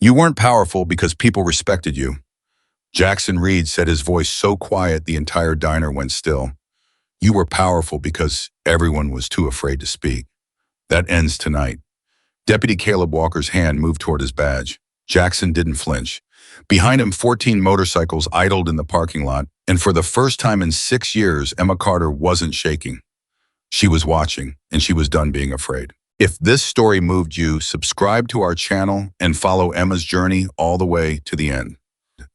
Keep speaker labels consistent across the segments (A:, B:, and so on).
A: You weren't powerful because people respected you. Jackson Reed said, his voice so quiet the entire diner went still. You were powerful because everyone was too afraid to speak. That ends tonight. Deputy Caleb Walker's hand moved toward his badge. Jackson didn't flinch. Behind him, 14 motorcycles idled in the parking lot, and for the first time in 6 years, Emma Carter wasn't shaking. She was watching, and she was done being afraid. If this story moved you, subscribe to our channel and follow Emma's journey all the way to the end.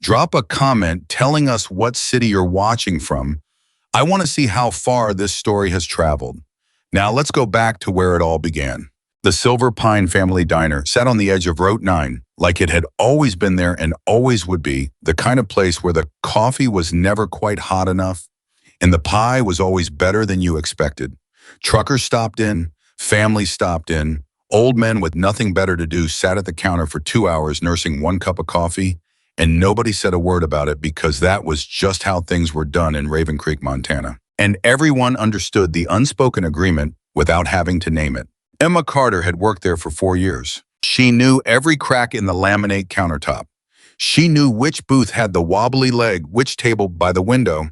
A: Drop a comment telling us what city you're watching from. I want to see how far this story has traveled. Now let's go back to where it all began. The Silver Pine family diner sat on the edge of Route 9, like it had always been there and always would be, the kind of place where the coffee was never quite hot enough and the pie was always better than you expected. Truckers stopped in, families stopped in, old men with nothing better to do sat at the counter for 2 hours nursing one cup of coffee, and nobody said a word about it because that was just how things were done in Raven Creek, Montana. And everyone understood the unspoken agreement without having to name it. Emma Carter had worked there for 4 years. She knew every crack in the laminate countertop. She knew which booth had the wobbly leg, which table by the window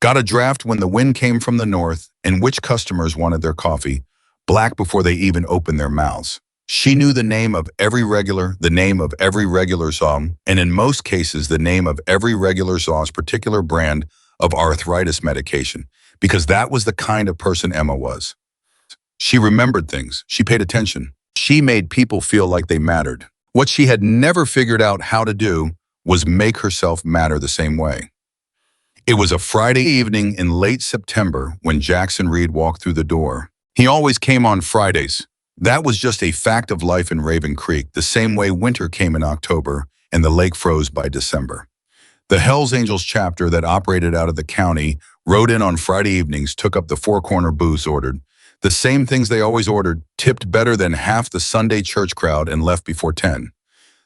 A: got a draft when the wind came from the north, and which customers wanted their coffee black before they even opened their mouths. She knew the name of every regular, the name of every regular song, and in most cases, the name of every regular song's particular brand of arthritis medication, because that was the kind of person Emma was. She remembered things. She paid attention. She made people feel like they mattered. What she had never figured out how to do was make herself matter the same way. It was a Friday evening in late September when Jackson Reed walked through the door. He always came on Fridays. That was just a fact of life in Raven Creek, the same way winter came in October and the lake froze by December. The Hells Angels chapter that operated out of the county rode in on Friday evenings, took up the four-corner booths, ordered the same things they always ordered, tipped better than half the Sunday church crowd, and left before 10.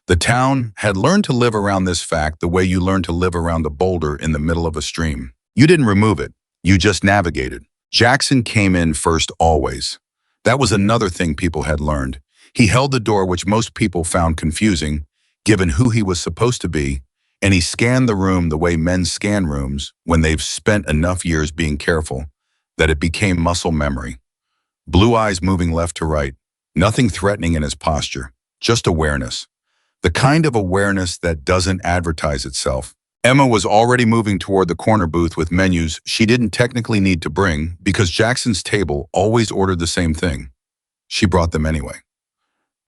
A: The town had learned to live around this fact the way you learn to live around a boulder in the middle of a stream. You didn't remove it, you just navigated. Jackson came in first always. That was another thing people had learned. He held the door, which most people found confusing, given who he was supposed to be, and he scanned the room the way men scan rooms when they've spent enough years being careful that it became muscle memory. Blue eyes moving left to right, nothing threatening in his posture, just awareness. The kind of awareness that doesn't advertise itself. Emma was already moving toward the corner booth with menus she didn't technically need to bring because Jackson's table always ordered the same thing. She brought them anyway.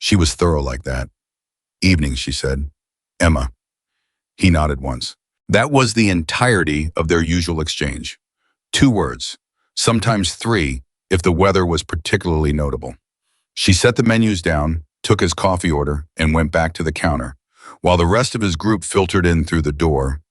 A: She was thorough like that. Evening, she said. Emma. He nodded once. That was the entirety of their usual exchange. 2 words, sometimes 3, if the weather was particularly notable. She set the menus down, took his coffee order, and went back to the counter, while the rest of his group filtered in through the door.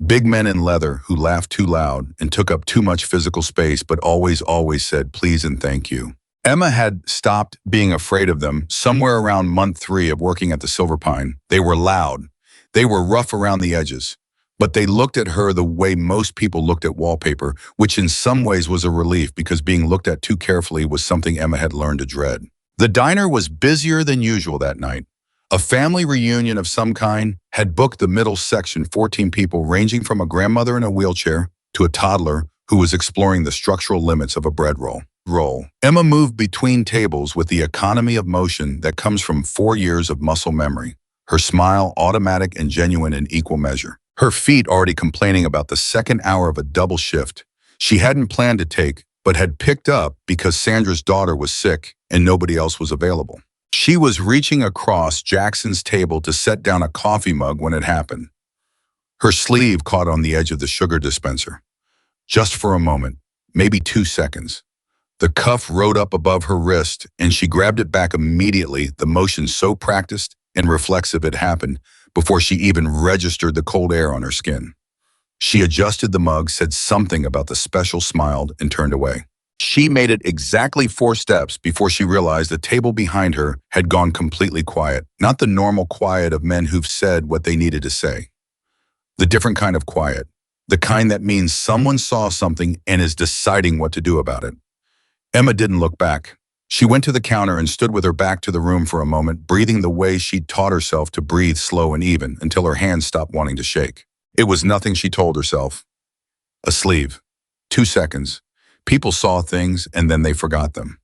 A: Big men in leather who laughed too loud and took up too much physical space, but always said please and thank you. Emma had stopped being afraid of them somewhere around month 3 of working at the Silver Pine. They were loud. They were rough around the edges. But they looked at her the way most people looked at wallpaper, which in some ways was a relief because being looked at too carefully was something Emma had learned to dread. The diner was busier than usual that night. A family reunion of some kind had booked the middle section, 14 people ranging from a grandmother in a wheelchair to a toddler who was exploring the structural limits of a bread roll. Emma moved between tables with the economy of motion that comes from 4 years of muscle memory, her smile automatic and genuine in equal measure. Her feet already complaining about the second hour of a double shift she hadn't planned to take, but had picked up because Sandra's daughter was sick and nobody else was available. She was reaching across Jackson's table to set down a coffee mug when it happened. Her sleeve caught on the edge of the sugar dispenser. Just for a moment, maybe 2 seconds. The cuff rode up above her wrist and she grabbed it back immediately, the motion so practiced and reflexive it happened before she even registered the cold air on her skin. She adjusted the mug, said something about the special, smiled, and turned away. She made it exactly 4 steps before she realized the table behind her had gone completely quiet. Not the normal quiet of men who've said what they needed to say. The different kind of quiet. The kind that means someone saw something and is deciding what to do about it. Emma didn't look back. She went to the counter and stood with her back to the room for a moment, breathing the way she'd taught herself to breathe slow and even until her hands stopped wanting to shake. It was nothing, she told herself. A sleeve. 2 seconds. People saw things and then they forgot them.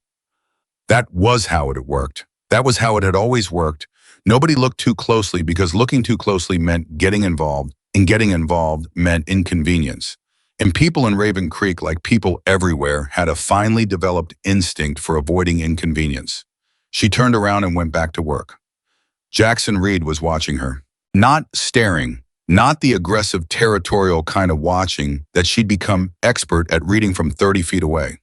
A: That was how it had worked. That was how it had always worked. Nobody looked too closely because looking too closely meant getting involved, and getting involved meant inconvenience. And people in Raven Creek, like people everywhere, had a finely developed instinct for avoiding inconvenience. She turned around and went back to work. Jackson Reed was watching her. Not staring, not the aggressive territorial kind of watching that she'd become expert at reading from 30 feet away.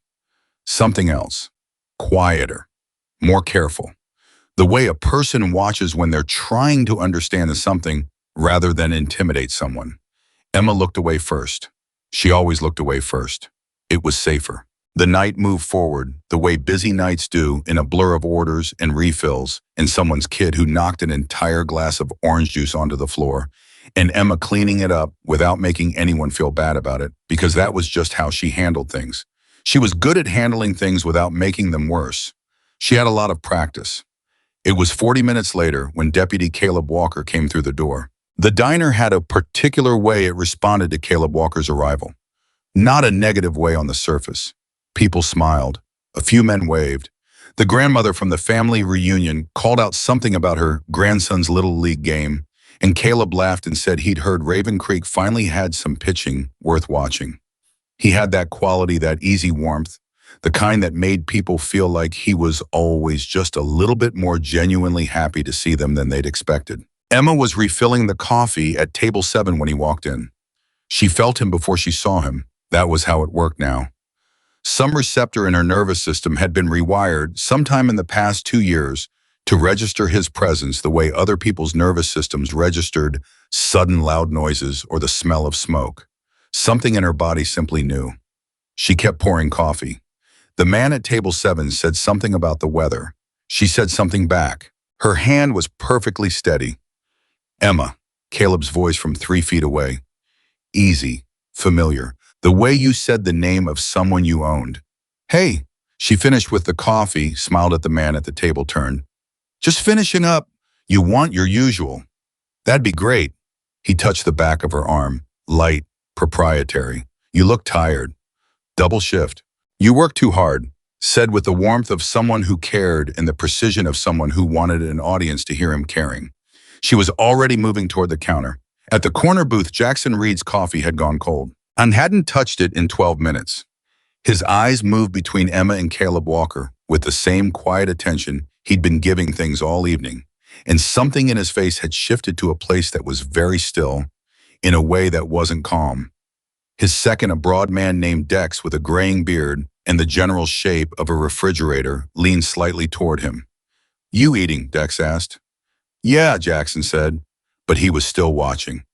A: Something else. Quieter. More careful. The way a person watches when they're trying to understand something rather than intimidate someone. Emma looked away first. She always looked away first. It was safer. The night moved forward, the way busy nights do, in a blur of orders and refills, and someone's kid who knocked an entire glass of orange juice onto the floor, and Emma cleaning it up without making anyone feel bad about it, because that was just how she handled things. She was good at handling things without making them worse. She had a lot of practice. It was 40 minutes later when Deputy Caleb Walker came through the door. The diner had a particular way it responded to Caleb Walker's arrival. Not a negative way on the surface. People smiled. A few men waved. The grandmother from the family reunion called out something about her grandson's Little League game, and Caleb laughed and said he'd heard Raven Creek finally had some pitching worth watching. He had that quality, that easy warmth, the kind that made people feel like he was always just a little bit more genuinely happy to see them than they'd expected. Emma was refilling the coffee at table 7 when he walked in. She felt him before she saw him. That was how it worked now. Some receptor in her nervous system had been rewired sometime in the past 2 years to register his presence the way other people's nervous systems registered sudden loud noises or the smell of smoke. Something in her body simply knew. She kept pouring coffee. The man at table 7 said something about the weather. She said something back. Her hand was perfectly steady. Emma, Caleb's voice from 3 feet away. Easy, familiar, the way you said the name of someone you owned. Hey, she finished with the coffee, smiled at the man at the table, turned. Just finishing up. You want your usual. That'd be great. He touched the back of her arm, light, proprietary. You look tired. Double shift. You work too hard, said with the warmth of someone who cared and the precision of someone who wanted an audience to hear him caring. She was already moving toward the counter. At the corner booth, Jackson Reed's coffee had gone cold and hadn't touched it in 12 minutes. His eyes moved between Emma and Caleb Walker with the same quiet attention he'd been giving things all evening, and something in his face had shifted to a place that was very still, in a way that wasn't calm. His second, a broad man named Dex with a graying beard and the general shape of a refrigerator, leaned slightly toward him. You eating? Dex asked. Yeah, Jackson said, but he was still watching.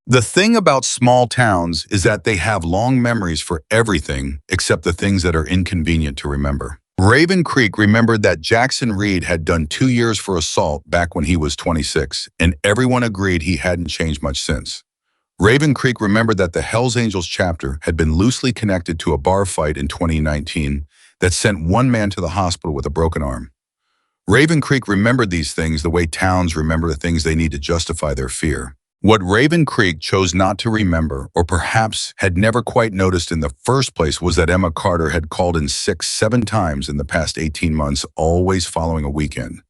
A: The thing about small towns is that they have long memories for everything except the things that are inconvenient to remember. Raven Creek remembered that Jackson Reed had done 2 years for assault back when he was 26, and everyone agreed he hadn't changed much since. Raven Creek remembered that the Hells Angels chapter had been loosely connected to a bar fight in 2019 that sent one man to the hospital with a broken arm. Raven Creek remembered these things the way towns remember the things they need to justify their fear. What Raven Creek chose not to remember, or perhaps had never quite noticed in the first place, was that Emma Carter had called in sick 7 times in the past 18 months, always following a weekend.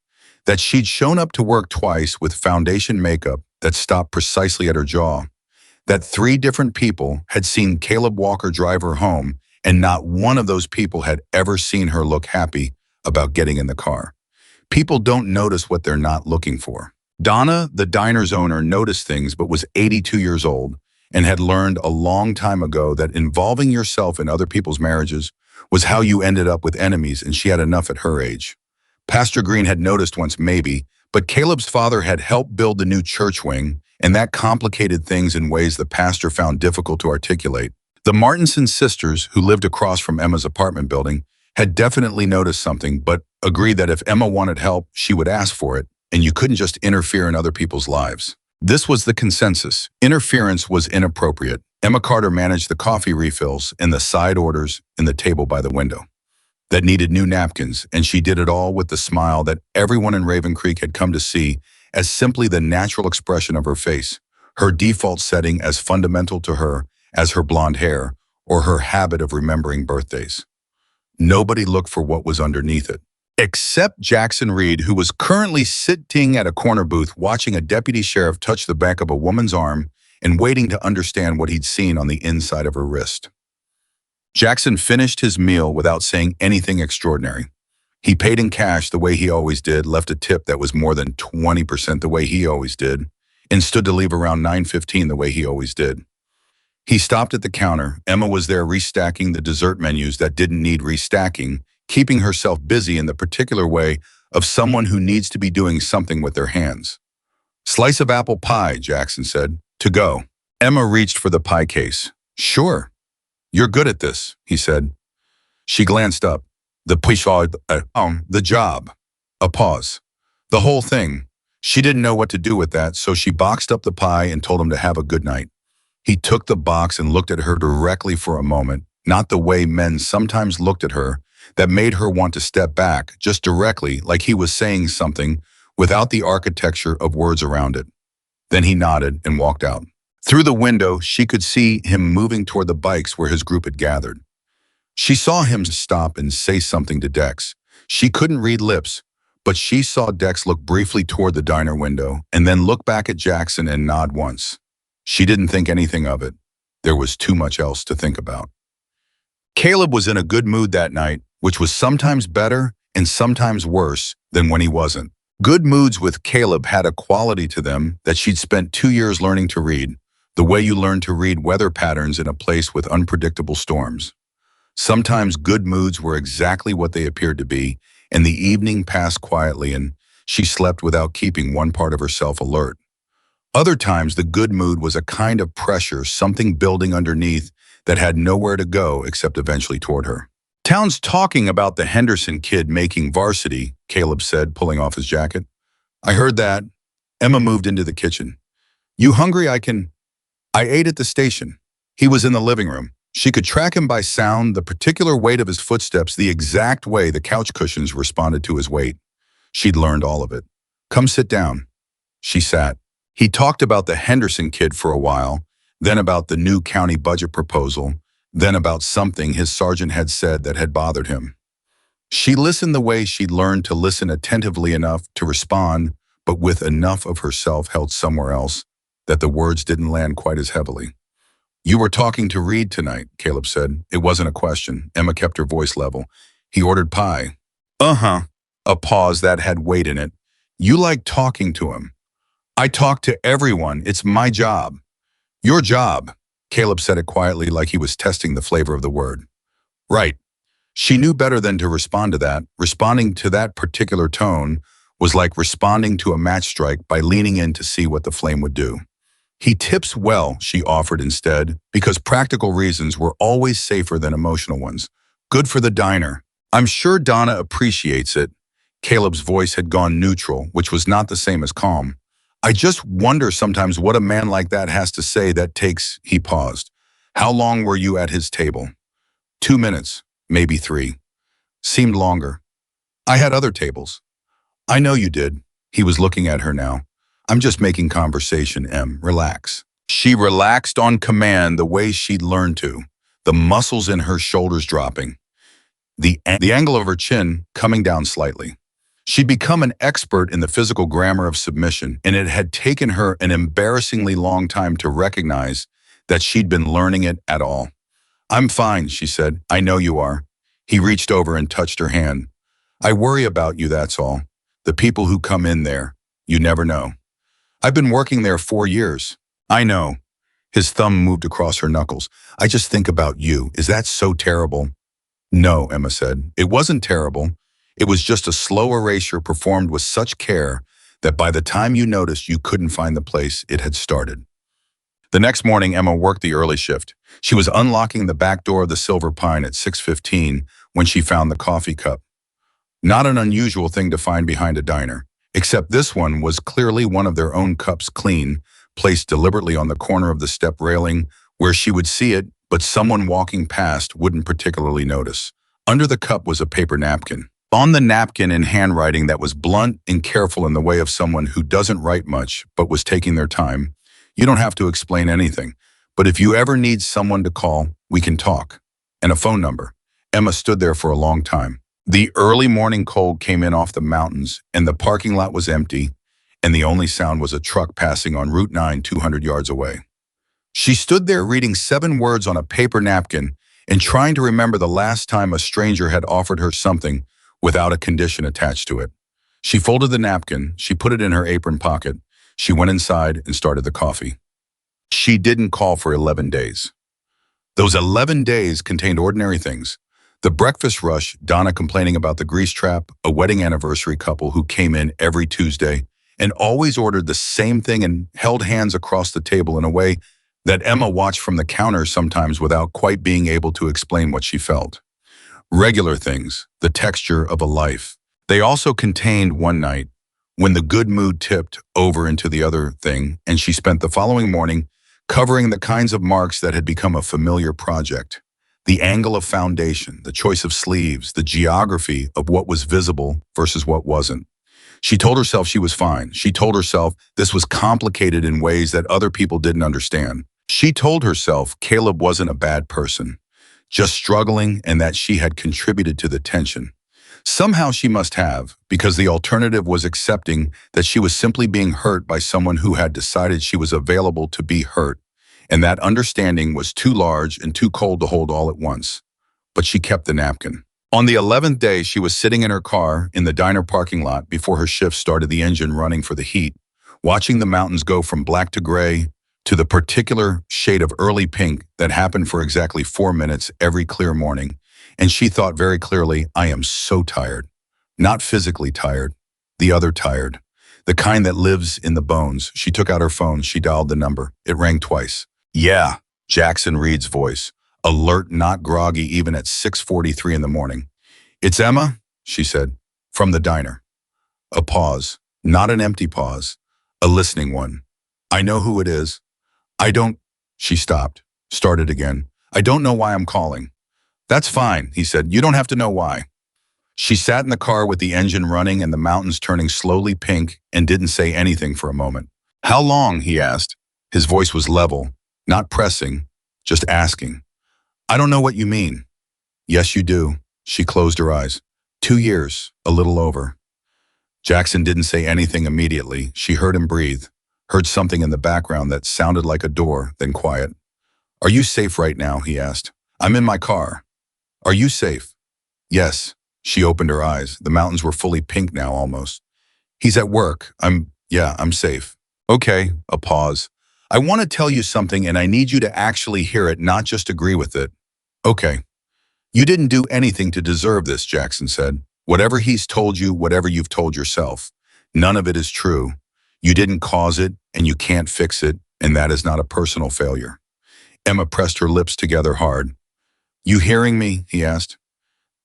A: That she'd shown up to work twice with foundation makeup that stopped precisely at her jaw. That 3 different people had seen Caleb Walker drive her home, and not one of those people had ever seen her look happy about getting in the car. People don't notice what they're not looking for. Donna, the diner's owner, noticed things but was 82 years old and had learned a long time ago that involving yourself in other people's marriages was how you ended up with enemies, and she had enough at her age. Pastor Green had noticed once maybe, but Caleb's father had helped build the new church wing, and that complicated things in ways the pastor found difficult to articulate. The Martinson sisters, who lived across from Emma's apartment building, had definitely noticed something, but agreed that if Emma wanted help, she would ask for it, and you couldn't just interfere in other people's lives. This was the consensus. Interference was inappropriate. Emma Carter managed the coffee refills and the side orders in the table by the window. that needed new napkins, and she did it all with the smile that everyone in Raven Creek had come to see as simply the natural expression of her face, her default setting as fundamental to her as her blonde hair or her habit of remembering birthdays. Nobody looked for what was underneath it, except Jackson Reed, who was currently sitting at a corner booth watching a deputy sheriff touch the back of a woman's arm and waiting to understand what he'd seen on the inside of her wrist. Jackson finished his meal without saying anything extraordinary. He paid in cash the way he always did, left a tip that was more than 20% the way he always did, and stood to leave around 9:15 the way he always did. He stopped at the counter. Emma was there restacking the dessert menus that didn't need restacking, keeping herself busy in the particular way of someone who needs to be doing something with their hands. "Slice of apple pie," Jackson said. "To go." Emma reached for the pie case. "Sure. You're good at this," he said. She glanced up. The job. A pause. The whole thing. She didn't know what to do with that, so she boxed up the pie and told him to have a good night. He took the box and looked at her directly for a moment, not the way men sometimes looked at her, that made her want to step back, just directly, like he was saying something, without the architecture of words around it. Then he nodded and walked out. Through the window, she could see him moving toward the bikes where his group had gathered. She saw him stop and say something to Dex. She couldn't read lips, but she saw Dex look briefly toward the diner window and then look back at Jackson and nod once. She didn't think anything of it. There was too much else to think about. Caleb was in a good mood that night, which was sometimes better and sometimes worse than when he wasn't. Good moods with Caleb had a quality to them that she'd spent 2 years learning to read, the way you learn to read weather patterns in a place with unpredictable storms. Sometimes good moods were exactly what they appeared to be, and the evening passed quietly and she slept without keeping one part of herself alert. Other times, the good mood was a kind of pressure, something building underneath that had nowhere to go except eventually toward her. "Town's talking about the Henderson kid making varsity," Caleb said, pulling off his jacket. "I heard that." Emma moved into the kitchen. "You hungry? I ate at the station." He was in the living room. She could track him by sound, the particular weight of his footsteps, the exact way the couch cushions responded to his weight. She'd learned all of it. "Come sit down." She sat. He talked about the Henderson kid for a while, then about the new county budget proposal, then about something his sergeant had said that had bothered him. She listened the way she'd learned to listen, attentively enough to respond, but with enough of herself held somewhere else that the words didn't land quite as heavily. "You were talking to Reed tonight," Caleb said. It wasn't a question. Emma kept her voice level. "He ordered pie." "Uh-huh." A pause that had weight in it. "You like talking to him." "I talk to everyone. It's my job." "Your job." Caleb said it quietly, like he was testing the flavor of the word. "Right." She knew better than to respond to that. Responding to that particular tone was like responding to a match strike by leaning in to see what the flame would do. "He tips well," she offered instead, because practical reasons were always safer than emotional ones. "Good for the diner. I'm sure Donna appreciates it." Caleb's voice had gone neutral, which was not the same as calm. "I just wonder sometimes what a man like that has to say that takes—" He paused. "How long were you at his table?" 2 minutes, maybe 3. Seemed longer. "I had other tables." "I know you did." He was looking at her now. "I'm just making conversation, Em. Relax." She relaxed on command the way she'd learned to, the muscles in her shoulders dropping, the angle of her chin coming down slightly. She'd become an expert in the physical grammar of submission, and it had taken her an embarrassingly long time to recognize that she'd been learning it at all. "I'm fine," she said. "I know you are." He reached over and touched her hand. "I worry about you, that's all. The people who come in there. You never know." "I've been working there 4 years." "I know." His thumb moved across her knuckles. "I just think about you. Is that so terrible?" "No," Emma said. "It wasn't terrible. It was just a slow erasure performed with such care that by the time you noticed you couldn't find the place it had started." The next morning, Emma worked the early shift. She was unlocking the back door of the Silver Pine at 6:15 when she found the coffee cup. Not an unusual thing to find behind a diner, except this one was clearly one of their own cups, clean, placed deliberately on the corner of the step railing where she would see it, but someone walking past wouldn't particularly notice. Under the cup was a paper napkin. On the napkin, in handwriting that was blunt and careful in the way of someone who doesn't write much but was taking their time, "You don't have to explain anything, but if you ever need someone to call, we can talk." And a phone number. Emma stood there for a long time. The early morning cold came in off the mountains, and the parking lot was empty, and the only sound was a truck passing on Route 9 200 yards away. She stood there reading 7 words on a paper napkin and trying to remember the last time a stranger had offered her something without a condition attached to it. She folded the napkin, she put it in her apron pocket, she went inside and started the coffee. She didn't call for 11 days. Those 11 days contained ordinary things. The breakfast rush, Donna complaining about the grease trap, a wedding anniversary couple who came in every Tuesday and always ordered the same thing and held hands across the table in a way that Emma watched from the counter sometimes without quite being able to explain what she felt. Regular things, the texture of a life. They also contained one night when the good mood tipped over into the other thing, and she spent the following morning covering the kinds of marks that had become a familiar project. The angle of foundation, the choice of sleeves, the geography of what was visible versus what wasn't. She told herself she was fine. She told herself this was complicated in ways that other people didn't understand. She told herself Caleb wasn't a bad person, just struggling, and that she had contributed to the tension. Somehow she must have, because the alternative was accepting that she was simply being hurt by someone who had decided she was available to be hurt, and that understanding was too large and too cold to hold all at once. But she kept the napkin. On the 11th day, she was sitting in her car in the diner parking lot before her shift started, the engine running for the heat, watching the mountains go from black to gray to the particular shade of early pink that happened for exactly 4 minutes every clear morning. And she thought very clearly, I am so tired. Not physically tired, the other tired. The kind that lives in the bones. She took out her phone, she dialed the number. It rang twice. Yeah, Jackson Reed's voice. Alert, not groggy even at 6:43 in the morning. "It's Emma," she said, from the diner. A pause, not an empty pause, a listening one. "I know who it is. I don't," she stopped, started again. "I don't know why I'm calling." "That's fine," he said. "You don't have to know why." She sat in the car with the engine running and the mountains turning slowly pink and didn't say anything for a moment. "How long?" he asked. His voice was level, not pressing, just asking. "I don't know what you mean." "Yes, you do." She closed her eyes. 2 years, a little over. Jackson didn't say anything immediately. She heard him breathe, heard something in the background that sounded like a door, then quiet. "Are you safe right now?" he asked. "I'm in my car." "Are you safe?" "Yes." She opened her eyes. The mountains were fully pink now, almost. "He's at work. I'm safe." "Okay," a pause. "I want to tell you something and I need you to actually hear it, not just agree with it." "Okay." "You didn't do anything to deserve this," Jackson said. "Whatever he's told you, whatever you've told yourself, none of it is true. You didn't cause it and you can't fix it, and that is not a personal failure." Emma pressed her lips together hard. "You hearing me?" he asked.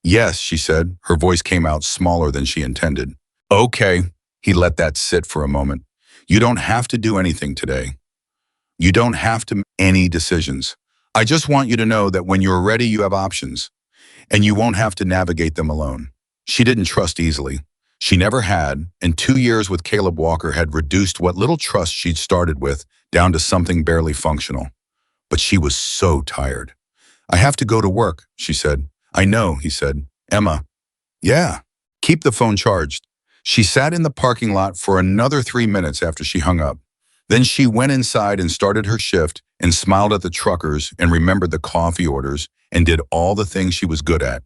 A: "Yes," she said. Her voice came out smaller than she intended. "Okay." He let that sit for a moment. "You don't have to do anything today. You don't have to make any decisions. I just want you to know that when you're ready, you have options, and you won't have to navigate them alone." She didn't trust easily. She never had, and 2 years with Caleb Walker had reduced what little trust she'd started with down to something barely functional. But she was so tired. "I have to go to work," she said. "I know," he said. "Emma." "Yeah." "Keep the phone charged." She sat in the parking lot for another 3 minutes after she hung up. Then she went inside and started her shift and smiled at the truckers and remembered the coffee orders and did all the things she was good at.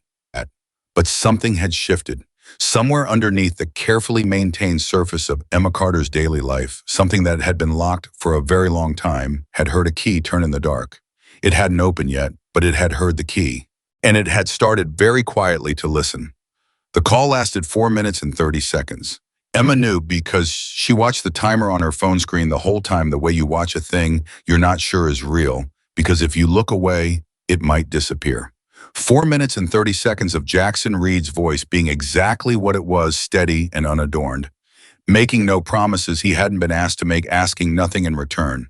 A: But something had shifted. Somewhere underneath the carefully maintained surface of Emma Carter's daily life, something that had been locked for a very long time had heard a key turn in the dark. It hadn't opened yet, but it had heard the key. And it had started very quietly to listen. The call lasted 4 minutes and 30 seconds. Emma knew because she watched the timer on her phone screen the whole time, the way you watch a thing you're not sure is real, because if you look away, it might disappear. 4 minutes and 30 seconds of Jackson Reed's voice being exactly what it was, steady and unadorned, making no promises he hadn't been asked to make, asking nothing in return.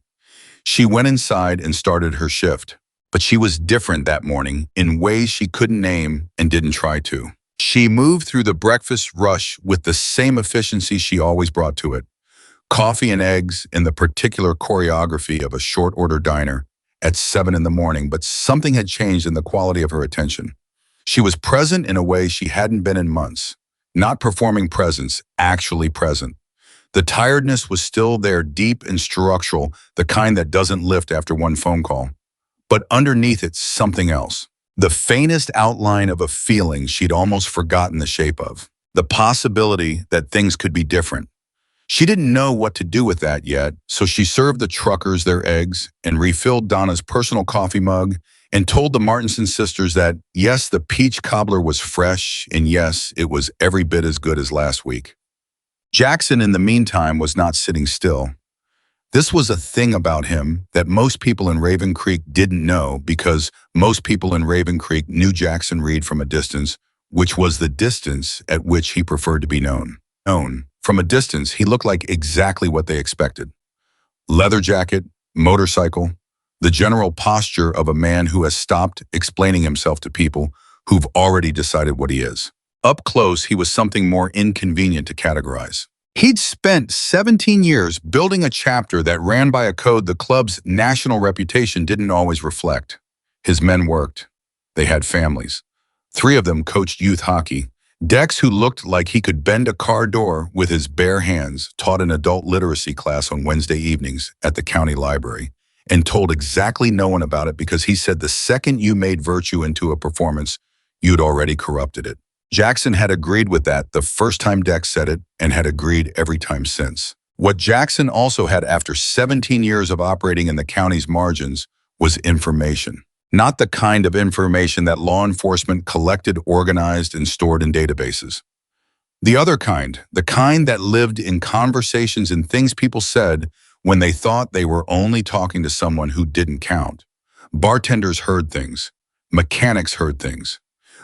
A: She went inside and started her shift. But she was different that morning in ways she couldn't name and didn't try to. She moved through the breakfast rush with the same efficiency she always brought to it. Coffee and eggs in the particular choreography of a short order diner at 7 in the morning, but something had changed in the quality of her attention. She was present in a way she hadn't been in months. Not performing presence, actually present. The tiredness was still there, deep and structural, the kind that doesn't lift after one phone call. But underneath it, something else. The faintest outline of a feeling she'd almost forgotten the shape of. The possibility that things could be different. She didn't know what to do with that yet, so she served the truckers their eggs and refilled Donna's personal coffee mug and told the Martinson sisters that, yes, the peach cobbler was fresh, and yes, it was every bit as good as last week. Jackson, in the meantime, was not sitting still. This was a thing about him that most people in Raven Creek didn't know, because most people in Raven Creek knew Jackson Reed from a distance, which was the distance at which he preferred to be known. From a distance, he looked like exactly what they expected. Leather jacket, motorcycle, the general posture of a man who has stopped explaining himself to people who've already decided what he is. Up close, he was something more inconvenient to categorize. He'd spent 17 years building a chapter that ran by a code the club's national reputation didn't always reflect. His men worked. They had families. 3 of them coached youth hockey. Dex, who looked like he could bend a car door with his bare hands, taught an adult literacy class on Wednesday evenings at the county library and told exactly no one about it because he said the second you made virtue into a performance, you'd already corrupted it. Jackson had agreed with that the first time Dex said it and had agreed every time since. What Jackson also had after 17 years of operating in the county's margins was information. Not the kind of information that law enforcement collected, organized, and stored in databases. The other kind, the kind that lived in conversations and things people said when they thought they were only talking to someone who didn't count. Bartenders heard things. Mechanics heard things.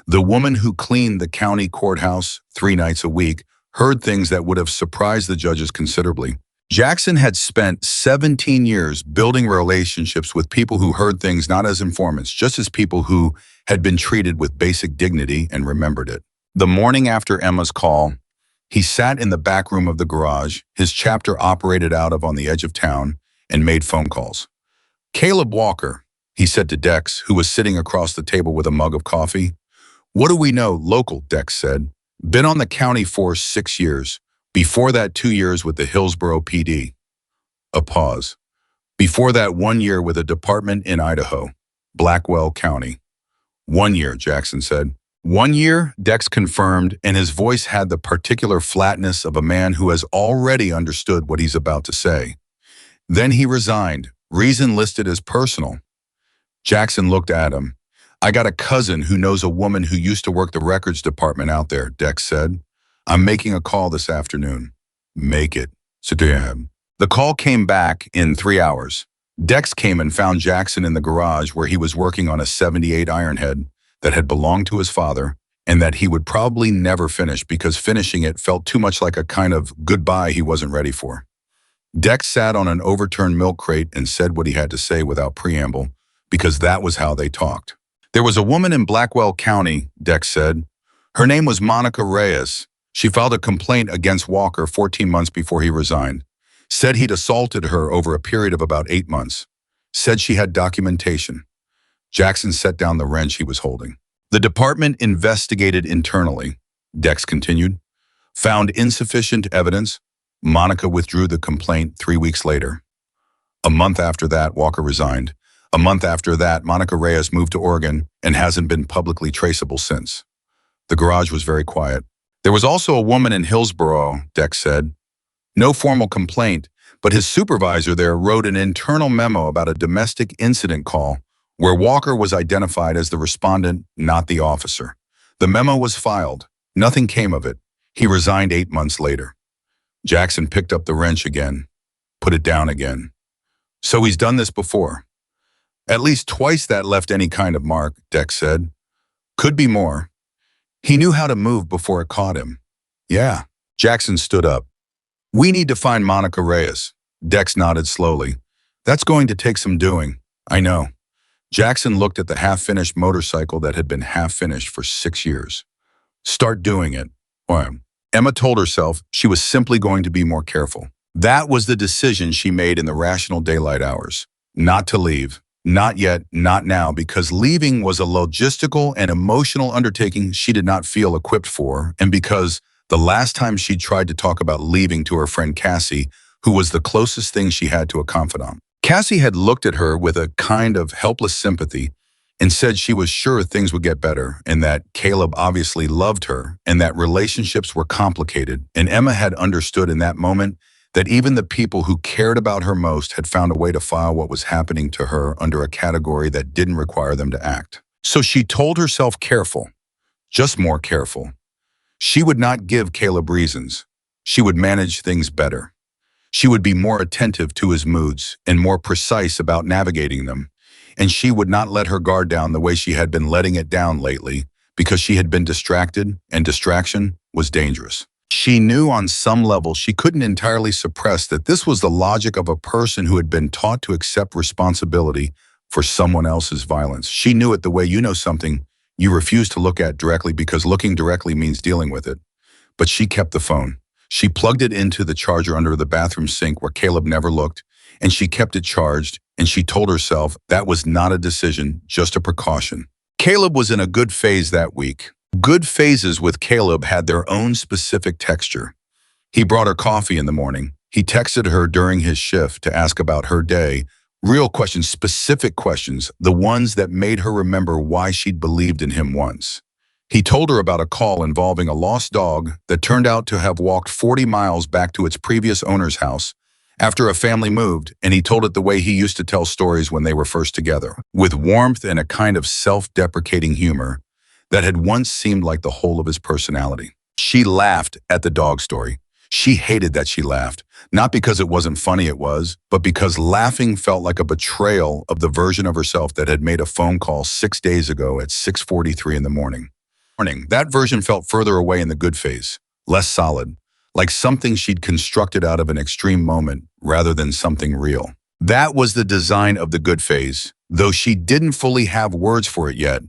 A: The woman who cleaned the county courthouse 3 nights a week heard things that would have surprised the judges considerably. Jackson had spent 17 years building relationships with people who heard things not as informants, just as people who had been treated with basic dignity and remembered it. The morning after Emma's call, he sat in the back room of the garage his chapter operated out of on the edge of town and made phone calls. "Caleb Walker," he said to Dex, who was sitting across the table with a mug of coffee. "What do we know local?" Dex said. "Been on the county force 6 years. Before that, 2 years with the Hillsborough PD. A pause. Before that, 1 year with a department in Idaho, Blackwell County." "1 year," Jackson said. "1 year," Dex confirmed, and his voice had the particular flatness of a man who has already understood what he's about to say. "Then he resigned, reason listed as personal." Jackson looked at him. "I got a cousin who knows a woman who used to work the records department out there," Dex said. "I'm making a call this afternoon." "Make it," said him. The call came back in 3 hours. Dex came and found Jackson in the garage where he was working on a '78 Ironhead that had belonged to his father and that he would probably never finish because finishing it felt too much like a kind of goodbye he wasn't ready for. Dex sat on an overturned milk crate and said what he had to say without preamble, because that was how they talked. "There was a woman in Blackwell County," Dex said. "Her name was Monica Reyes. She filed a complaint against Walker 14 months before he resigned. Said he'd assaulted her over a period of about 8 months. Said she had documentation." Jackson set down the wrench he was holding. "The department investigated internally," Dex continued. "Found insufficient evidence. Monica withdrew the complaint 3 weeks later. A month after that, Walker resigned. A month after that, Monica Reyes moved to Oregon and hasn't been publicly traceable since." The garage was very quiet. "There was also a woman in Hillsborough," Dex said. "No formal complaint, but his supervisor there wrote an internal memo about a domestic incident call where Walker was identified as the respondent, not the officer. The memo was filed. Nothing came of it. He resigned 8 months later." Jackson picked up the wrench again, put it down again. "So he's done this before." "At least twice that left any kind of mark," Dex said. "Could be more. He knew how to move before it caught him." "Yeah." Jackson stood up. "We need to find Monica Reyes." Dex nodded slowly. "That's going to take some doing." "I know." Jackson looked at the half-finished motorcycle that had been half-finished for 6 years. Start doing it. Well, Emma told herself she was simply going to be more careful. That was the decision she made in the rational daylight hours. Not to leave. Not yet, not now, because leaving was a logistical and emotional undertaking she did not feel equipped for, and because the last time she tried to talk about leaving to her friend Cassie, who was the closest thing she had to a confidant. Cassie had looked at her with a kind of helpless sympathy and said she was sure things would get better and that Caleb obviously loved her and that relationships were complicated, and Emma had understood in that moment that even the people who cared about her most had found a way to file what was happening to her under a category that didn't require them to act. So she told herself careful, just more careful. She would not give Caleb reasons. She would manage things better. She would be more attentive to his moods and more precise about navigating them. And she would not let her guard down the way she had been letting it down lately because she had been distracted, and distraction was dangerous. She knew on some level she couldn't entirely suppress that this was the logic of a person who had been taught to accept responsibility for someone else's violence. She knew it the way you know something you refuse to look at directly because looking directly means dealing with it. But she kept the phone. She plugged it into the charger under the bathroom sink where Caleb never looked, and she kept it charged, and she told herself that was not a decision, just a precaution. Caleb was in a good phase that week. Good phases with Caleb had their own specific texture. He brought her coffee in the morning. He texted her during his shift to ask about her day. Real questions, specific questions, the ones that made her remember why she'd believed in him once. He told her about a call involving a lost dog that turned out to have walked 40 miles back to its previous owner's house after a family moved, and he told it the way he used to tell stories when they were first together, with warmth and a kind of self-deprecating humor that had once seemed like the whole of his personality. She laughed at the dog story. She hated that she laughed, not because it wasn't funny it was, but because laughing felt like a betrayal of the version of herself that had made a phone call 6 days ago at 6:43 in the morning. That version felt further away in the good phase, less solid, like something she'd constructed out of an extreme moment rather than something real. That was the design of the good phase, though she didn't fully have words for it yet.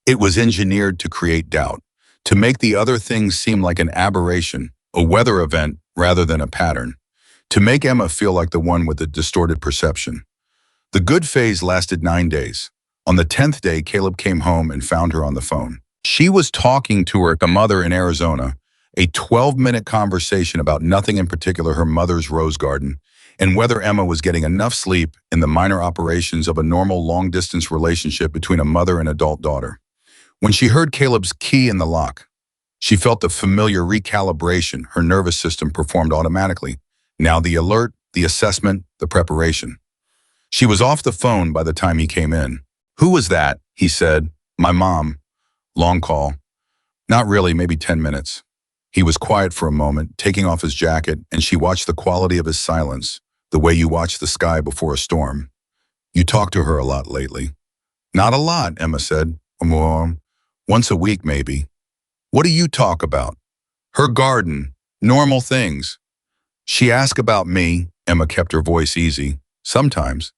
A: It was engineered to create doubt, to make the other things seem like an aberration, a weather event rather than a pattern, to make Emma feel like the one with the distorted perception. The good phase lasted 9 days. On the 10th day, Caleb came home and found her on the phone. She was talking to her mother in Arizona, a 12-minute conversation about nothing in particular, her mother's rose garden, and whether Emma was getting enough sleep in the minor operations of a normal long-distance relationship between a mother and adult daughter. When she heard Caleb's key in the lock, she felt the familiar recalibration her nervous system performed automatically. Now the alert, the assessment, the preparation. She was off the phone by the time he came in. "Who was that?" he said. "My mom." Long call. "Not really, maybe 10 minutes. He was quiet for a moment, taking off his jacket, and she watched the quality of his silence, the way you watch the sky before a storm. "You talk to her a lot lately." "Not a lot," Emma said. Once a week, maybe." "What do you talk about?" "Her garden. Normal things." "She asked about me." Emma kept her voice easy. "Sometimes."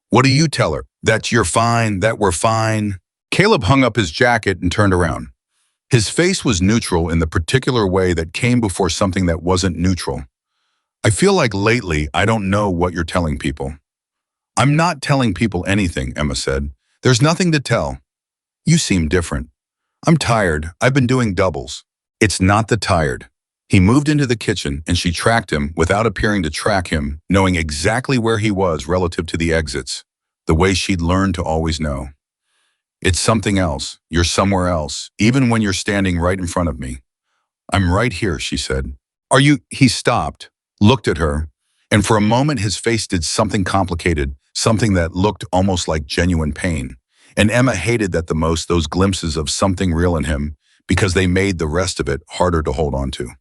A: "What do you tell her? That you're fine, that we're fine?" Caleb hung up his jacket and turned around. His face was neutral in the particular way that came before something that wasn't neutral. "I feel like lately I don't know what you're telling people." "I'm not telling people anything," Emma said. "There's nothing to tell." "You seem different." "I'm tired. I've been doing doubles." "It's not the tired." He moved into the kitchen and she tracked him without appearing to track him, knowing exactly where he was relative to the exits, the way she'd learned to always know. "It's something else. You're somewhere else, even when you're standing right in front of me." "I'm right here," she said. "Are you?" He stopped, looked at her, and for a moment his face did something complicated, something that looked almost like genuine pain. And Emma hated that the most, those glimpses of something real in him, because they made the rest of it harder to hold on to.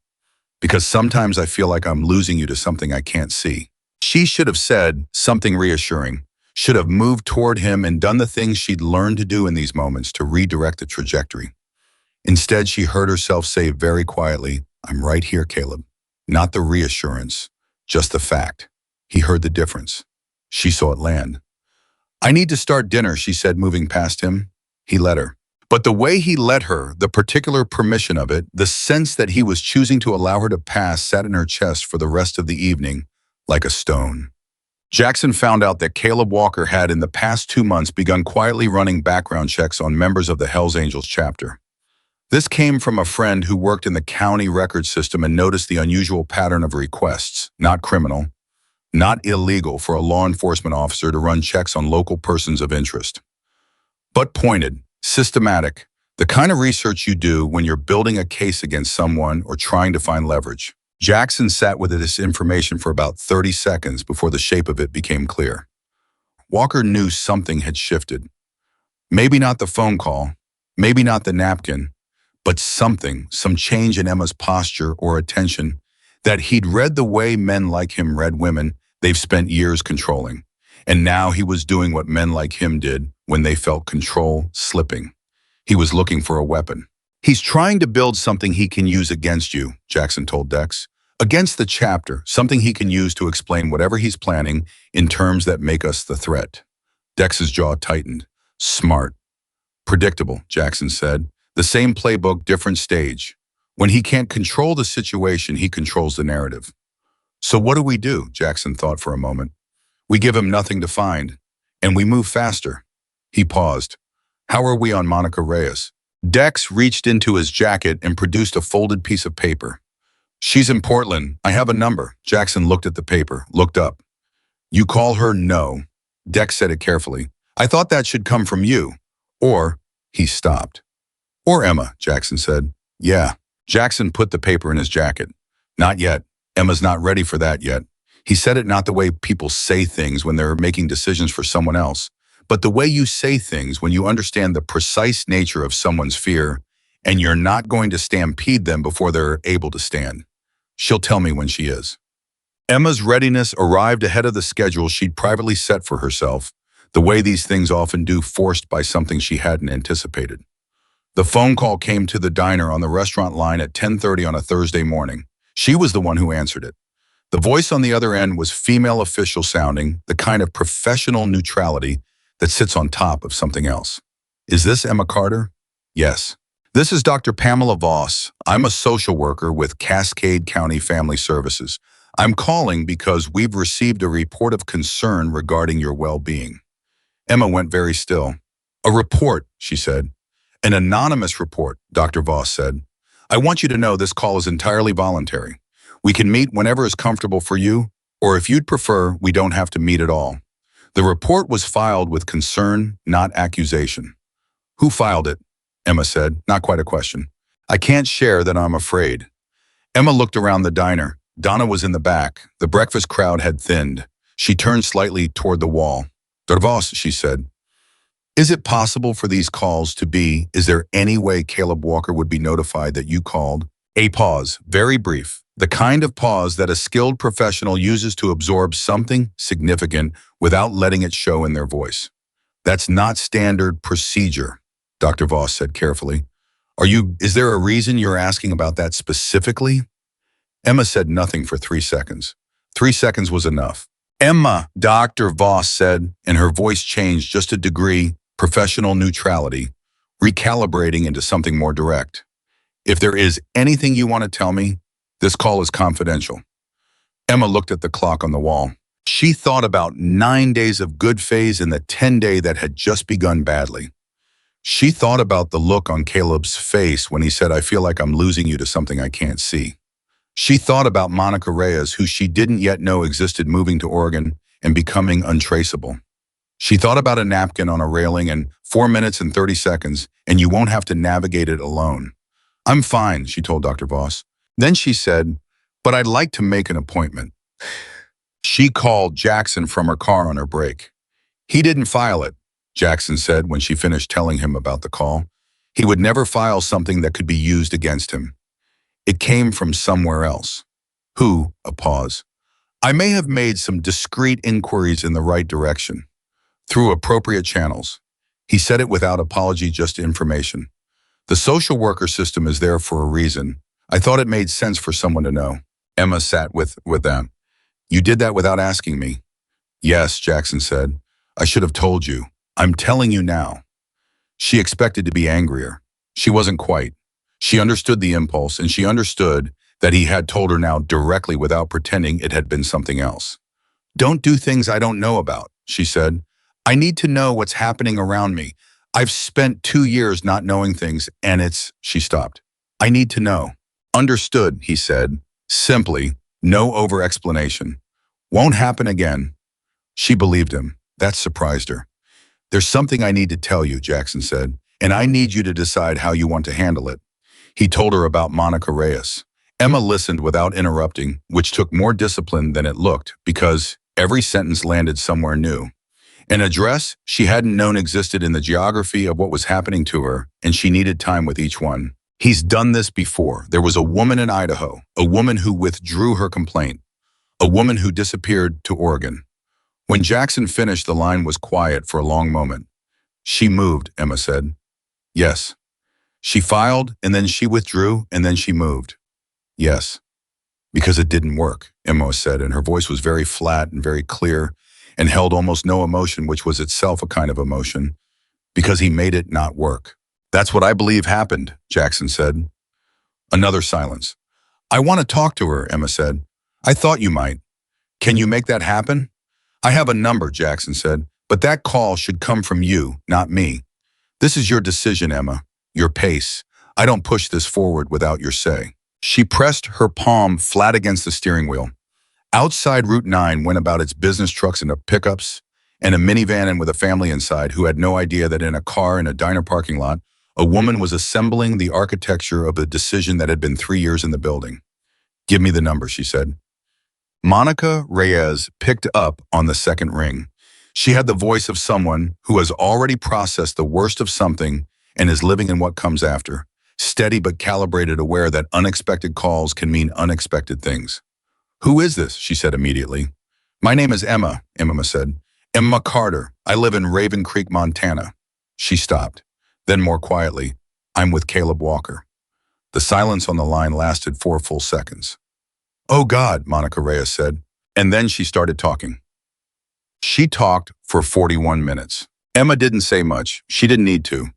A: "Because sometimes I feel like I'm losing you to something I can't see." She should have said something reassuring, should have moved toward him and done the things she'd learned to do in these moments to redirect the trajectory. Instead, she heard herself say very quietly, "I'm right here, Caleb." Not the reassurance, just the fact. He heard the difference. She saw it land. I need to start dinner, she said, moving past him. He let her. But the way he let her, the particular permission of it, the sense that he was choosing to allow her to pass sat in her chest for the rest of the evening, like a stone. Jackson found out that Caleb Walker had in the past 2 months begun quietly running background checks on members of the Hells Angels chapter. This came from a friend who worked in the county record system and noticed the unusual pattern of requests, not criminal, not illegal for a law enforcement officer to run checks on local persons of interest, but pointed, systematic, the kind of research you do when you're building a case against someone or trying to find leverage. Jackson sat with this information for about 30 seconds before the shape of it became clear. Walker knew something had shifted. Maybe not the phone call, maybe not the napkin, but something, some change in Emma's posture or attention, that he'd read the way men like him read women they've spent years controlling. And now he was doing what men like him did when they felt control slipping. He was looking for a weapon. He's trying to build something he can use against you, Jackson told Dex. Against the chapter, something he can use to explain whatever he's planning in terms that make us the threat. Dex's jaw tightened. Smart. Predictable, Jackson said. The same playbook, different stage. When he can't control the situation, he controls the narrative. So what do? Jackson thought for a moment. We give him nothing to find, and we move faster. He paused. How are we on Monica Reyes? Dex reached into his jacket and produced a folded piece of paper. She's in Portland. I have a number. Jackson looked at the paper, looked up. You call her? No. Dex said it carefully. I thought that should come from you. Or, he stopped. Or Emma, Jackson said. Yeah. Jackson put the paper in his jacket. Not yet. Emma's not ready for that yet. He said it not the way people say things when they're making decisions for someone else, but the way you say things when you understand the precise nature of someone's fear and you're not going to stampede them before they're able to stand. She'll tell me when she is. Emma's readiness arrived ahead of the schedule she'd privately set for herself, the way these things often do, forced by something she hadn't anticipated. The phone call came to the diner on the restaurant line at 10:30 on a Thursday morning. She was the one who answered it. The voice on the other end was female official sounding, the kind of professional neutrality that sits on top of something else. Is this Emma Carter? Yes. This is Dr. Pamela Voss. I'm a social worker with Cascade County Family Services. I'm calling because we've received a report of concern regarding your well-being. Emma went very still. A report, she said. An anonymous report, Dr. Voss said. I want you to know this call is entirely voluntary. We can meet whenever is comfortable for you, or if you'd prefer, we don't have to meet at all. The report was filed with concern, not accusation. Who filed it? Emma said, not quite a question. I can't share that, I'm afraid. Emma looked around the diner. Donna was in the back. The breakfast crowd had thinned. She turned slightly toward the wall. Dr. Voss, she said, is it possible for these calls to be, is there any way Caleb Walker would be notified that you called? A pause, very brief. The kind of pause that a skilled professional uses to absorb something significant without letting it show in their voice. That's not standard procedure, Dr. Voss said carefully. Is there a reason you're asking about that specifically? Emma said nothing for 3 seconds. 3 seconds was enough. Emma, Dr. Voss said, and her voice changed just a degree, professional neutrality, recalibrating into something more direct. If there is anything you want to tell me, this call is confidential. Emma looked at the clock on the wall. She thought about 9 days of good phase and the 10-day that had just begun badly. She thought about the look on Caleb's face when he said, I feel like I'm losing you to something I can't see. She thought about Monica Reyes, who she didn't yet know existed, moving to Oregon and becoming untraceable. She thought about a napkin on a railing and 4 minutes and 30 seconds, and you won't have to navigate it alone. I'm fine, she told Dr. Voss. Then she said, but I'd like to make an appointment. She called Jackson from her car on her break. He didn't file it, Jackson said when she finished telling him about the call. He would never file something that could be used against him. It came from somewhere else. Who? A pause. I may have made some discreet inquiries in the right direction. Through appropriate channels. He said it without apology, just information. The social worker system is there for a reason. I thought it made sense for someone to know. Emma sat with them. You did that without asking me. Yes, Jackson said. I should have told you. I'm telling you now. She expected to be angrier. She wasn't quite. She understood the impulse, and she understood that he had told her now directly without pretending it had been something else. Don't do things I don't know about, she said. I need to know what's happening around me. I've spent 2 years not knowing things, and she stopped. I need to know. Understood, he said. Simply, no over-explanation. Won't happen again. She believed him. That surprised her. There's something I need to tell you, Jackson said, and I need you to decide how you want to handle it. He told her about Monica Reyes. Emma listened without interrupting, which took more discipline than it looked, because every sentence landed somewhere new. An address she hadn't known existed in the geography of what was happening to her, and she needed time with each one. He's done this before. There was a woman in Idaho, a woman who withdrew her complaint, a woman who disappeared to Oregon. When Jackson finished, the line was quiet for a long moment. She moved, Emma said. Yes. She filed, and then she withdrew, and then she moved. Yes. Because it didn't work, Emma said, and her voice was very flat and very clear and held almost no emotion, which was itself a kind of emotion, because he made it not work. That's what I believe happened, Jackson said. Another silence. I want to talk to her, Emma said. I thought you might. Can you make that happen? I have a number, Jackson said, but that call should come from you, not me. This is your decision, Emma, your pace. I don't push this forward without your say. She pressed her palm flat against the steering wheel. Outside Route 9 went about its business trucks and pickups, and a minivan and with a family inside who had no idea that in a car in a diner parking lot, a woman was assembling the architecture of a decision that had been 3 years in the building. Give me the number, she said. Monica Reyes picked up on the second ring. She had the voice of someone who has already processed the worst of something and is living in what comes after, steady but calibrated, aware that unexpected calls can mean unexpected things. Who is this? She said immediately. My name is Emma, Emma said. Emma Carter. I live in Raven Creek, Montana. She stopped. Then more quietly, I'm with Caleb Walker. The silence on the line lasted 4 full seconds. Oh God, Monica Reyes said. And then she started talking. She talked for 41 minutes. Emma didn't say much. She didn't need to.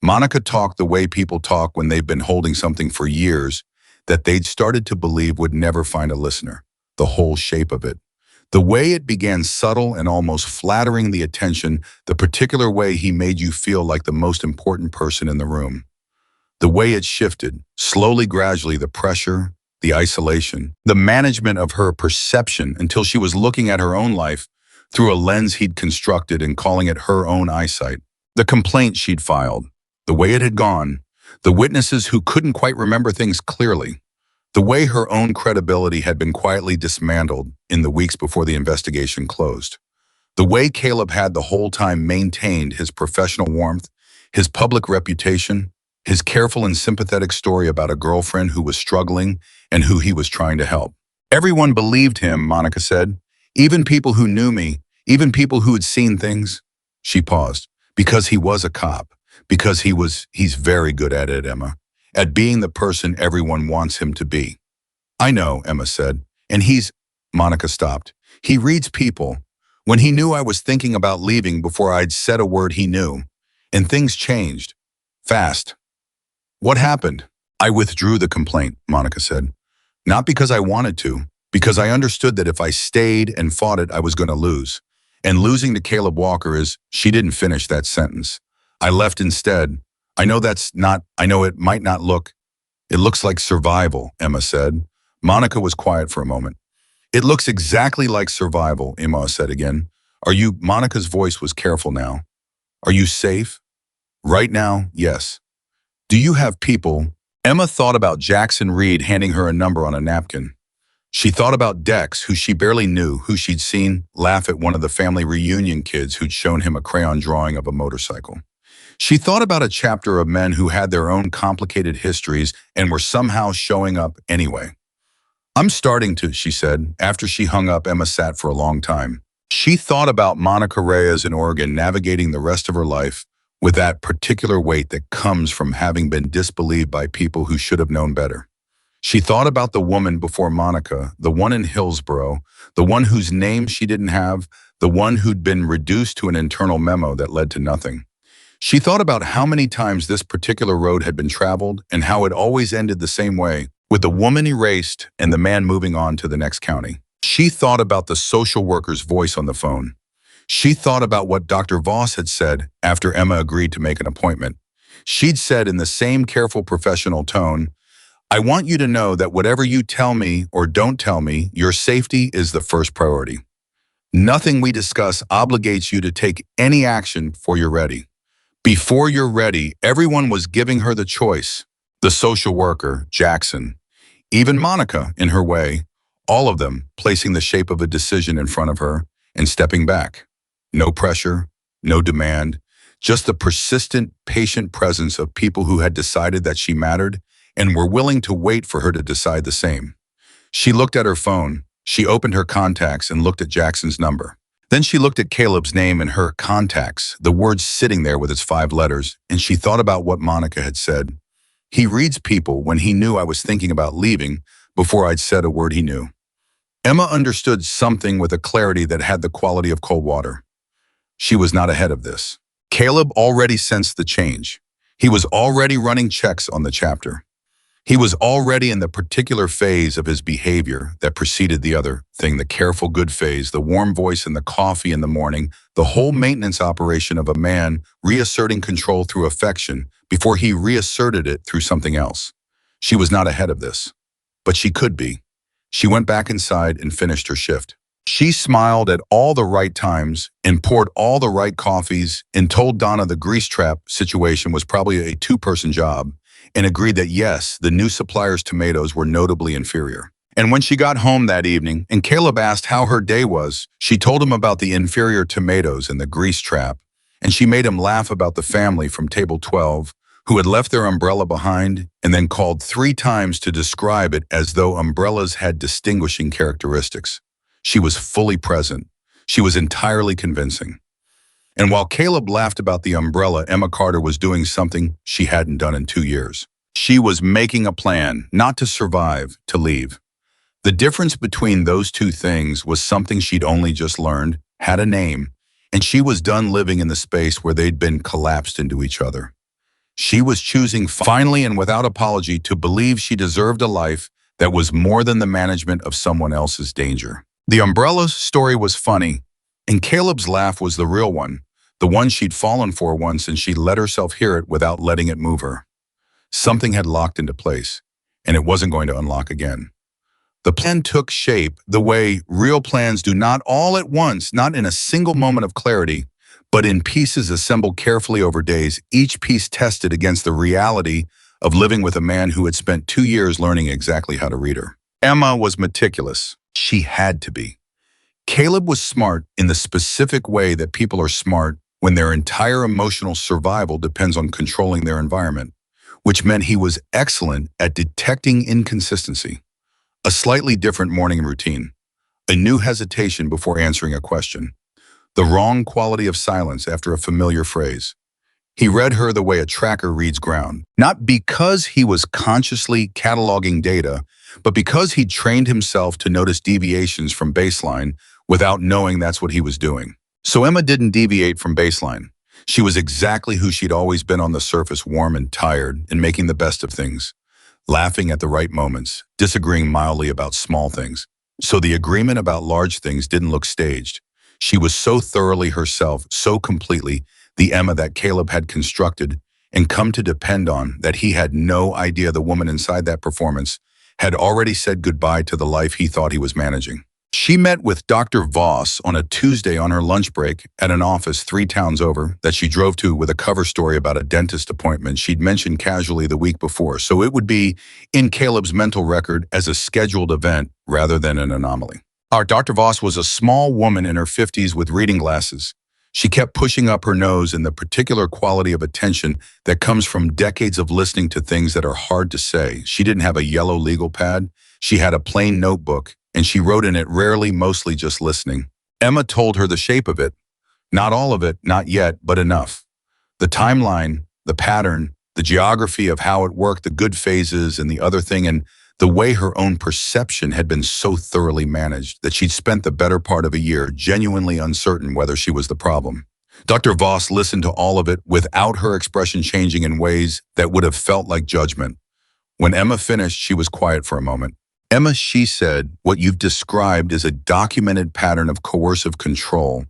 A: Monica talked the way people talk when they've been holding something for years that they'd started to believe would never find a listener, the whole shape of it. The way it began subtle and almost flattering the attention, the particular way he made you feel like the most important person in the room. The way it shifted, slowly, gradually, the pressure, the isolation, the management of her perception until she was looking at her own life through a lens he'd constructed and calling it her own eyesight. The complaint she'd filed, the way it had gone, the witnesses who couldn't quite remember things clearly, the way her own credibility had been quietly dismantled in the weeks before the investigation closed, the way Caleb had the whole time maintained his professional warmth, his public reputation, his careful and sympathetic story about a girlfriend who was struggling and who he was trying to help. Everyone believed him, Monica said. Even people who knew me, even people who had seen things. She paused. Because he was a cop. Because he's very good at it, Emma. At being the person everyone wants him to be. I know, Emma said. And Monica stopped. He reads people. When he knew I was thinking about leaving before I'd said a word, he knew. And things changed. Fast. What happened? I withdrew the complaint, Monica said. Not because I wanted to, because I understood that if I stayed and fought it, I was going to lose. And losing to Caleb Walker she didn't finish that sentence. I left instead. I know it might not it looks like survival, Emma said. Monica was quiet for a moment. It looks exactly like survival, Emma said again. Monica's voice was careful now. Are you safe? Right now, yes. Do you have people? Emma thought about Jackson Reed handing her a number on a napkin. She thought about Dex, who she barely knew, who she'd seen laugh at one of the family reunion kids who'd shown him a crayon drawing of a motorcycle. She thought about a chapter of men who had their own complicated histories and were somehow showing up anyway. I'm starting to, she said. After she hung up, Emma sat for a long time. She thought about Monica Reyes in Oregon navigating the rest of her life with that particular weight that comes from having been disbelieved by people who should have known better. She thought about the woman before Monica, the one in Hillsborough, the one whose name she didn't have, the one who'd been reduced to an internal memo that led to nothing. She thought about how many times this particular road had been traveled and how it always ended the same way, with the woman erased and the man moving on to the next county. She thought about the social worker's voice on the phone. She thought about what Dr. Voss had said after Emma agreed to make an appointment. She'd said in the same careful professional tone, "I want you to know that whatever you tell me or don't tell me, your safety is the first priority. Nothing we discuss obligates you to take any action before you're ready." Before you're ready, everyone was giving her the choice. The social worker, Jackson, even Monica, in her way, all of them placing the shape of a decision in front of her and stepping back. No pressure, no demand, just the persistent, patient presence of people who had decided that she mattered and were willing to wait for her to decide the same. She looked at her phone. She opened her contacts and looked at Jackson's number. Then she looked at Caleb's name in her contacts, the word sitting there with its 5 letters, and she thought about what Monica had said. "He reads people when he knew I was thinking about leaving before I'd said a word he knew." Emma understood something with a clarity that had the quality of cold water. She was not ahead of this. Caleb already sensed the change. He was already running checks on the chapter. He was already in the particular phase of his behavior that preceded the other thing, the careful good phase, the warm voice and the coffee in the morning, the whole maintenance operation of a man reasserting control through affection before he reasserted it through something else. She was not ahead of this, but she could be. She went back inside and finished her shift. She smiled at all the right times and poured all the right coffees and told Donna the grease trap situation was probably a 2-person job, and agreed that yes, the new supplier's tomatoes were notably inferior. And when she got home that evening and Caleb asked how her day was, she told him about the inferior tomatoes and the grease trap, and she made him laugh about the family from table 12 who had left their umbrella behind and then called 3 times to describe it as though umbrellas had distinguishing characteristics. She was fully present. She was entirely convincing. And while Caleb laughed about the umbrella, Emma Carter was doing something she hadn't done in 2 years. She was making a plan, not to survive, to leave. The difference between those two things was something she'd only just learned, had a name, and she was done living in the space where they'd been collapsed into each other. She was choosing finally and without apology to believe she deserved a life that was more than the management of someone else's danger. The umbrella story was funny, and Caleb's laugh was the real one, the one she'd fallen for once, and she'd let herself hear it without letting it move her. Something had locked into place, and it wasn't going to unlock again. The plan took shape the way real plans do, not all at once, not in a single moment of clarity, but in pieces assembled carefully over days, each piece tested against the reality of living with a man who had spent 2 years learning exactly how to read her. Emma was meticulous. She had to be. Caleb was smart in the specific way that people are smart when their entire emotional survival depends on controlling their environment, which meant he was excellent at detecting inconsistency. A slightly different morning routine, a new hesitation before answering a question, the wrong quality of silence after a familiar phrase. He read her the way a tracker reads ground, not because he was consciously cataloging data, but because he'd trained himself to notice deviations from baseline without knowing that's what he was doing. So Emma didn't deviate from baseline. She was exactly who she'd always been on the surface, warm and tired and making the best of things, laughing at the right moments, disagreeing mildly about small things. So the agreement about large things didn't look staged. She was so thoroughly herself, so completely the Emma that Caleb had constructed and come to depend on that he had no idea the woman inside that performance had already said goodbye to the life he thought he was managing. She met with Dr. Voss on a Tuesday on her lunch break at an office 3 towns over that she drove to with a cover story about a dentist appointment she'd mentioned casually the week before, so it would be in Caleb's mental record as a scheduled event rather than an anomaly. Our Dr. Voss was a small woman in her 50s with reading glasses. She kept pushing up her nose in the particular quality of attention that comes from decades of listening to things that are hard to say. She didn't have a yellow legal pad. She had a plain notebook, and she wrote in it rarely, mostly just listening. Emma told her the shape of it. Not all of it, not yet, but enough. The timeline, the pattern, the geography of how it worked, the good phases and the other thing, and The way her own perception had been so thoroughly managed that she'd spent the better part of a year genuinely uncertain whether she was the problem. Dr. Voss listened to all of it without her expression changing in ways that would have felt like judgment. When Emma finished, she was quiet for a moment. Emma, she said, what you've described is a documented pattern of coercive control.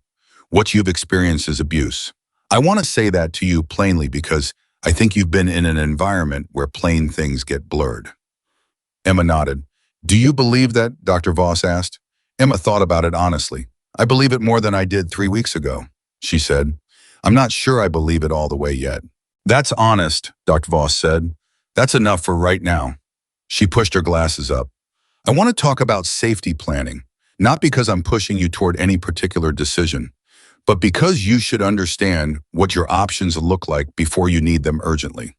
A: What you've experienced is abuse. I want to say that to you plainly because I think you've been in an environment where plain things get blurred. Emma nodded. Do you believe that? Dr. Voss asked. Emma thought about it honestly. I believe it more than I did 3 weeks ago, she said. I'm not sure I believe it all the way yet. That's honest, Dr. Voss said. That's enough for right now. She pushed her glasses up. I want to talk about safety planning, not because I'm pushing you toward any particular decision, but because you should understand what your options look like before you need them urgently.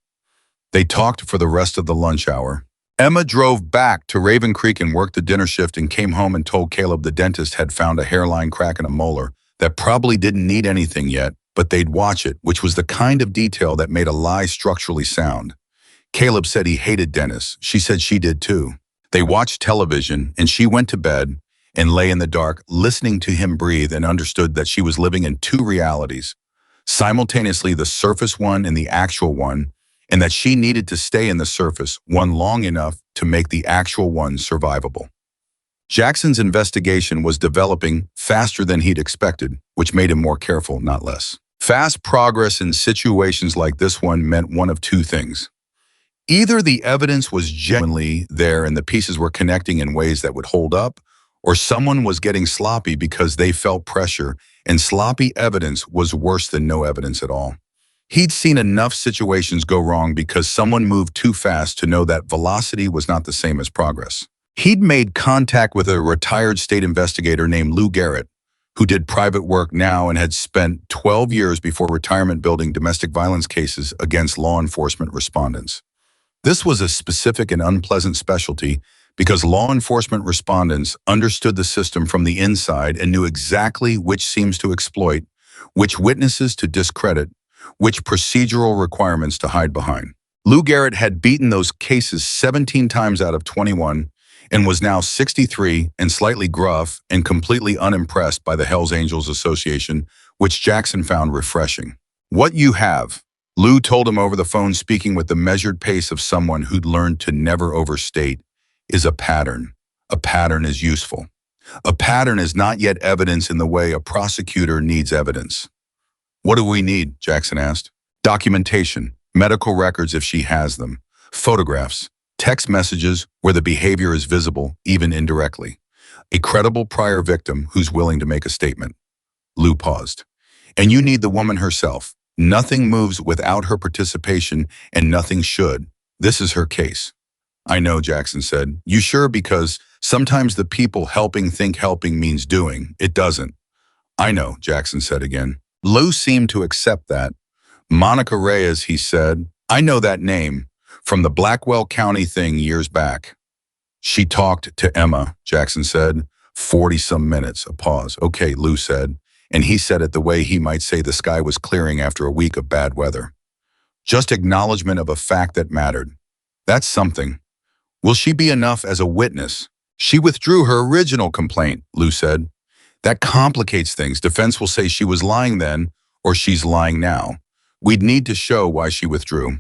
A: They talked for the rest of the lunch hour. Emma drove back to Raven Creek and worked the dinner shift and came home and told Caleb the dentist had found a hairline crack in a molar that probably didn't need anything yet, but they'd watch it, which was the kind of detail that made a lie structurally sound. Caleb said he hated dentists. She said she did too. They watched television and she went to bed and lay in the dark, listening to him breathe, and understood that she was living in two realities, simultaneously the surface one and the actual one, and that she needed to stay in the surface one long enough to make the actual one survivable. Jackson's investigation was developing faster than he'd expected, which made him more careful, not less. Fast progress in situations like this one meant one of two things. Either the evidence was genuinely there and the pieces were connecting in ways that would hold up, or someone was getting sloppy because they felt pressure, and sloppy evidence was worse than no evidence at all. He'd seen enough situations go wrong because someone moved too fast to know that velocity was not the same as progress. He'd made contact with a retired state investigator named Lou Garrett, who did private work now and had spent 12 years before retirement building domestic violence cases against law enforcement respondents. This was a specific and unpleasant specialty because law enforcement respondents understood the system from the inside and knew exactly which seams to exploit, which witnesses to discredit, which procedural requirements to hide behind. Lou Garrett had beaten those cases 17 times out of 21 and was now 63 and slightly gruff and completely unimpressed by the Hells Angels Association, which Jackson found refreshing. What you have, Lou told him over the phone, speaking with the measured pace of someone who'd learned to never overstate, is a pattern. A pattern is useful. A pattern is not yet evidence in the way a prosecutor needs evidence. What do we need? Jackson asked. Documentation, medical records if she has them, photographs, text messages where the behavior is visible, even indirectly. A credible prior victim who's willing to make a statement. Lou paused. And you need the woman herself. Nothing moves without her participation, and nothing should. This is her case. I know, Jackson said. You sure? Because sometimes the people helping think helping means doing. It doesn't. I know, Jackson said again. Lou seemed to accept that. Monica Reyes, he said. I know that name from the Blackwell County thing years back. She talked to Emma, Jackson said. 40-some minutes, a pause. Okay, Lou said. And he said it the way he might say the sky was clearing after a week of bad weather. Just acknowledgement of a fact that mattered. That's something. Will she be enough as a witness? She withdrew her original complaint, Lou said. That complicates things. Defense will say she was lying then, or she's lying now. We'd need to show why she withdrew.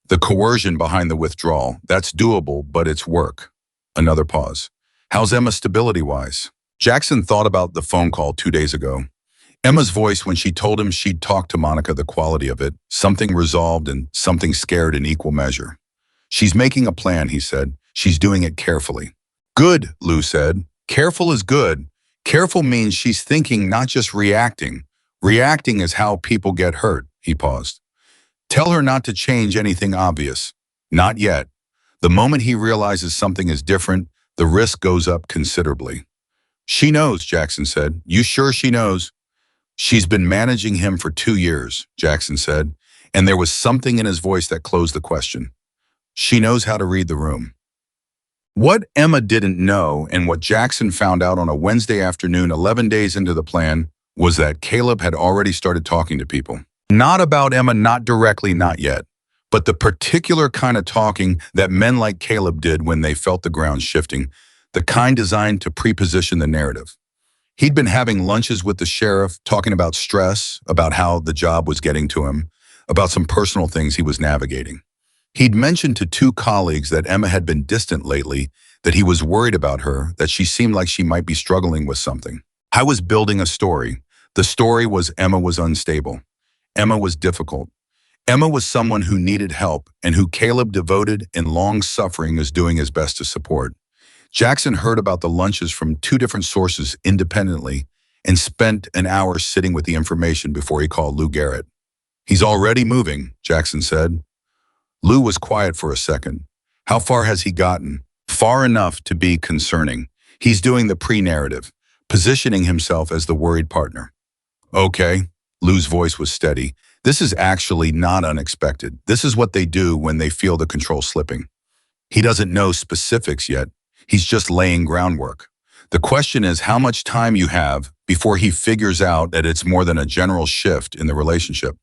A: The coercion behind the withdrawal, that's doable, but it's work. Another pause. How's Emma stability-wise? Jackson thought about the phone call 2 days ago. Emma's voice when she told him she'd talked to Monica, the quality of it, something resolved and something scared in equal measure. She's making a plan, he said. She's doing it carefully. Good, Lou said. Careful is good. Careful means she's thinking, not just reacting. Reacting is how people get hurt, he paused. Tell her not to change anything obvious. Not yet. The moment he realizes something is different, the risk goes up considerably. She knows, Jackson said. You sure she knows? She's been managing him for 2 years, Jackson said, and there was something in his voice that closed the question. She knows how to read the room. What Emma didn't know, and what Jackson found out on a Wednesday afternoon 11 days into the plan, was that Caleb had already started talking to people. Not about Emma, not directly, not yet, but the particular kind of talking that men like Caleb did when they felt the ground shifting, the kind designed to preposition the narrative. He'd been having lunches with the sheriff, talking about stress, about how the job was getting to him, about some personal things he was navigating. He'd mentioned to two colleagues that Emma had been distant lately, that he was worried about her, that she seemed like she might be struggling with something. I was building a story. The story was Emma was unstable. Emma was difficult. Emma was someone who needed help and who Caleb, devoted and long-suffering, is doing his best to support. Jackson heard about the lunches from two different sources independently and spent an hour sitting with the information before he called Lou Garrett. "He's already moving," Jackson said. Lou was quiet for a second. "How far has he gotten?" "Far enough to be concerning. He's doing the pre-narrative, positioning himself as the worried partner." "Okay." Lou's voice was steady. "This is actually not unexpected. This is what they do when they feel the control slipping. He doesn't know specifics yet. He's just laying groundwork. The question is how much time you have before he figures out that it's more than a general shift in the relationship."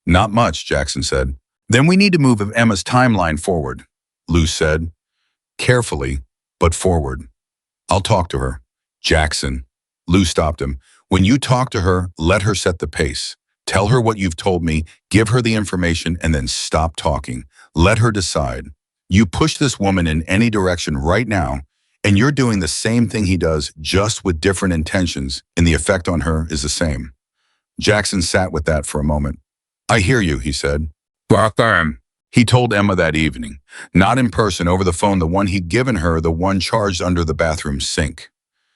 A: "Not much," Jackson said. "Then we need to move Emma's timeline forward," Lou said. "Carefully, but forward. I'll talk to her." "Jackson." Lou stopped him. "When you talk to her, let her set the pace. Tell her what you've told me, give her the information, and then stop talking. Let her decide. You push this woman in any direction right now, and you're doing the same thing he does, just with different intentions, and the effect on her is the same." Jackson sat with that for a moment. "I hear you," he said. "Welcome." He told Emma that evening, not in person, over the phone, the one he'd given her, the one charged under the bathroom sink.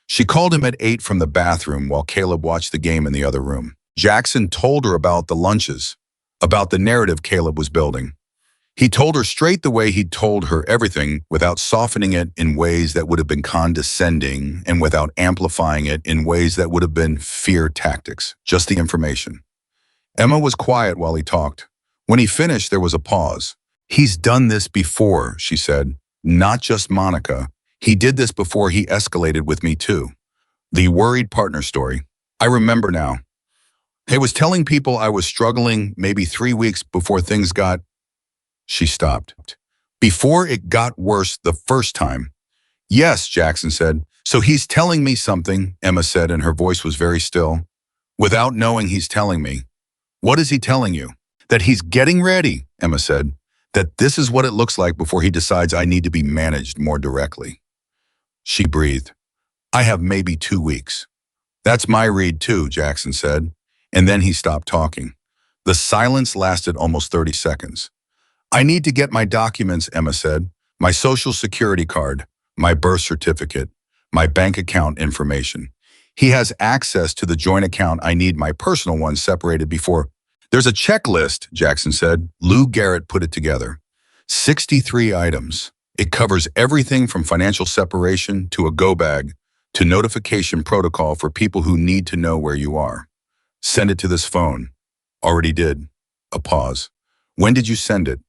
A: She called him at 8 from the bathroom while Caleb watched the game in the other room. Jackson told her about the lunches, about the narrative Caleb was building. He told her straight the way he'd told her everything, without softening it in ways that would have been condescending and without amplifying it in ways that would have been fear tactics, just the information. Emma was quiet while he talked. When he finished, there was a pause. "He's done this before," she said. "Not just Monica. He did this before. He escalated with me too." The worried partner story. "I remember now. He was telling people I was struggling maybe 3 weeks before things got..." She stopped. "Before it got worse the first time." "Yes," Jackson said. "So he's telling me something," Emma said, and her voice was very still. "Without knowing he's telling me." "What is he telling you?" "That he's getting ready," Emma said. "That this is what it looks like before he decides I need to be managed more directly." She breathed. "I have maybe 2 weeks." "That's my read too," Jackson said. And then he stopped talking. The silence lasted almost 30 seconds. "I need to get my documents," Emma said. "My social security card, my birth certificate, my bank account information. He has access to the joint account. I need my personal one separated before..." "There's a checklist," Jackson said. Lou Garrett put it together. 63 items. It covers everything from financial separation to a go bag to notification protocol for people who need to know where you are. "Send it to this phone." "Already did." A pause. "When did you send it?"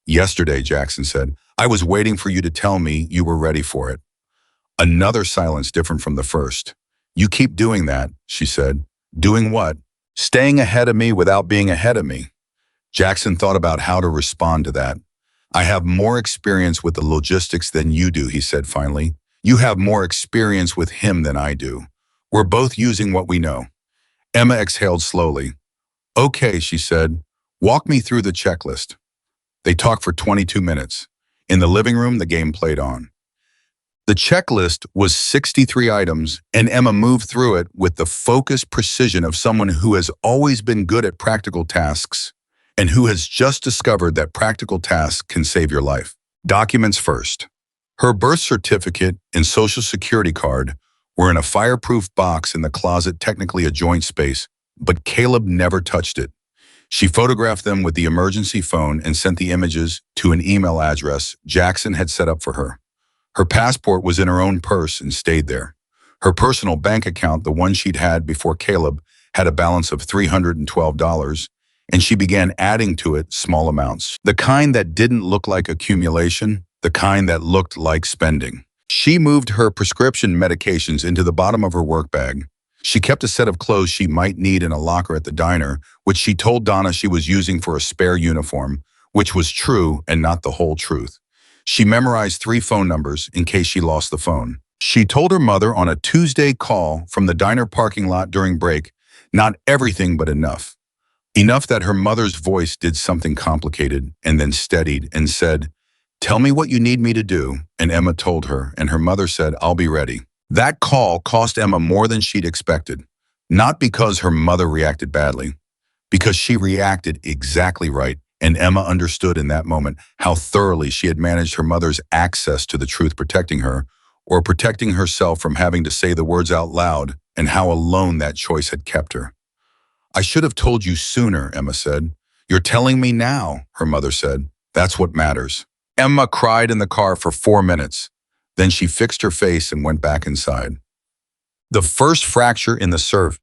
A: "Yesterday," Jackson said. "I was waiting for you to tell me you were ready for it." Another silence different from the first. "You keep doing that," she said. "Doing what?" "Staying ahead of me without being ahead of me." Jackson thought about how to respond to that. "I have more experience with the logistics than you do," he said finally. "You have more experience with him than I do. We're both using what we know." Emma exhaled slowly. "Okay," she said. "Walk me through the checklist." They talked for 22 minutes. In the living room, the game played on. The checklist was 63 items, and Emma moved through it with the focused precision of someone who has always been good at practical tasks and who has just discovered that practical tasks can save your life. Documents first. Her birth certificate and social security card were in a fireproof box in the closet, technically a joint space, but Caleb never touched it. She photographed them with the emergency phone and sent the images to an email address Jackson had set up for her. Her passport was in her own purse and stayed there. Her personal bank account, the one she'd had before Caleb, had a balance of $312, and she began adding to it small amounts. The kind that didn't look like accumulation, the kind that looked like spending. She moved her prescription medications into the bottom of her work bag. She kept a set of clothes she might need in a locker at the diner, which she told Donna she was using for a spare uniform, which was true and not the whole truth. She memorized 3 phone numbers in case she lost the phone. She told her mother on a Tuesday call from the diner parking lot during break, not everything but enough. Enough that her mother's voice did something complicated and then steadied and said, "Tell me what you need me to do," and Emma told her, and her mother said, "I'll be ready." That call cost Emma more than she'd expected, not because her mother reacted badly, because she reacted exactly right, and Emma understood in that moment how thoroughly she had managed her mother's access to the truth protecting her, or protecting herself from having to say the words out loud, and how alone that choice had kept her. "I should have told you sooner," Emma said. "You're telling me now," her mother said. "That's what matters." Emma cried in the car for 4 minutes. Then she fixed her face and went back inside. The first fracture in the surface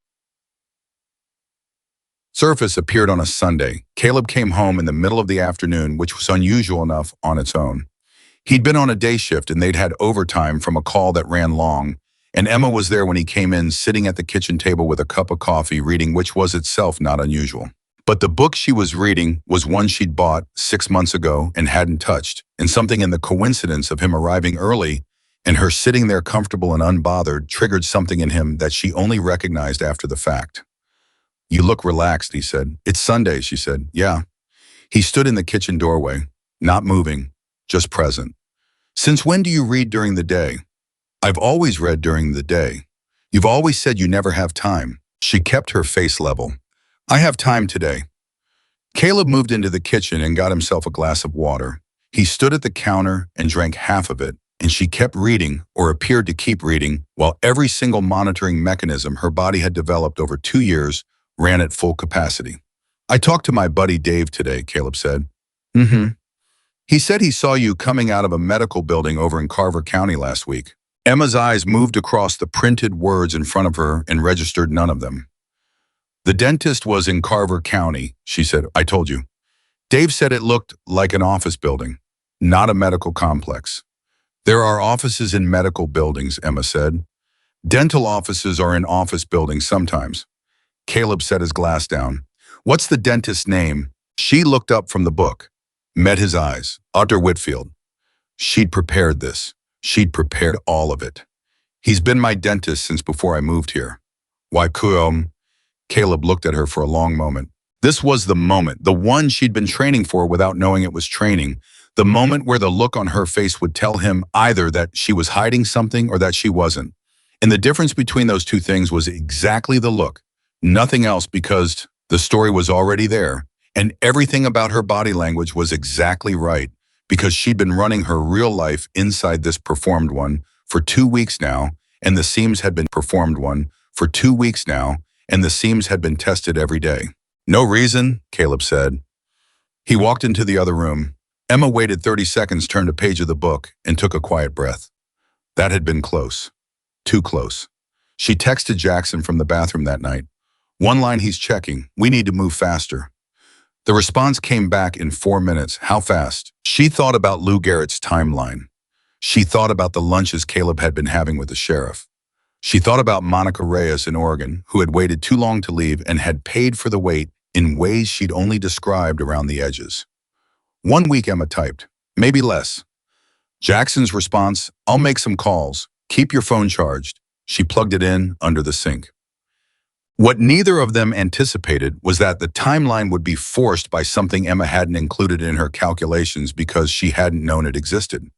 A: appeared on a Sunday. Caleb came home in the middle of the afternoon, which was unusual enough on its own. He'd been on a day shift and they'd had overtime from a call that ran long, and Emma was there when he came in, sitting at the kitchen table with a cup of coffee, reading, which was itself not unusual. But the book she was reading was one she'd bought 6 months ago and hadn't touched, and something in the coincidence of him arriving early and her sitting there comfortable and unbothered triggered something in him that she only recognized after the fact. "You look relaxed," he said. "It's Sunday," she said. "Yeah." He stood in the kitchen doorway, not moving, just present. "Since when do you read during the day?" "I've always read during the day. You've always said you never have time." She kept her face level. "I have time today." Caleb moved into the kitchen and got himself a glass of water. He stood at the counter and drank half of it, and she kept reading, or appeared to keep reading, while every single monitoring mechanism her body had developed over 2 years ran at full capacity. "I talked to my buddy Dave today," Caleb said. "Mm-hmm. He said he saw you coming out of a medical building over in Carver County last week." Emma's eyes moved across the printed words in front of her and registered none of them. "The dentist was in Carver County," she said. "I told you. Dave said it looked like an office building, not a medical complex." "There are offices in medical buildings," Emma said. "Dental offices are in office buildings sometimes." Caleb set his glass down. "What's the dentist's name?" She looked up from the book, met his eyes. "Dr. Whitfield." She'd prepared this. She'd prepared all of it. "He's been my dentist since before I moved here." "Why, Caleb looked at her for a long moment. This was the moment, the one she'd been training for without knowing it was training, the moment where the look on her face would tell him either that she was hiding something or that she wasn't. And the difference between those two things was exactly the look. Nothing else, because the story was already there, and everything about her body language was exactly right, because she'd been running her real life inside this performed one for 2 weeks now, and the seams had been performed one for 2 weeks now, and the seams had been tested every day. "No reason," Caleb said. He walked into the other room. Emma waited 30 seconds, turned a page of the book, and took a quiet breath. That had been close. Too close. She texted Jackson from the bathroom that night. "One line, he's checking. We need to move faster." The response came back in 4 minutes. "How fast?" She thought about Lou Garrett's timeline. She thought about the lunches Caleb had been having with the sheriff. She thought about Monica Reyes in Oregon, who had waited too long to leave and had paid for the wait in ways she'd only described around the edges. 1 week, Emma typed. Maybe less. Jackson's response, "I'll make some calls. Keep your phone charged." She plugged it in under the sink. What neither of them anticipated was that the timeline would be forced by something Emma hadn't included in her calculations because she hadn't known it existed.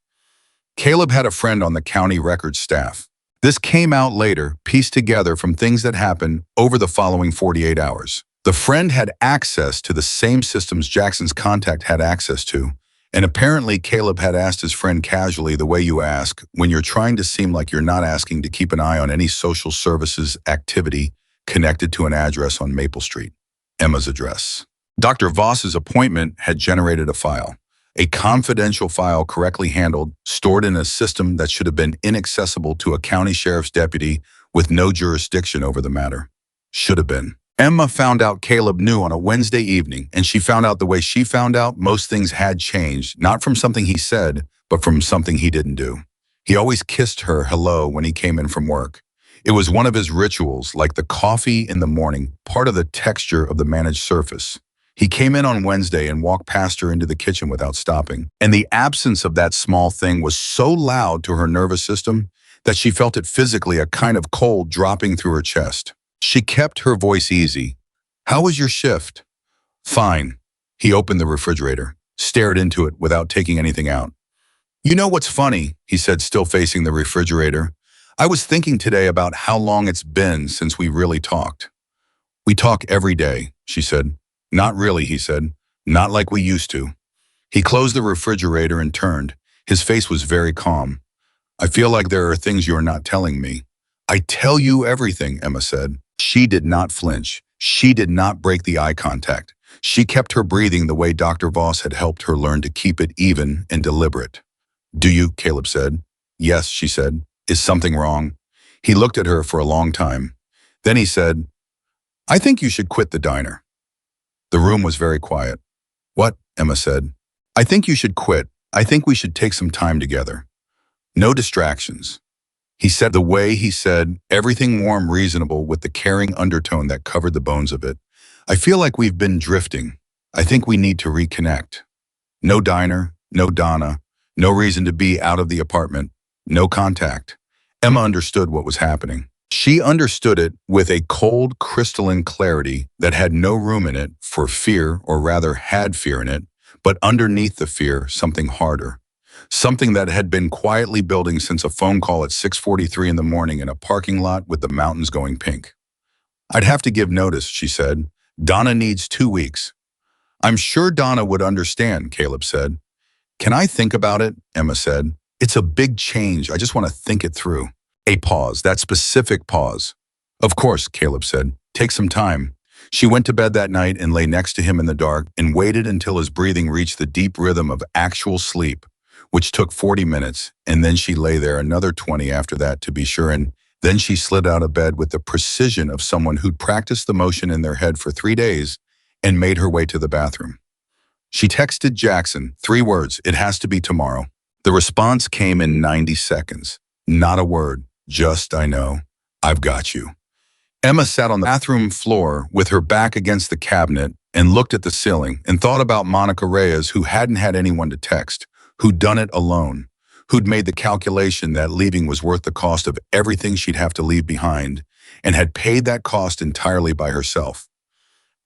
A: Caleb had a friend on the county records staff. This came out later, pieced together from things that happened over the following 48 hours. The friend had access to the same systems Jackson's contact had access to, and apparently Caleb had asked his friend casually, the way you ask when you're trying to seem like you're not asking, to keep an eye on any social services activity connected to an address on Maple Street. Emma's address. Dr. Voss's appointment had generated a file. A confidential file correctly handled, stored in a system that should have been inaccessible to a county sheriff's deputy with no jurisdiction over the matter. Should have been. Emma found out Caleb knew on a Wednesday evening, and she found out the way she found out. Most things had changed, not from something he said, but from something he didn't do. He always kissed her hello when he came in from work. It was one of his rituals, like the coffee in the morning, part of the texture of the managed surface. He came in on Wednesday and walked past her into the kitchen without stopping. And the absence of that small thing was so loud to her nervous system that she felt it physically, a kind of cold dropping through her chest. She kept her voice easy. "How was your shift?" "Fine." He opened the refrigerator, stared into it without taking anything out. "You know what's funny?" he said, still facing the refrigerator. "I was thinking today about how long it's been since we really talked." "We talk every day," she said. "Not really," he said. "Not like we used to." He closed the refrigerator and turned. His face was very calm. "I feel like there are things you're not telling me." "I tell you everything," Emma said. She did not flinch. She did not break the eye contact. She kept her breathing the way Dr. Voss had helped her learn to keep it even and deliberate. "Do you?" Caleb said. "Yes," she said. "Is something wrong?" He looked at her for a long time. Then he said, "I think you should quit the diner." The room was very quiet. "What?" Emma said. "I think you should quit. I think we should take some time together. No distractions." He said the way he said, everything warm, reasonable, with the caring undertone that covered the bones of it. "I feel like we've been drifting. I think we need to reconnect. No diner, no Donna, no reason to be out of the apartment, no contact." Emma understood what was happening. She understood it with a cold, crystalline clarity that had no room in it for fear, or rather had fear in it, but underneath the fear, something harder. Something that had been quietly building since a phone call at 6:43 in the morning in a parking lot with the mountains going pink. "I'd have to give notice," she said. "Donna needs 2 weeks." "I'm sure Donna would understand," Caleb said. "Can I think about it?" Emma said. "It's a big change. I just want to think it through." A pause, that specific pause. "Of course," Caleb said. "Take some time." She went to bed that night and lay next to him in the dark and waited until his breathing reached the deep rhythm of actual sleep, which took 40 minutes, and then she lay there another 20 after that to be sure, and then she slid out of bed with the precision of someone who'd practiced the motion in their head for 3 days and made her way to the bathroom. She texted Jackson, 3 words, "It has to be tomorrow." The response came in 90 seconds. Not a word, just, "I know, I've got you." Emma sat on the bathroom floor with her back against the cabinet and looked at the ceiling and thought about Monica Reyes, who hadn't had anyone to text, who'd done it alone, who'd made the calculation that leaving was worth the cost of everything she'd have to leave behind, and had paid that cost entirely by herself.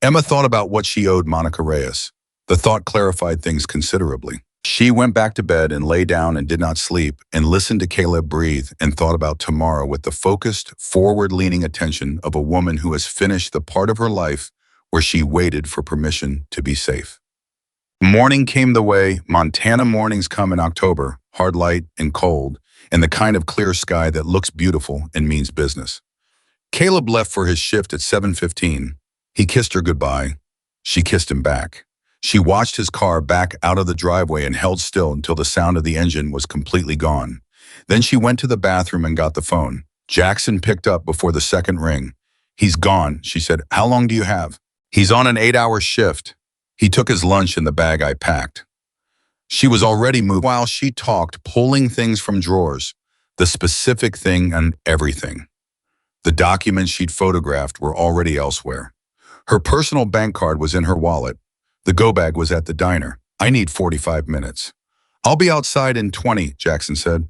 A: Emma thought about what she owed Monica Reyes. The thought clarified things considerably. She went back to bed and lay down and did not sleep and listened to Caleb breathe and thought about tomorrow with the focused, forward-leaning attention of a woman who has finished the part of her life where she waited for permission to be safe. Morning came the way Montana mornings come in October, hard light and cold, and the kind of clear sky that looks beautiful and means business. Caleb left for his shift at 7:15. He kissed her goodbye. She kissed him back. She watched his car back out of the driveway and held still until the sound of the engine was completely gone. Then she went to the bathroom and got the phone. Jackson picked up before the second ring. "He's gone," she said. "How long do you have?" "He's on an 8-hour shift. He took his lunch in the bag I packed." She was already moved while she talked, pulling things from drawers, the specific thing and everything. The documents she'd photographed were already elsewhere. Her personal bank card was in her wallet. The go bag was at the diner. "I need 45 minutes. "I'll be outside in 20, Jackson said.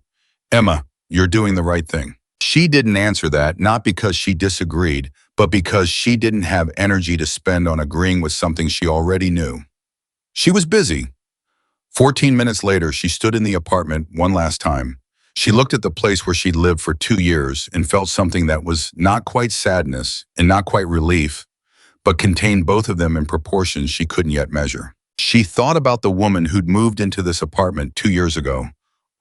A: "Emma, you're doing the right thing." She didn't answer that, not because she disagreed, but because she didn't have energy to spend on agreeing with something she already knew. She was busy. 14 minutes later, she stood in the apartment one last time. She looked at the place where she'd lived for 2 years and felt something that was not quite sadness and not quite relief, but contained both of them in proportions she couldn't yet measure. She thought about the woman who'd moved into this apartment 2 years ago,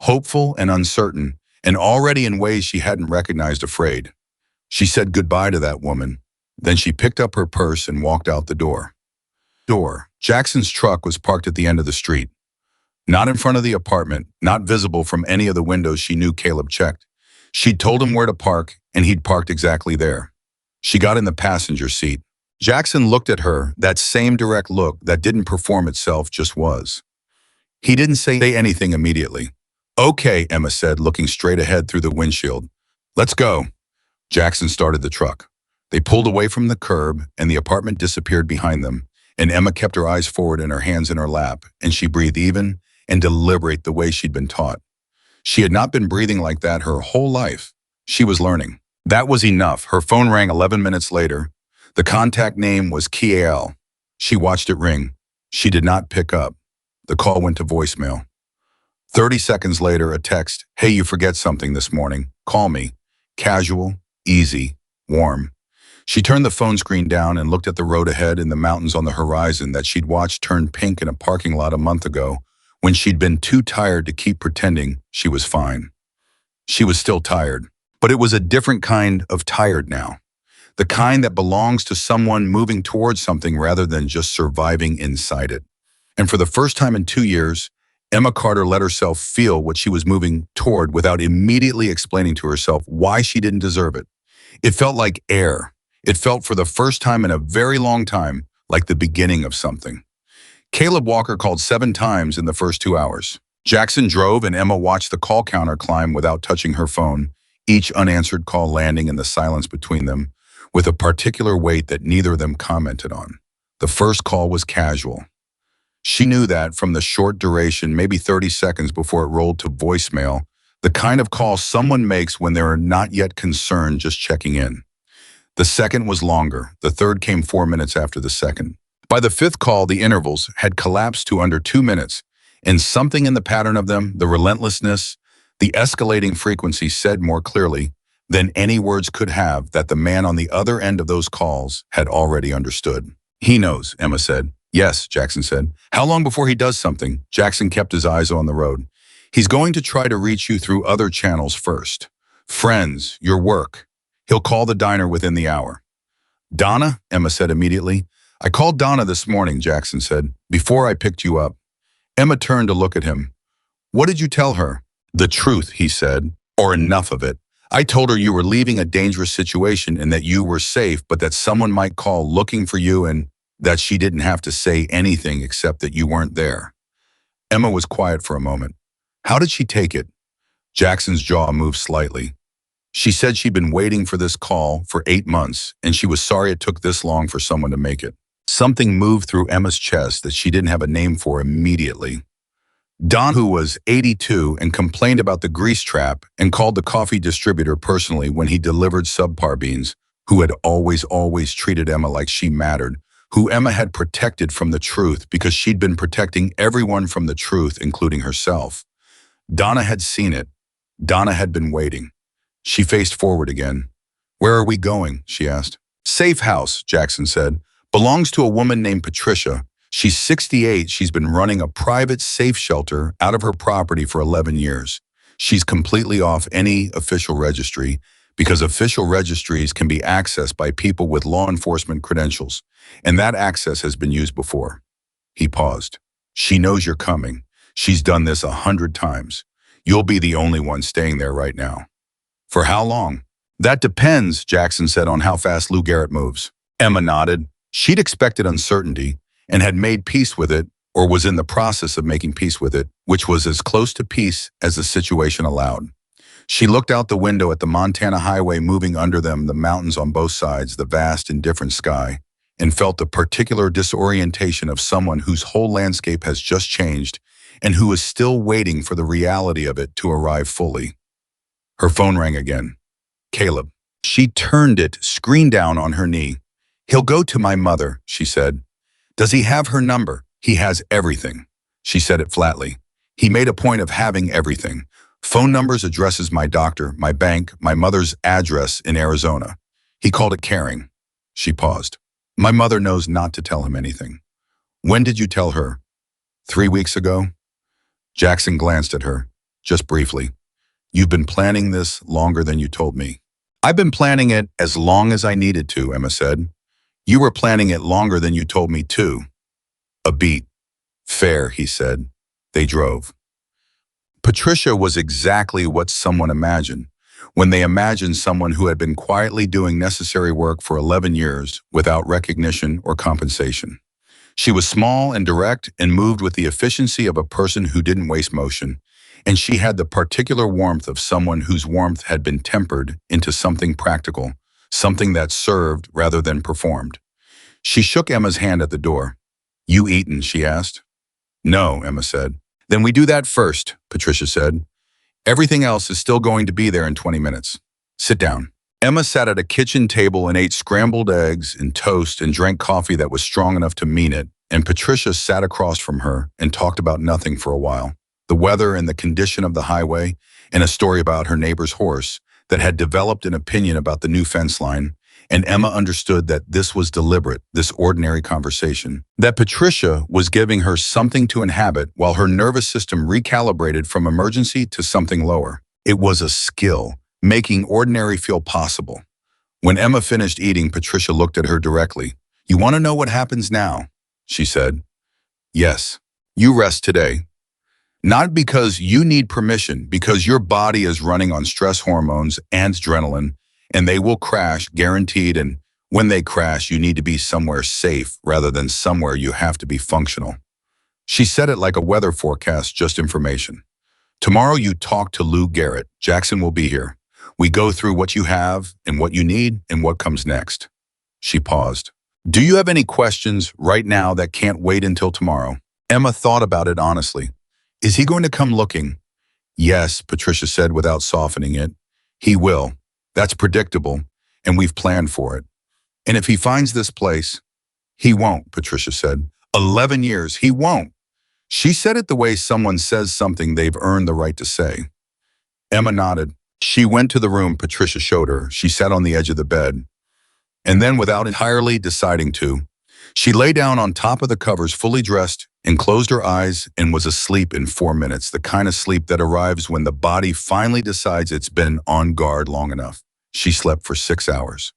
A: hopeful and uncertain, and already in ways she hadn't recognized afraid. She said goodbye to that woman. Then she picked up her purse and walked out the door. Jackson's truck was parked at the end of the street. Not in front of the apartment, not visible from any of the windows she knew Caleb checked. She'd told him where to park, and he'd parked exactly there. She got in the passenger seat. Jackson looked at her, that same direct look that didn't perform itself, just was. He didn't say anything immediately. "Okay," Emma said, looking straight ahead through the windshield. "Let's go." Jackson started the truck. They pulled away from the curb, and the apartment disappeared behind them, And Emma kept her eyes forward and her hands in her lap, and she breathed even and deliberate the way she'd been taught. She had not been breathing like that her whole life. She was learning. That was enough. Her phone rang 11 minutes later. The contact name was Kiel. She watched it ring. She did not pick up. The call went to voicemail. 30 seconds later, a text, "Hey, you forget something this morning. Call me." Casual, easy, warm. She turned the phone screen down and looked at the road ahead and the mountains on the horizon that she'd watched turn pink in a parking lot a month ago when she'd been too tired to keep pretending she was fine. She was still tired, but it was a different kind of tired now. The kind that belongs to someone moving towards something rather than just surviving inside it. And for the first time in 2 years, Emma Carter let herself feel what she was moving toward without immediately explaining to herself why she didn't deserve it. It felt like air. It felt for the first time in a very long time like the beginning of something. Caleb Walker called 7 times in the first 2 hours. Jackson drove and Emma watched the call counter climb without touching her phone, each unanswered call landing in the silence between them, with a particular weight that neither of them commented on. The first call was casual. She knew that from the short duration, maybe 30 seconds before it rolled to voicemail, the kind of call someone makes when they're not yet concerned, just checking in. The second was longer. The third came 4 minutes after the second. By the fifth call, the intervals had collapsed to under 2 minutes, and something in the pattern of them, the relentlessness, the escalating frequency said more clearly than any words could have that the man on the other end of those calls had already understood. "He knows," Emma said. "Yes," Jackson said. "How long before he does something?" Jackson kept his eyes on the road. "He's going to try to reach you through other channels first. Friends, your work. He'll call the diner within the hour." "Donna?" Emma said immediately. "I called Donna this morning," Jackson said, "before I picked you up." Emma turned to look at him. "What did you tell her?" "The truth," he said, "or enough of it. I told her you were leaving a dangerous situation and that you were safe, but that someone might call looking for you and that she didn't have to say anything except that you weren't there." Emma was quiet for a moment. How did she take it? Jackson's jaw moved slightly. She said she'd been waiting for this call for 8 months, and she was sorry it took this long for someone to make it. Something moved through Emma's chest that she didn't have a name for immediately. Don, who was 82 and complained about the grease trap and called the coffee distributor personally when he delivered subpar beans, who had always treated Emma like she mattered, who Emma had protected from the truth because she'd been protecting everyone from the truth, including herself. Donna had seen it. Donna had been waiting. She faced forward again. "Where are we going?" she asked. "Safe house," Jackson said. "Belongs to a woman named Patricia. She's 68. She's been running a private safe shelter out of her property for 11 years. She's completely off any official registry because official registries can be accessed by people with law enforcement credentials, and that access has been used before." He paused. "She knows you're coming. She's done this 100 times. You'll be the only one staying there right now." "For how long?" "That depends," Jackson said, "on how fast Lou Garrett moves." Emma nodded. She'd expected uncertainty and had made peace with it, or was in the process of making peace with it, which was as close to peace as the situation allowed. She looked out the window at the Montana highway moving under them, the mountains on both sides, the vast indifferent sky, and felt the particular disorientation of someone whose whole landscape has just changed and who is still waiting for the reality of it to arrive fully. Her phone rang again. Caleb. She turned it, screen down on her knee. "He'll go to my mother," she said. "Does he have her number?" "He has everything." She said it flatly. "He made a point of having everything. Phone numbers, addresses, my doctor, my bank, my mother's address in Arizona. He called it caring." She paused. "My mother knows not to tell him anything." "When did you tell her?" 3 weeks ago." Jackson glanced at her, just briefly. "You've been planning this longer than you told me." "I've been planning it as long as I needed to," Emma said. "You were planning it longer than you told me too." A beat. "Fair," he said. They drove. Patricia was exactly what someone imagined when they imagined someone who had been quietly doing necessary work for 11 years without recognition or compensation. She was small and direct and moved with the efficiency of a person who didn't waste motion, and she had the particular warmth of someone whose warmth had been tempered into something practical, something that served rather than performed. She shook Emma's hand at the door. You eaten, she asked. No, Emma said. Then we do that first, Patricia said. Everything else is still going to be there in 20 minutes. Sit down. Emma sat at a kitchen table and ate scrambled eggs and toast and drank coffee that was strong enough to mean it, and Patricia sat across from her and talked about nothing for a while. The weather and the condition of the highway, and a story about her neighbor's horse that had developed an opinion about the new fence line, and Emma understood that this was deliberate, this ordinary conversation, that Patricia was giving her something to inhabit while her nervous system recalibrated from emergency to something lower. It was a skill, making ordinary feel possible. When Emma finished eating, Patricia looked at her directly. You want to know what happens now? She said. Yes. You rest today. Not because you need permission, because your body is running on stress hormones and adrenaline, and they will crash, guaranteed, and when they crash, you need to be somewhere safe rather than somewhere you have to be functional. She said it like a weather forecast, just information. Tomorrow you talk to Lou Garrett. Jackson will be here. We go through what you have and what you need and what comes next. She paused. Do you have any questions right now that can't wait until tomorrow? Emma thought about it honestly. Is he going to come looking? Yes, Patricia said without softening it. He will. That's predictable, and we've planned for it. And if he finds this place, he won't, Patricia said. 11 years, he won't. She said it the way someone says something they've earned the right to say. Emma nodded. She went to the room Patricia showed her. She sat on the edge of the bed. And then, without entirely deciding to, she lay down on top of the covers, fully dressed, and closed her eyes and was asleep in 4 minutes, the kind of sleep that arrives when the body finally decides it's been on guard long enough. She slept for 6 hours.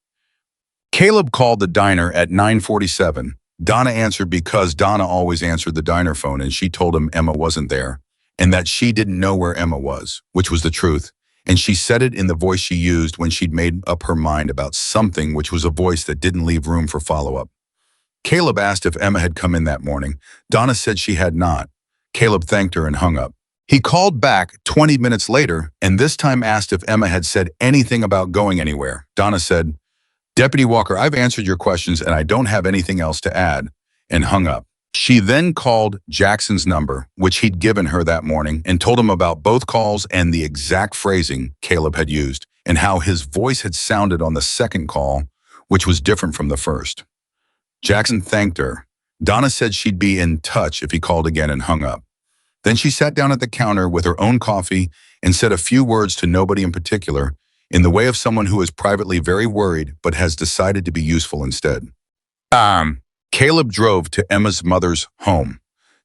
A: Caleb called the diner at 9:47. Donna answered because Donna always answered the diner phone, and she told him Emma wasn't there and that she didn't know where Emma was, which was the truth. And she said it in the voice she used when she'd made up her mind about something, which was a voice that didn't leave room for follow-up. Caleb asked if Emma had come in that morning. Donna said she had not. Caleb thanked her and hung up. He called back 20 minutes later and this time asked if Emma had said anything about going anywhere. Donna said, Deputy Walker, I've answered your questions and I don't have anything else to add, and hung up. She then called Jackson's number, which he'd given her that morning, and told him about both calls and the exact phrasing Caleb had used, and how his voice had sounded on the second call, which was different from the first. Jackson thanked her. Donna said she'd be in touch if he called again, and hung up. Then she sat down at the counter with her own coffee and said a few words to nobody in particular, in the way of someone who is privately very worried but has decided to be useful instead. Caleb drove to Emma's mother's home.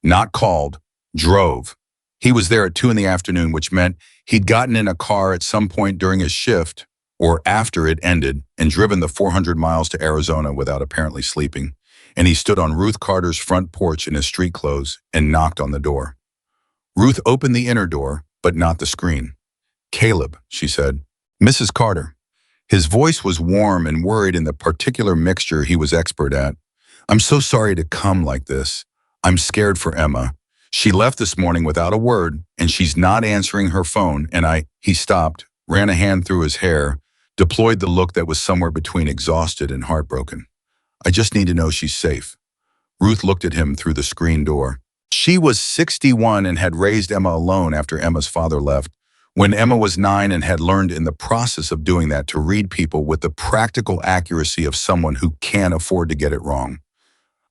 A: Not called, drove. He was there at 2 in the afternoon, which meant he'd gotten in a car at some point during his shift or after it ended and driven the 400 miles to Arizona without apparently sleeping. And he stood on Ruth Carter's front porch in his street clothes and knocked on the door. Ruth opened the inner door, but not the screen. Caleb, she said. Mrs. Carter. His voice was warm and worried in the particular mixture he was expert at. I'm so sorry to come like this. I'm scared for Emma. She left this morning without a word, and she's not answering her phone, and He stopped, ran a hand through his hair, deployed the look that was somewhere between exhausted and heartbroken. I just need to know she's safe. Ruth looked at him through the screen door. She was 61 and had raised Emma alone after Emma's father left. When Emma was 9 and had learned in the process of doing that to read people with the practical accuracy of someone who can't afford to get it wrong.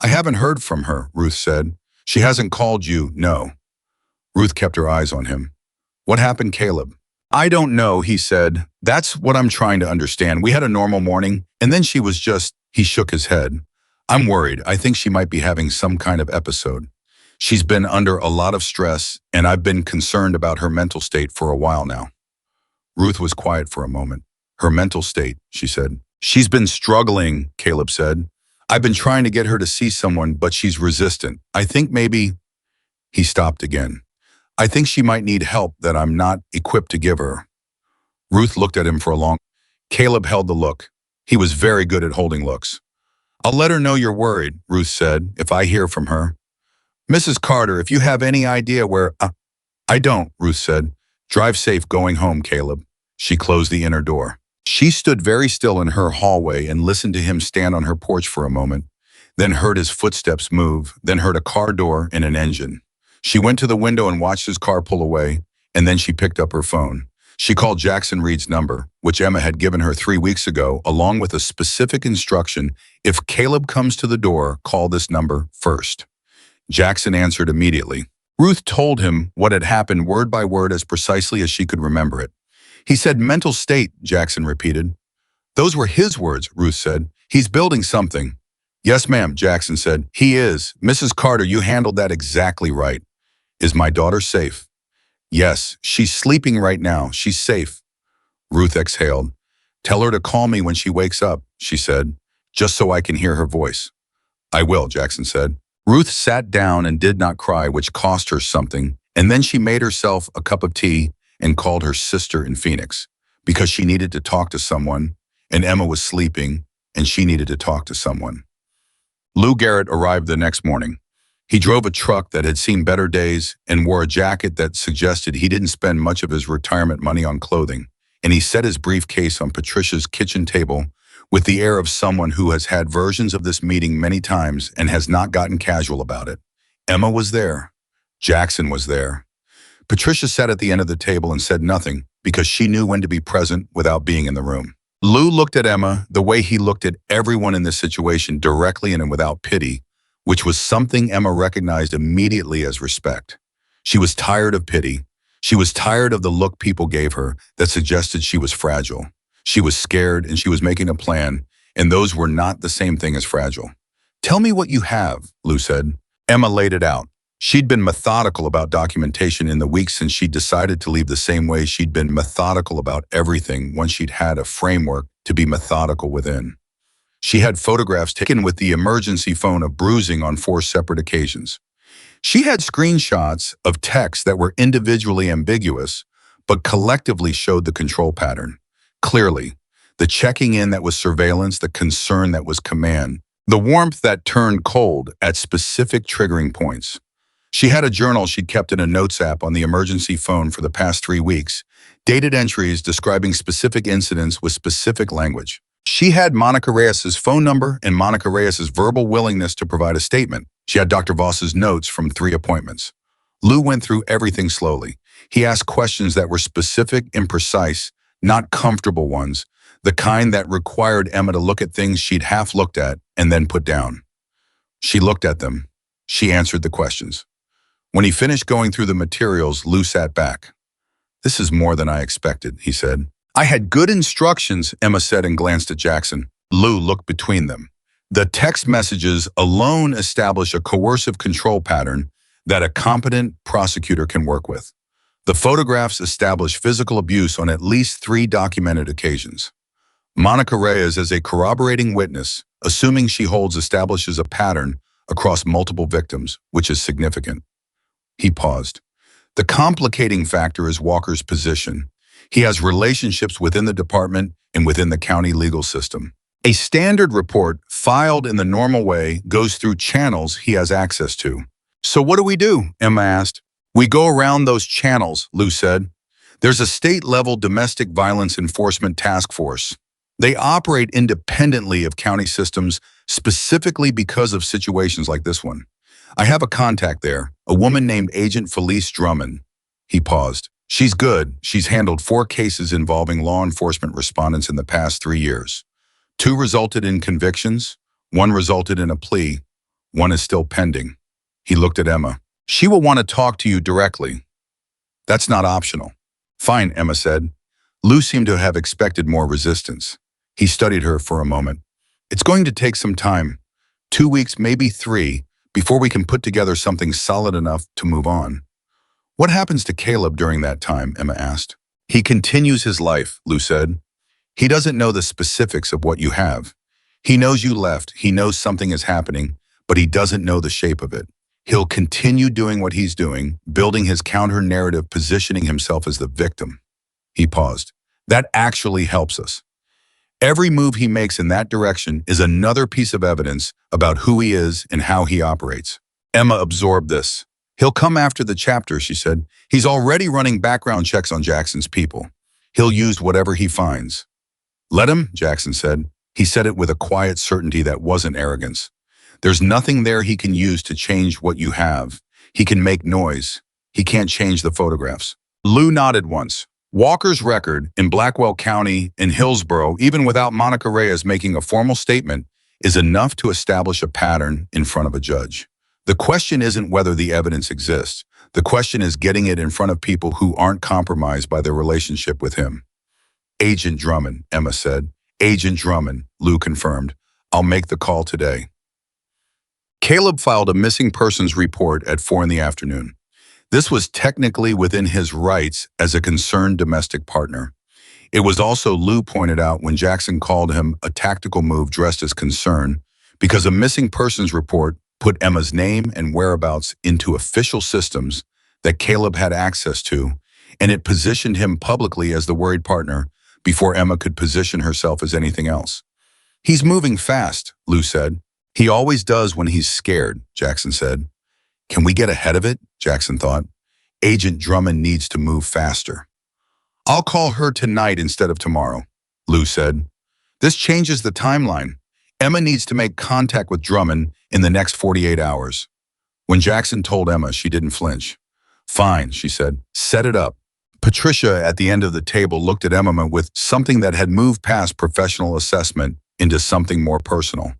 A: I haven't heard from her, Ruth said. She hasn't called you, no. Ruth kept her eyes on him. What happened, Caleb? I don't know, he said. That's what I'm trying to understand. We had a normal morning, and then she was just, he shook his head. I'm worried. I think she might be having some kind of episode. She's been under a lot of stress, and I've been concerned about her mental state for a while now. Ruth was quiet for a moment. Her mental state, she said. She's been struggling, Caleb said. I've been trying to get her to see someone, but she's resistant. I think maybe... He stopped again. I think she might need help that I'm not equipped to give her. Ruth looked at him for a long... Caleb held the look. He was very good at holding looks. I'll let her know you're worried, Ruth said, if I hear from her. Mrs. Carter, if you have any idea where... I don't, Ruth said. Drive safe going home, Caleb. She closed the inner door. She stood very still in her hallway and listened to him stand on her porch for a moment. then heard his footsteps move, then heard a car door and an engine. She went to the window and watched his car pull away, and then she picked up her phone. She called Jackson Reed's number, which Emma had given her 3 weeks ago, along with a specific instruction: if Caleb comes to the door, call this number first. Jackson answered immediately. Ruth told him what had happened word by word as precisely as she could remember it. He said, "Mental state," Jackson repeated. "Those were his words," Ruth said. "He's building something." "Yes, ma'am," Jackson said. "He is. Mrs. Carter, you handled that exactly right." "Is my daughter safe?" "Yes, she's sleeping right now. She's safe." Ruth exhaled. "Tell her to call me when she wakes up," she said, "just so I can hear her voice." "I will," Jackson said. Ruth sat down and did not cry, which cost her something, and then she made herself a cup of tea and called her sister in Phoenix, because she needed to talk to someone, and Emma was sleeping, and she needed to talk to someone. Lou Garrett arrived the next morning. He drove a truck that had seen better days and wore a jacket that suggested he didn't spend much of his retirement money on clothing, and he set his briefcase on Patricia's kitchen table with the air of someone who has had versions of this meeting many times and has not gotten casual about it. Emma was there. Jackson was there. Patricia sat at the end of the table and said nothing because she knew when to be present without being in the room. Lou looked at Emma the way he looked at everyone in this situation, directly and without pity, which was something Emma recognized immediately as respect. She was tired of pity. She was tired of the look people gave her that suggested she was fragile. She was scared and she was making a plan, and those were not the same thing as fragile. "Tell me what you have," Lou said. Emma laid it out. She'd been methodical about documentation in the weeks since she'd decided to leave, the same way she'd been methodical about everything once she'd had a framework to be methodical within. She had photographs taken with the emergency phone of bruising on 4 separate occasions. She had screenshots of texts that were individually ambiguous, but collectively showed the control pattern. Clearly, the checking in that was surveillance, the concern that was command, the warmth that turned cold at specific triggering points. She had a journal she'd kept in a notes app on the emergency phone for the past 3 weeks, dated entries describing specific incidents with specific language. She had Monica Reyes's phone number and Monica Reyes's verbal willingness to provide a statement. She had Dr. Voss's notes from 3 appointments. Lou went through everything slowly. He asked questions that were specific and precise, not comfortable ones, the kind that required Emma to look at things she'd half looked at and then put down. She looked at them. She answered the questions. When he finished going through the materials, Lou sat back. "This is more than I expected," he said. "I had good instructions," Emma said and glanced at Jackson. Lou looked between them. The text messages alone establish a coercive control pattern that a competent prosecutor can work with. The photographs establish physical abuse on at least 3 documented occasions. Monica Reyes, as a corroborating witness, assuming she holds, establishes a pattern across multiple victims, which is significant. He paused. The complicating factor is Walker's position. He has relationships within the department and within the county legal system. A standard report, filed in the normal way, goes through channels he has access to. "So what do we do?" Emma asked. "We go around those channels," Lou said. "There's a state-level domestic violence enforcement task force. They operate independently of county systems, specifically because of situations like this one. I have a contact there, a woman named Agent Felice Drummond." He paused. "She's good. She's handled 4 cases involving law enforcement respondents in the past 3 years. 2 resulted in convictions, 1 resulted in a plea, 1 is still pending." He looked at Emma. "She will want to talk to you directly. That's not optional." "Fine," Emma said. Lou seemed to have expected more resistance. He studied her for a moment. "It's going to take some time, 2 weeks, maybe 3, before we can put together something solid enough to move on." "What happens to Caleb during that time?" Emma asked. "He continues his life," Lou said. "He doesn't know the specifics of what you have. He knows you left, he knows something is happening, but he doesn't know the shape of it. He'll continue doing what he's doing, building his counter-narrative, positioning himself as the victim." He paused. "That actually helps us. Every move he makes in that direction is another piece of evidence about who he is and how he operates." Emma absorbed this. "He'll come after the chapter," she said. "He's already running background checks on Jackson's people. He'll use whatever he finds." "Let him," Jackson said. He said it with a quiet certainty that wasn't arrogance. There's nothing there he can use to change what you have. He can make noise. He can't change the photographs. Lou nodded once. Walker's record in Blackwell County in Hillsborough, even without Monica Reyes making a formal statement, is enough to establish a pattern in front of a judge. The question isn't whether the evidence exists. The question is getting it in front of people who aren't compromised by their relationship with him. Agent Drummond, Emma said. Agent Drummond, Lou confirmed. I'll make the call today. Caleb filed a missing persons report at 4 in the afternoon. This was technically within his rights as a concerned domestic partner. It was also, Lou pointed out when Jackson called him, a tactical move dressed as concern, because a missing persons report put Emma's name and whereabouts into official systems that Caleb had access to, and it positioned him publicly as the worried partner before Emma could position herself as anything else. He's moving fast, Lou said. He always does when he's scared, Jackson said. Can we get ahead of it? Jackson thought. Agent Drummond needs to move faster. I'll call her tonight instead of tomorrow, Lou said. This changes the timeline. Emma needs to make contact with Drummond in the next 48 hours. When Jackson told Emma, she didn't flinch. Fine, she said. Set it up. Patricia at the end of the table looked at Emma with something that had moved past professional assessment into something more personal.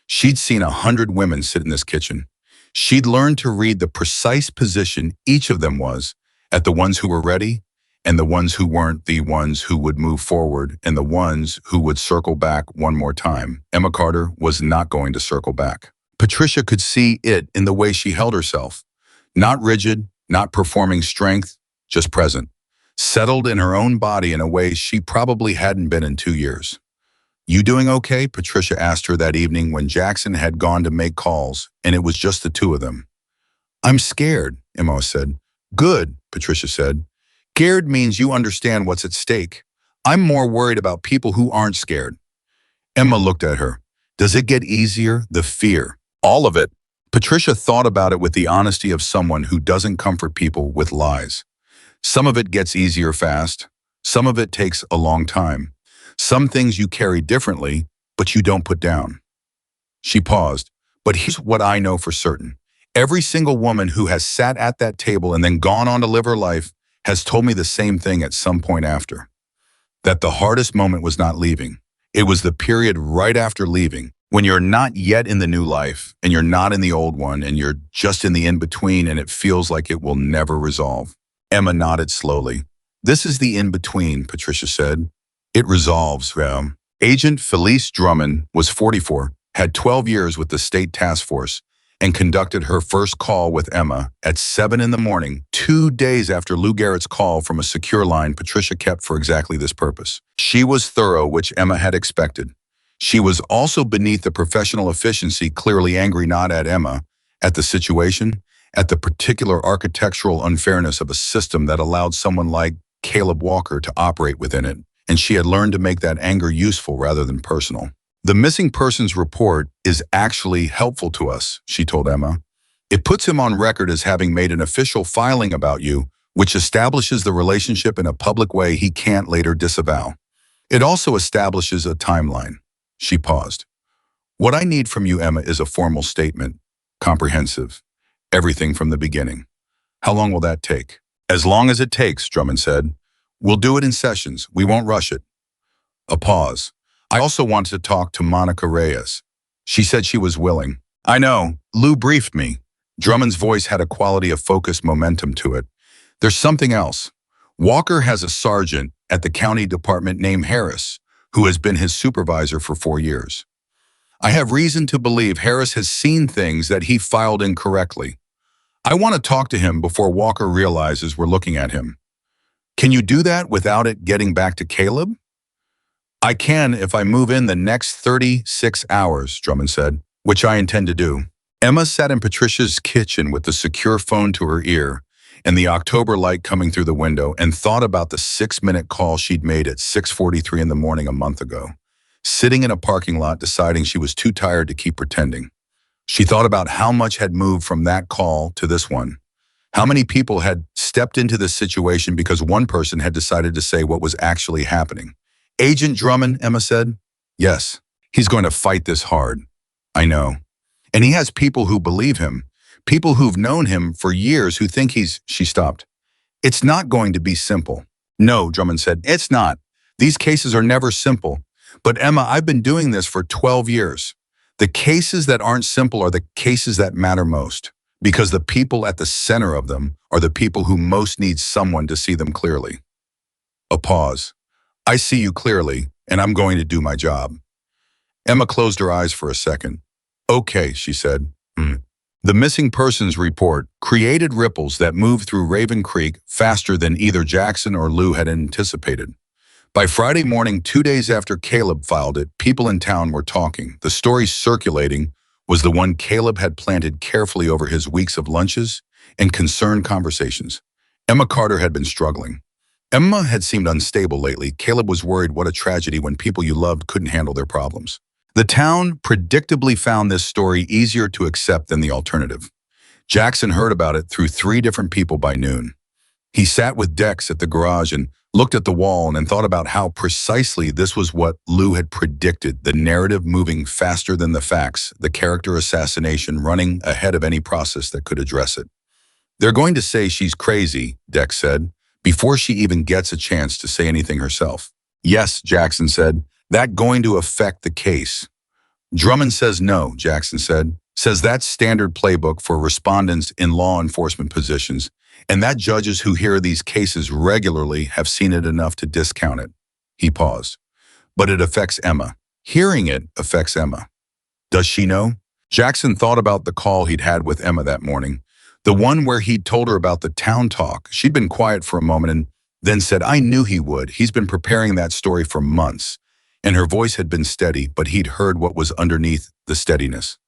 A: She'd seen 100 women sit in this kitchen. She'd learned to read the precise position each of them was at the ones who were ready and the ones who weren't, the ones who would move forward and the ones who would circle back one more time. Emma Carter was not going to circle back. Patricia could see it in the way she held herself. Not rigid, not performing strength, just present. Settled in her own body in a way she probably hadn't been in 2 years. You doing okay? Patricia asked her that evening when Jackson had gone to make calls and it was just the two of them. I'm scared, Emma said. Good, Patricia said. Scared means you understand what's at stake. I'm more worried about people who aren't scared. Emma looked at her. Does it get easier? The fear. All of it. Patricia thought about it with the honesty of someone who doesn't comfort people with lies. Some of it gets easier fast. Some of it takes a long time. Some things you carry differently, but you don't put down. She paused. But here's what I know for certain. Every single woman who has sat at that table and then gone on to live her life has told me the same thing at some point after. That the hardest moment was not leaving. It was the period right after leaving, when you're not yet in the new life, and you're not in the old one, and you're just in the in-between, and it feels like it will never resolve. Emma nodded slowly. This is the in-between, Patricia said. It resolves. Agent Felice Drummond was 44, had 12 years with the state task force, and conducted her first call with Emma at 7 in the morning, 2 days after Lou Garrett's call from a secure line Patricia kept for exactly this purpose. She was thorough, which Emma had expected. She was also beneath the professional efficiency, clearly angry not at Emma, at the situation, at the particular architectural unfairness of a system that allowed someone like Caleb Walker to operate within it, and she had learned to make that anger useful rather than personal. The missing persons report is actually helpful to us, she told Emma. It puts him on record as having made an official filing about you, which establishes the relationship in a public way he can't later disavow. It also establishes a timeline. She paused. What I need from you, Emma, is a formal statement, comprehensive, everything from the beginning. How long will that take? As long as it takes, Drummond said. We'll do it in sessions. We won't rush it. A pause. I also wanted to talk to Monica Reyes. She said she was willing. I know. Lou briefed me. Drummond's voice had a quality of focused momentum to it. There's something else. Walker has a sergeant at the county department named Harris, who has been his supervisor for 4 years. I have reason to believe Harris has seen things that he filed incorrectly. I want to talk to him before Walker realizes we're looking at him. Can you do that without it getting back to Caleb? I can if I move in the next 36 hours, Drummond said, which I intend to do. Emma sat in Patricia's kitchen with the secure phone to her ear and the October light coming through the window and thought about the 6-minute call she'd made at 6:43 in the morning a month ago, sitting in a parking lot deciding she was too tired to keep pretending. She thought about how much had moved from that call to this one. How many people had stepped into this situation because one person had decided to say what was actually happening. Agent Drummond, Emma said. Yes, he's going to fight this hard. I know. And he has people who believe him, people who've known him for years who think She stopped. It's not going to be simple. No, Drummond said, it's not. These cases are never simple. But Emma, I've been doing this for 12 years. The cases that aren't simple are the cases that matter most, because the people at the center of them are the people who most need someone to see them clearly. A pause. I see you clearly, and I'm going to do my job. Emma closed her eyes for a second. Okay, she said. The missing persons report created ripples that moved through Raven Creek faster than either Jackson or Lou had anticipated. By Friday morning, 2 days after Caleb filed it, people in town were talking. The story circulating was the one Caleb had planted carefully over his weeks of lunches and concerned conversations. Emma Carter had been struggling. Emma had seemed unstable lately. Caleb was worried what a tragedy when people you loved couldn't handle their problems. The town predictably found this story easier to accept than the alternative. Jackson heard about it through 3 different people by noon. He sat with Dex at the garage and looked at the wall and thought about how precisely this was what Lou had predicted, the narrative moving faster than the facts, the character assassination running ahead of any process that could address it. They're going to say she's crazy, Dex said, before she even gets a chance to say anything herself. Yes, Jackson said, that going to affect the case. Drummond says no, Jackson said, says that's standard playbook for respondents in law enforcement positions, and that judges who hear these cases regularly have seen it enough to discount it. He paused. But it affects Emma. Hearing it affects Emma. Does she know? Jackson thought about the call he'd had with Emma that morning, the one where he'd told her about the town talk. She'd been quiet for a moment and then said, I knew he would. He's been preparing that story for months. And her voice had been steady, but he'd heard what was underneath the steadiness.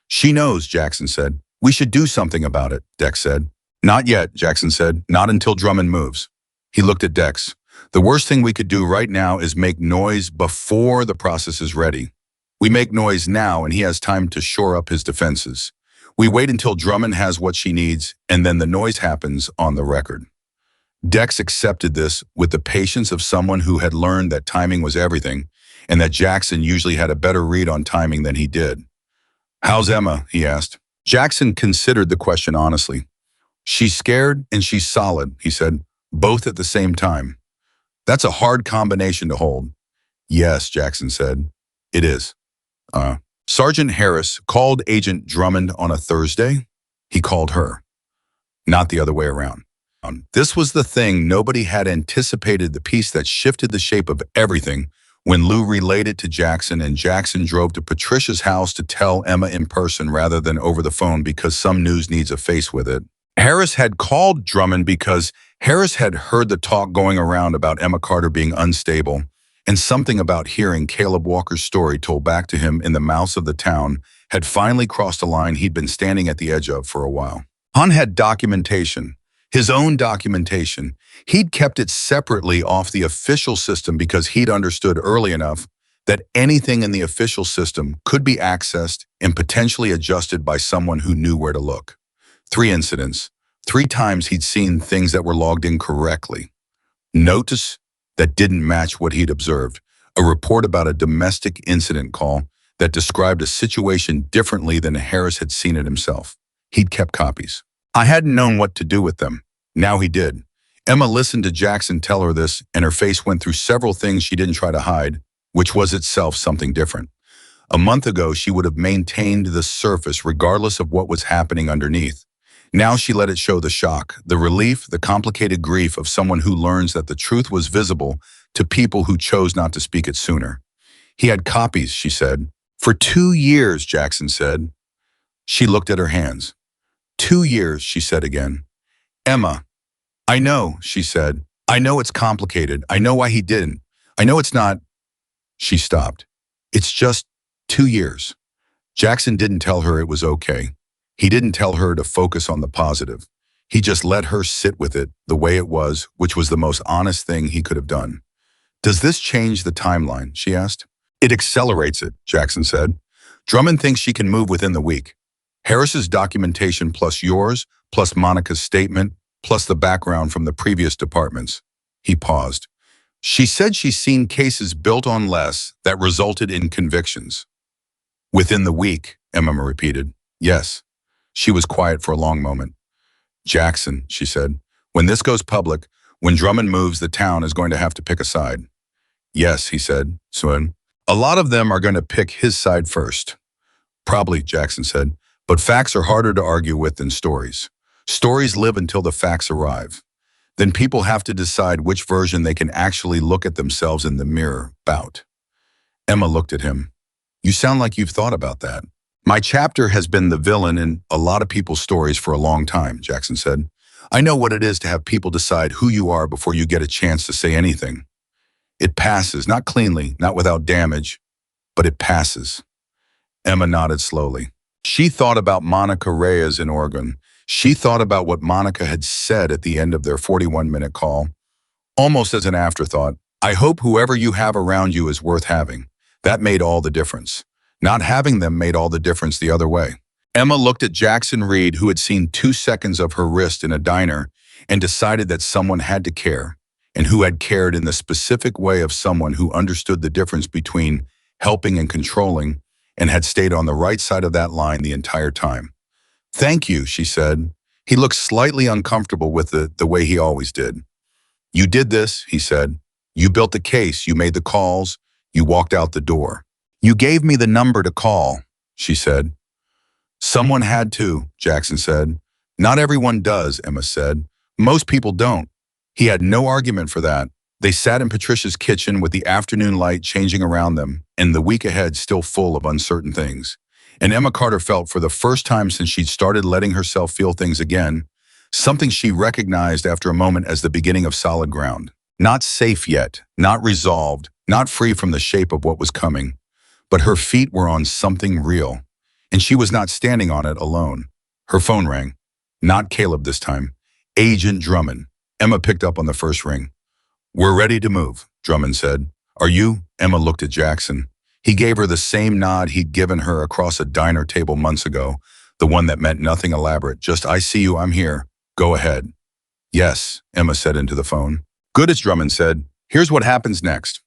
A: She knows, Jackson said. We should do something about it, Dex said. Not yet, Jackson said. Not until Drummond moves. He looked at Dex. The worst thing we could do right now is make noise before the process is ready. We make noise now and he has time to shore up his defenses. We wait until Drummond has what she needs and then the noise happens on the record. Dex accepted this with the patience of someone who had learned that timing was everything and that Jackson usually had a better read on timing than he did. How's Emma? He asked. Jackson considered the question honestly. She's scared and she's solid, he said, both at the same time. That's a hard combination to hold. Yes, Jackson said. It is. Sergeant Harris called Agent Drummond on a Thursday. He called her, not the other way around. This was the thing nobody had anticipated, the piece that shifted the shape of everything when Lou relayed it to Jackson and Jackson drove to Patricia's house to tell Emma in person rather than over the phone because some news needs a face with it. Harris had called Drummond because Harris had heard the talk going around about Emma Carter being unstable and something about hearing Caleb Walker's story told back to him in the mouths of the town had finally crossed a line he'd been standing at the edge of for a while. Hun had documentation. His own documentation. He'd kept it separately off the official system because he'd understood early enough that anything in the official system could be accessed and potentially adjusted by someone who knew where to look. 3 incidents. 3 times he'd seen things that were logged incorrectly. Notice that didn't match what he'd observed. A report about a domestic incident call that described a situation differently than Harris had seen it himself. He'd kept copies. I hadn't known what to do with them. Now he did. Emma listened to Jackson tell her this, and her face went through several things she didn't try to hide, which was itself something different. A month ago, she would have maintained the surface regardless of what was happening underneath. Now she let it show the shock, the relief, the complicated grief of someone who learns that the truth was visible to people who chose not to speak it sooner. He had copies, she said. For 2 years, Jackson said. She looked at her hands. 2 years, she said again. Emma, I know, she said. I know it's complicated. I know why he didn't. I know it's not. She stopped. It's just 2 years. Jackson didn't tell her it was okay. He didn't tell her to focus on the positive. He just let her sit with it the way it was, which was the most honest thing he could have done. Does this change the timeline? She asked. It accelerates it, Jackson said. Drummond thinks she can move within the week. Harris's documentation plus yours, plus Monica's statement, plus the background from the previous departments. He paused. She said she's seen cases built on less that resulted in convictions. Within the week, Emma repeated. Yes. She was quiet for a long moment. Jackson, she said, when this goes public, when Drummond moves, the town is going to have to pick a side. Yes, he said, soon. A lot of them are going to pick his side first. Probably, Jackson said, but facts are harder to argue with than stories. Stories live until the facts arrive. Then people have to decide which version they can actually look at themselves in the mirror about. Emma looked at him. You sound like you've thought about that. My chapter has been the villain in a lot of people's stories for a long time, Jackson said. I know what it is to have people decide who you are before you get a chance to say anything. It passes, not cleanly, not without damage, but it passes. Emma nodded slowly. She thought about Monica Reyes in Oregon. She thought about what Monica had said at the end of their 41-minute call, almost as an afterthought. I hope whoever you have around you is worth having. That made all the difference. Not having them made all the difference the other way. Emma looked at Jackson Reed, who had seen 2 seconds of her wrist in a diner, and decided that someone had to care, and who had cared in the specific way of someone who understood the difference between helping and controlling, and had stayed on the right side of that line the entire time. Thank you, she said. He looked slightly uncomfortable with the way he always did. You did this, he said. You built the case, you made the calls, you walked out the door. You gave me the number to call, she said. Someone had to, Jackson said. Not everyone does, Emma said. Most people don't. He had no argument for that. They sat in Patricia's kitchen with the afternoon light changing around them, and the week ahead still full of uncertain things. And Emma Carter felt for the first time since she'd started letting herself feel things again, something she recognized after a moment as the beginning of solid ground. Not safe yet, not resolved, not free from the shape of what was coming, but her feet were on something real, and she was not standing on it alone. Her phone rang. Not Caleb this time. Agent Drummond. Emma picked up on the first ring. We're ready to move, Drummond said. Are you? Emma looked at Jackson. He gave her the same nod he'd given her across a diner table months ago, the one that meant nothing elaborate, just I see you, I'm here. Go ahead. Yes, Emma said into the phone. Good, as Drummond said. Here's what happens next.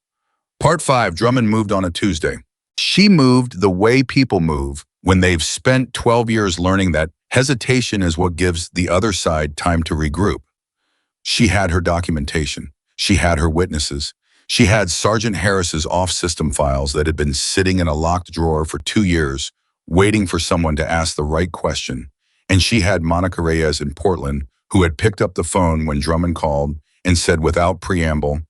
A: Part 5, Drummond moved on a Tuesday. She moved the way people move when they've spent 12 years learning that hesitation is what gives the other side time to regroup. She had her documentation. She had her witnesses. She had Sergeant Harris's off-system files that had been sitting in a locked drawer for 2 years, waiting for someone to ask the right question. And she had Monica Reyes in Portland, who had picked up the phone when Drummond called and said without preamble,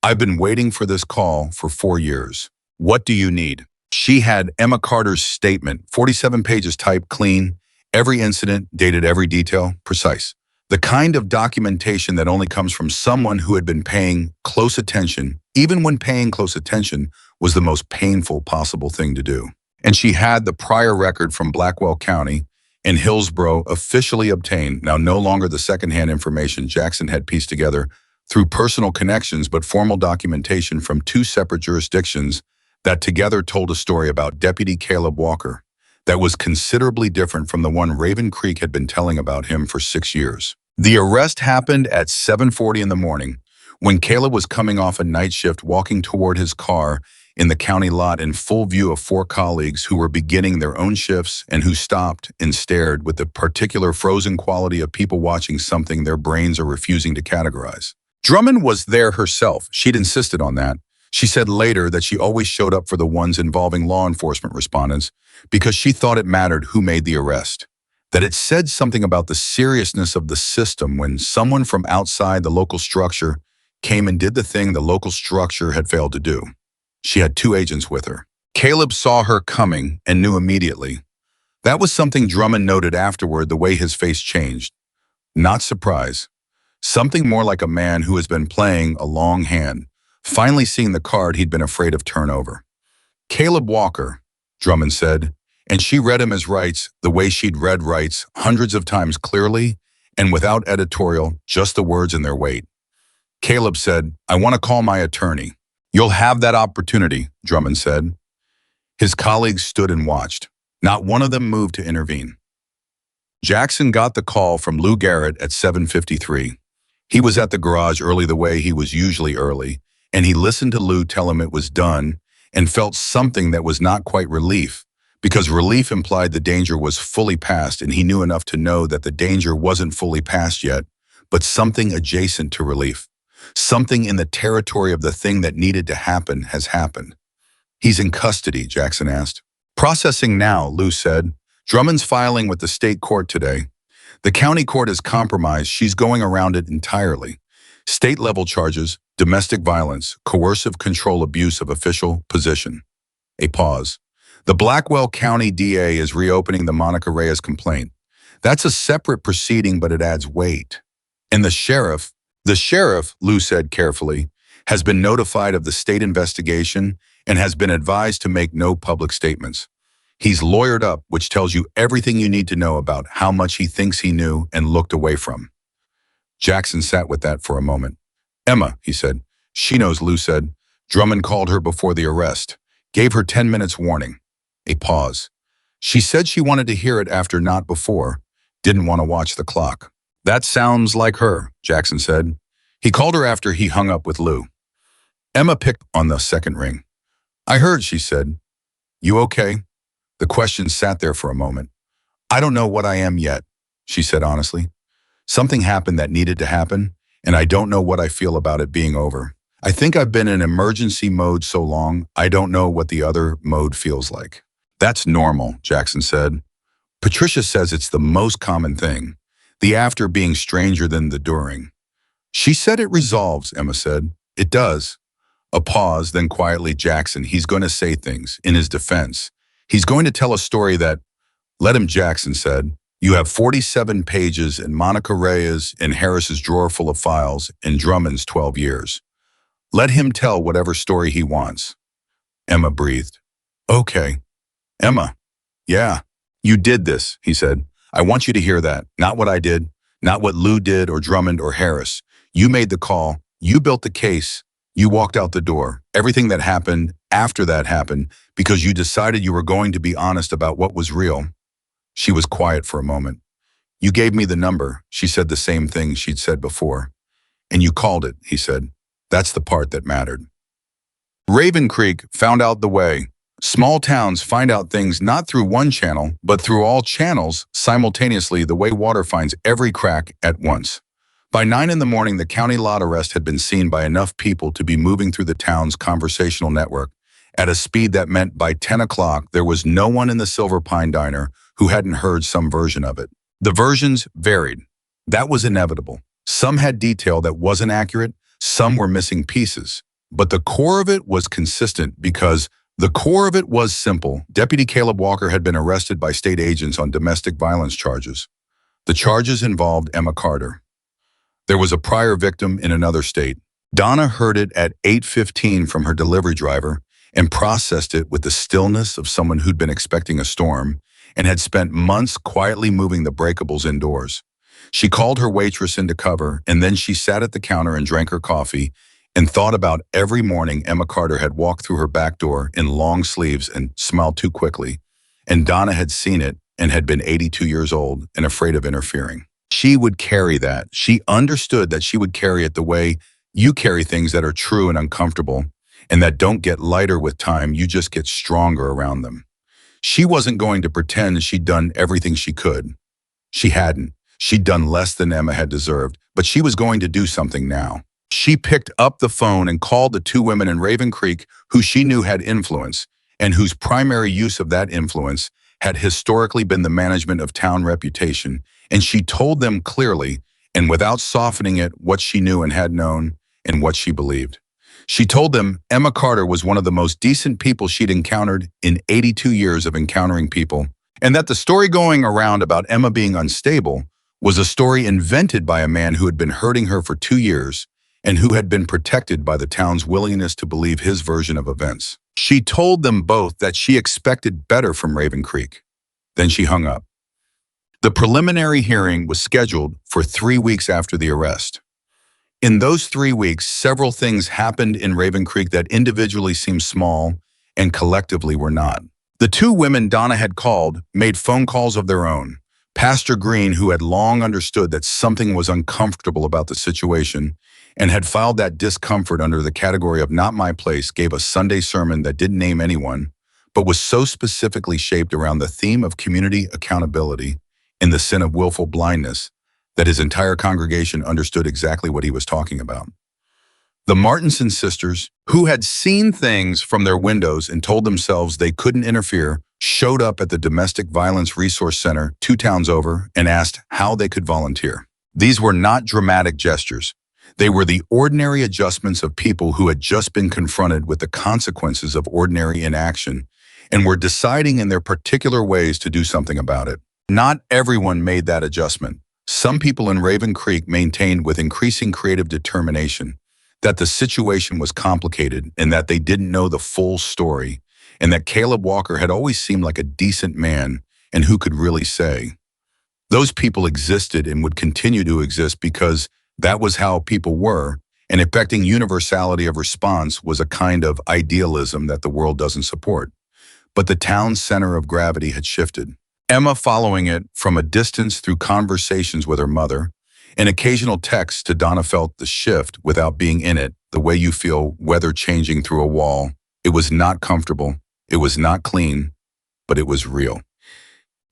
A: I've been waiting for this call for 4 years. What do you need? She had Emma Carter's statement, 47 pages typed, clean, every incident, dated every detail, precise. The kind of documentation that only comes from someone who had been paying close attention, even when paying close attention was the most painful possible thing to do. And she had the prior record from Blackwell County and Hillsborough officially obtained, now no longer the secondhand information Jackson had pieced together through personal connections, but formal documentation from 2 separate jurisdictions that together told a story about Deputy Caleb Walker that was considerably different from the one Raven Creek had been telling about him for 6 years. The arrest happened at 7:40 in the morning when Caleb was coming off a night shift walking toward his car in the county lot in full view of 4 colleagues who were beginning their own shifts and who stopped and stared with the particular frozen quality of people watching something their brains are refusing to categorize. Drummond was there herself. She'd insisted on that. She said later that she always showed up for the ones involving law enforcement respondents because she thought it mattered who made the arrest. That it said something about the seriousness of the system when someone from outside the local structure came and did the thing the local structure had failed to do. She had 2 agents with her. Caleb saw her coming and knew immediately. That was something Drummond noted afterward, the way his face changed. Not surprise. Something more like a man who has been playing a long hand, finally seeing the card he'd been afraid of turn over. Caleb Walker, Drummond said, and she read him as rights the way she'd read rights hundreds of times clearly and without editorial, just the words and their weight. Caleb said, I want to call my attorney. You'll have that opportunity, Drummond said. His colleagues stood and watched. Not one of them moved to intervene. Jackson got the call from Lou Garrett at 7:53. He was at the garage early the way he was usually early, and he listened to Lou tell him it was done and felt something that was not quite relief, because relief implied the danger was fully past, and he knew enough to know that the danger wasn't fully past yet, but something adjacent to relief. Something in the territory of the thing that needed to happen has happened. He's in custody, Jackson asked. Processing now, Lou said. Drummond's filing with the state court today. The county court is compromised. She's going around it entirely. State-level charges, domestic violence, coercive control, abuse of official position. A pause. The Blackwell County DA is reopening the Monica Reyes complaint. That's a separate proceeding, but it adds weight. And the sheriff, Lou said carefully, has been notified of the state investigation and has been advised to make no public statements. He's lawyered up, which tells you everything you need to know about how much he thinks he knew and looked away from. Jackson sat with that for a moment. Emma, he said. She knows, Lou said. Drummond called her before the arrest. Gave her 10 minutes warning. A pause. She said she wanted to hear it after, not before. Didn't want to watch the clock. That sounds like her, Jackson said. He called her after he hung up with Lou. Emma picked on the second ring. I heard, she said. You okay? The question sat there for a moment. I don't know what I am yet, she said honestly. Something happened that needed to happen, and I don't know what I feel about it being over. I think I've been in emergency mode so long, I don't know what the other mode feels like. That's normal, Jackson said. Patricia says it's the most common thing, the after being stranger than the during. She said it resolves, Emma said. It does. A pause, then quietly, Jackson, he's going to say things in his defense. He's going to tell a story that, let him, Jackson said. You have 47 pages in Monica Reyes in Harris's drawer full of files in Drummond's 12 years. Let him tell whatever story he wants. Emma breathed. Okay. Emma. Yeah. You did this, he said. I want you to hear that. Not what I did, not what Lou did or Drummond or Harris. You made the call. You built the case. You walked out the door. Everything that happened after that happened because you decided you were going to be honest about what was real. She was quiet for a moment. You gave me the number. She said the same thing she'd said before. And you called it, he said. That's the part that mattered. Raven Creek found out the way. Small towns find out things not through one channel, but through all channels simultaneously, the way water finds every crack at once. By 9 in the morning, the county lot arrest had been seen by enough people to be moving through the town's conversational network at a speed that meant by 10 o'clock there was no one in the Silver Pine Diner who hadn't heard some version of it. The versions varied. That was inevitable. Some had detail that wasn't accurate, some were missing pieces. But the core of it was consistent because the core of it was simple. Deputy Caleb Walker had been arrested by state agents on domestic violence charges. The charges involved Emma Carter. There was a prior victim in another state. Donna heard it at 8:15 from her delivery driver and processed it with the stillness of someone who'd been expecting a storm and had spent months quietly moving the breakables indoors. She called her waitress into cover, and then she sat at the counter and drank her coffee and thought about every morning Emma Carter had walked through her back door in long sleeves and smiled too quickly, and Donna had seen it and had been 82 years old and afraid of interfering. She would carry that. She understood that she would carry it the way you carry things that are true and uncomfortable and that don't get lighter with time, you just get stronger around them. She wasn't going to pretend she'd done everything she could. She hadn't. She'd done less than Emma had deserved, but she was going to do something now. She picked up the phone and called the two women in Raven Creek who she knew had influence and whose primary use of that influence had historically been the management of town reputation, and she told them clearly and without softening it what she knew and had known and what she believed. She told them Emma Carter was one of the most decent people she'd encountered in 82 years of encountering people, and that the story going around about Emma being unstable was a story invented by a man who had been hurting her for 2 years and who had been protected by the town's willingness to believe his version of events. She told them both that she expected better from Raven Creek. Then she hung up. The preliminary hearing was scheduled for 3 weeks after the arrest. In those 3 weeks, several things happened in Raven Creek that individually seemed small and collectively were not. The two women Donna had called made phone calls of their own. Pastor Green, who had long understood that something was uncomfortable about the situation and had filed that discomfort under the category of not my place, gave a Sunday sermon that didn't name anyone, but was so specifically shaped around the theme of community accountability and the sin of willful blindness that his entire congregation understood exactly what he was talking about. The Martinson sisters, who had seen things from their windows and told themselves they couldn't interfere, showed up at the Domestic Violence Resource Center 2 towns over and asked how they could volunteer. These were not dramatic gestures. They were the ordinary adjustments of people who had just been confronted with the consequences of ordinary inaction and were deciding in their particular ways to do something about it. Not everyone made that adjustment. Some people in Raven Creek maintained with increasing creative determination that the situation was complicated and that they didn't know the full story, and that Caleb Walker had always seemed like a decent man and who could really say. Those people existed and would continue to exist because that was how people were, and expecting universality of response was a kind of idealism that the world doesn't support. But the town's center of gravity had shifted. Emma, following it from a distance through conversations with her mother, and occasional texts to Donna, felt the shift without being in it, the way you feel weather changing through a wall. It was not comfortable, it was not clean, but it was real.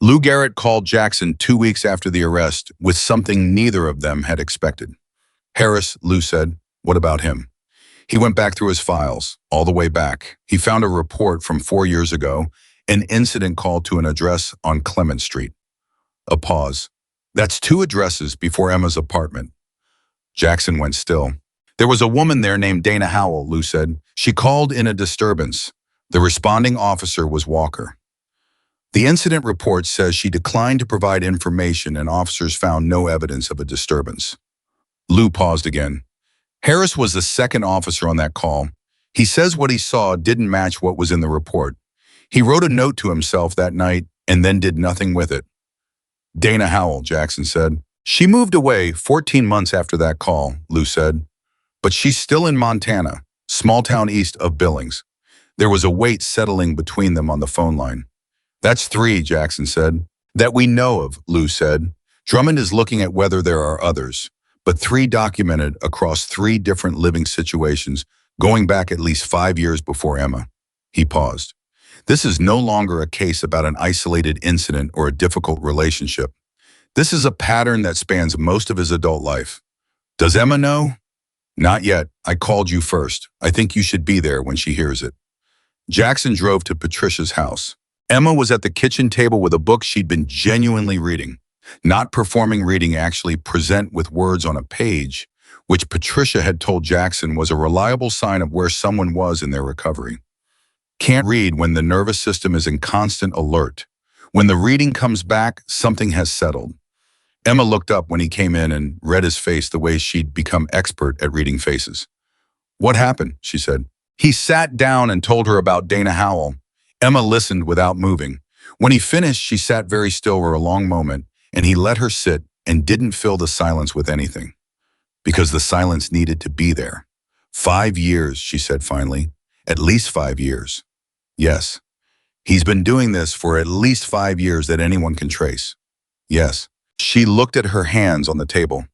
A: Lou Garrett called Jackson 2 weeks after the arrest with something neither of them had expected. Harris, Lou said, what about him? He went back through his files, all the way back. He found a report from 4 years ago, an incident called to an address on Clement Street. A pause. That's 2 addresses before Emma's apartment. Jackson went still. There was a woman there named Dana Howell, Lou said. She called in a disturbance. The responding officer was Walker. The incident report says she declined to provide information and officers found no evidence of a disturbance. Lou paused again. Harris was the second officer on that call. He says what he saw didn't match what was in the report. He wrote a note to himself that night and then did nothing with it. Dana Howell, Jackson said. She moved away 14 months after that call, Lou said. But she's still in Montana, small town east of Billings. There was a wait settling between them on the phone line. That's 3, Jackson said. That we know of, Lou said. Drummond is looking at whether there are others, but 3 documented across 3 different living situations, going back at least 5 years before Emma. He paused. This is no longer a case about an isolated incident or a difficult relationship. This is a pattern that spans most of his adult life. Does Emma know? Not yet. I called you first. I think you should be there when she hears it. Jackson drove to Patricia's house. Emma was at the kitchen table with a book she'd been genuinely reading. Not performing reading, actually present with words on a page, which Patricia had told Jackson was a reliable sign of where someone was in their recovery. Can't read when the nervous system is in constant alert. When the reading comes back, something has settled. Emma looked up when he came in and read his face the way she'd become expert at reading faces. What happened? She said. He sat down and told her about Dana Howell. Emma listened without moving. When he finished, she sat very still for a long moment, and he let her sit and didn't fill the silence with anything. Because the silence needed to be there. 5 years, she said finally. At least 5 years. Yes. He's been doing this for at least 5 years that anyone can trace. Yes. She looked at her hands on the table.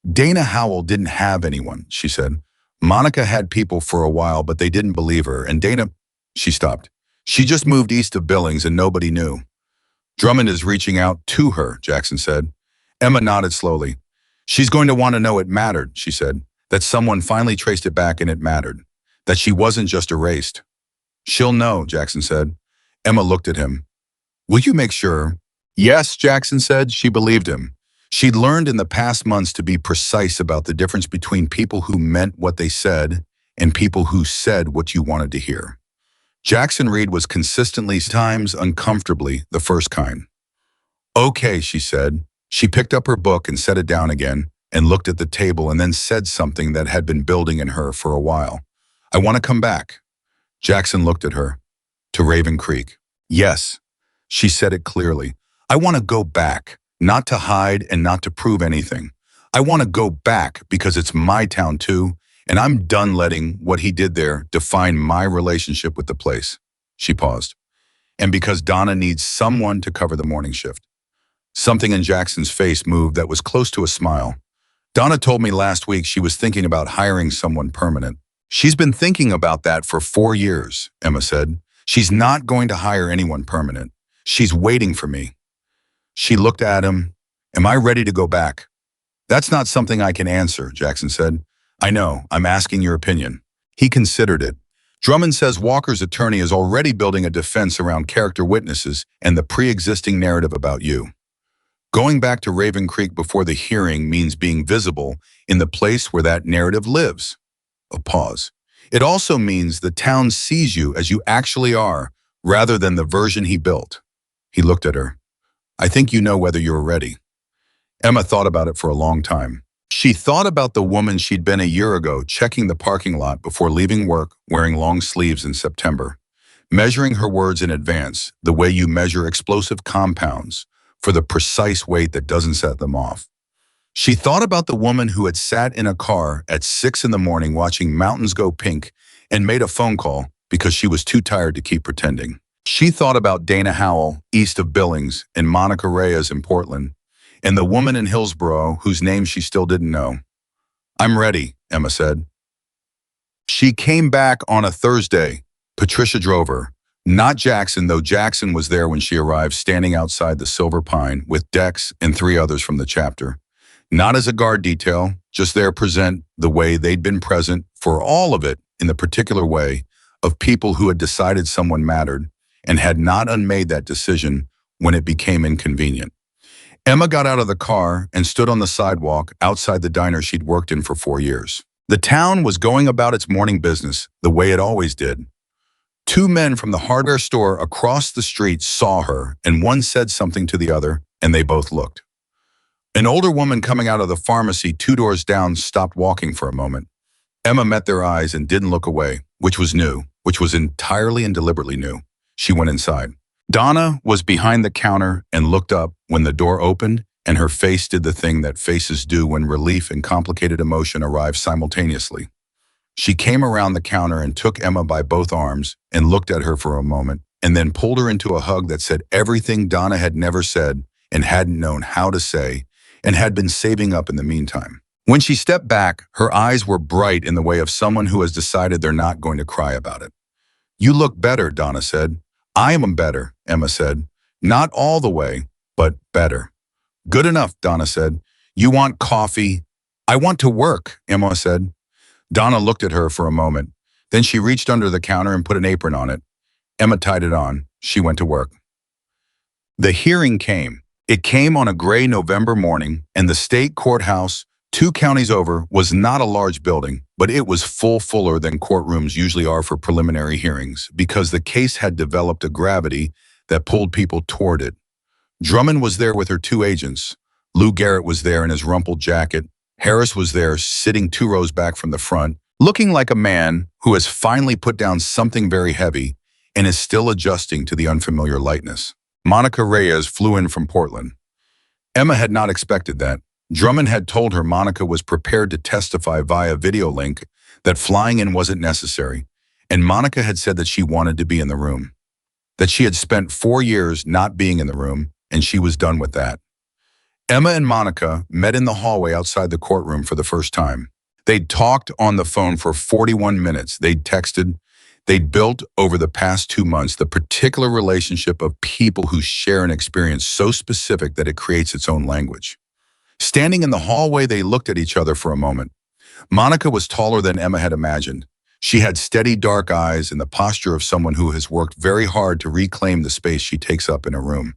A: Dana Howell didn't have anyone, she said. Monica had people for a while, but they didn't believe her, and Dana... She stopped. She just moved east of Billings and nobody knew. Drummond is reaching out to her, Jackson said. Emma nodded slowly. She's going to want to know it mattered, she said. That someone finally traced it back and it mattered. That she wasn't just erased. She'll know, Jackson said. Emma looked at him. Will you make sure? Yes, Jackson said. She believed him. She'd learned in the past months to be precise about the difference between people who meant what they said and people who said what you wanted to hear. Jackson Reed was consistently, times uncomfortably, the first kind. Okay, she said. She picked up her book and set it down again and looked at the table and then said something that had been building in her for a while. I want to come back. Jackson looked at her. To Raven Creek. Yes. She said it clearly. I want to go back, not to hide and not to prove anything. I want to go back because it's my town too, and I'm done letting what he did there define my relationship with the place. She paused. And because Donna needs someone to cover the morning shift. Something in Jackson's face moved that was close to a smile. Donna told me last week she was thinking about hiring someone permanent. She's been thinking about that for 4 years, Emma said. She's not going to hire anyone permanent. She's waiting for me. She looked at him. Am I ready to go back? That's not something I can answer, Jackson said. I know, I'm asking your opinion. He considered it. Drummond says Walker's attorney is already building a defense around character witnesses and the pre-existing narrative about you. Going back to Raven Creek before the hearing means being visible in the place where that narrative lives. A pause. It also means the town sees you as you actually are, rather than the version he built. He looked at her. I think you know whether you're ready. Emma thought about it for a long time. She thought about the woman she'd been a year ago checking the parking lot before leaving work wearing long sleeves in September, measuring her words in advance, the way you measure explosive compounds, for the precise weight that doesn't set them off. She thought about the woman who had sat in a car at 6 in the morning watching mountains go pink and made a phone call because she was too tired to keep pretending. She thought about Dana Howell, east of Billings, and Monica Reyes in Portland, and the woman in Hillsborough whose name she still didn't know. I'm ready, Emma said. She came back on a Thursday. Patricia drove her. Not Jackson, though Jackson was there when she arrived, standing outside the Silver Pine with Dex and 3 others from the chapter. Not as a guard detail, just there present the way they'd been present for all of it in the particular way of people who had decided someone mattered and had not unmade that decision when it became inconvenient. Emma got out of the car and stood on the sidewalk outside the diner she'd worked in for 4 years. The town was going about its morning business the way it always did. 2 men from the hardware store across the street saw her, and one said something to the other, and they both looked. An older woman coming out of the pharmacy 2 doors down stopped walking for a moment. Emma met their eyes and didn't look away, which was new, which was entirely and deliberately new. She went inside. Donna was behind the counter and looked up when the door opened, and her face did the thing that faces do when relief and complicated emotion arrive simultaneously. She came around the counter and took Emma by both arms and looked at her for a moment, and then pulled her into a hug that said everything Donna had never said and hadn't known how to say and had been saving up in the meantime. When she stepped back, her eyes were bright in the way of someone who has decided they're not going to cry about it. You look better, Donna said. I am better, Emma said. Not all the way, but better. Good enough, Donna said. You want coffee? I want to work, Emma said. Donna looked at her for a moment. Then she reached under the counter and put an apron on it. Emma tied it on. She went to work. The hearing came. It came on a gray November morning, and the state courthouse, 2 counties over, was not a large building, but it was fuller than courtrooms usually are for preliminary hearings because the case had developed a gravity that pulled people toward it. Drummond was there with her 2 agents. Lou Garrett was there in his rumpled jacket. Harris was there, sitting 2 rows back from the front, looking like a man who has finally put down something very heavy and is still adjusting to the unfamiliar lightness. Monica Reyes flew in from Portland. Emma had not expected that. Drummond had told her Monica was prepared to testify via video link, that flying in wasn't necessary, and Monica had said that she wanted to be in the room, that she had spent 4 years not being in the room, and she was done with that. Emma and Monica met in the hallway outside the courtroom for the first time. They'd talked on the phone for 41 minutes. They'd texted. They'd built over the past 2 months the particular relationship of people who share an experience so specific that it creates its own language. Standing in the hallway, they looked at each other for a moment. Monica was taller than Emma had imagined. She had steady dark eyes and the posture of someone who has worked very hard to reclaim the space she takes up in a room.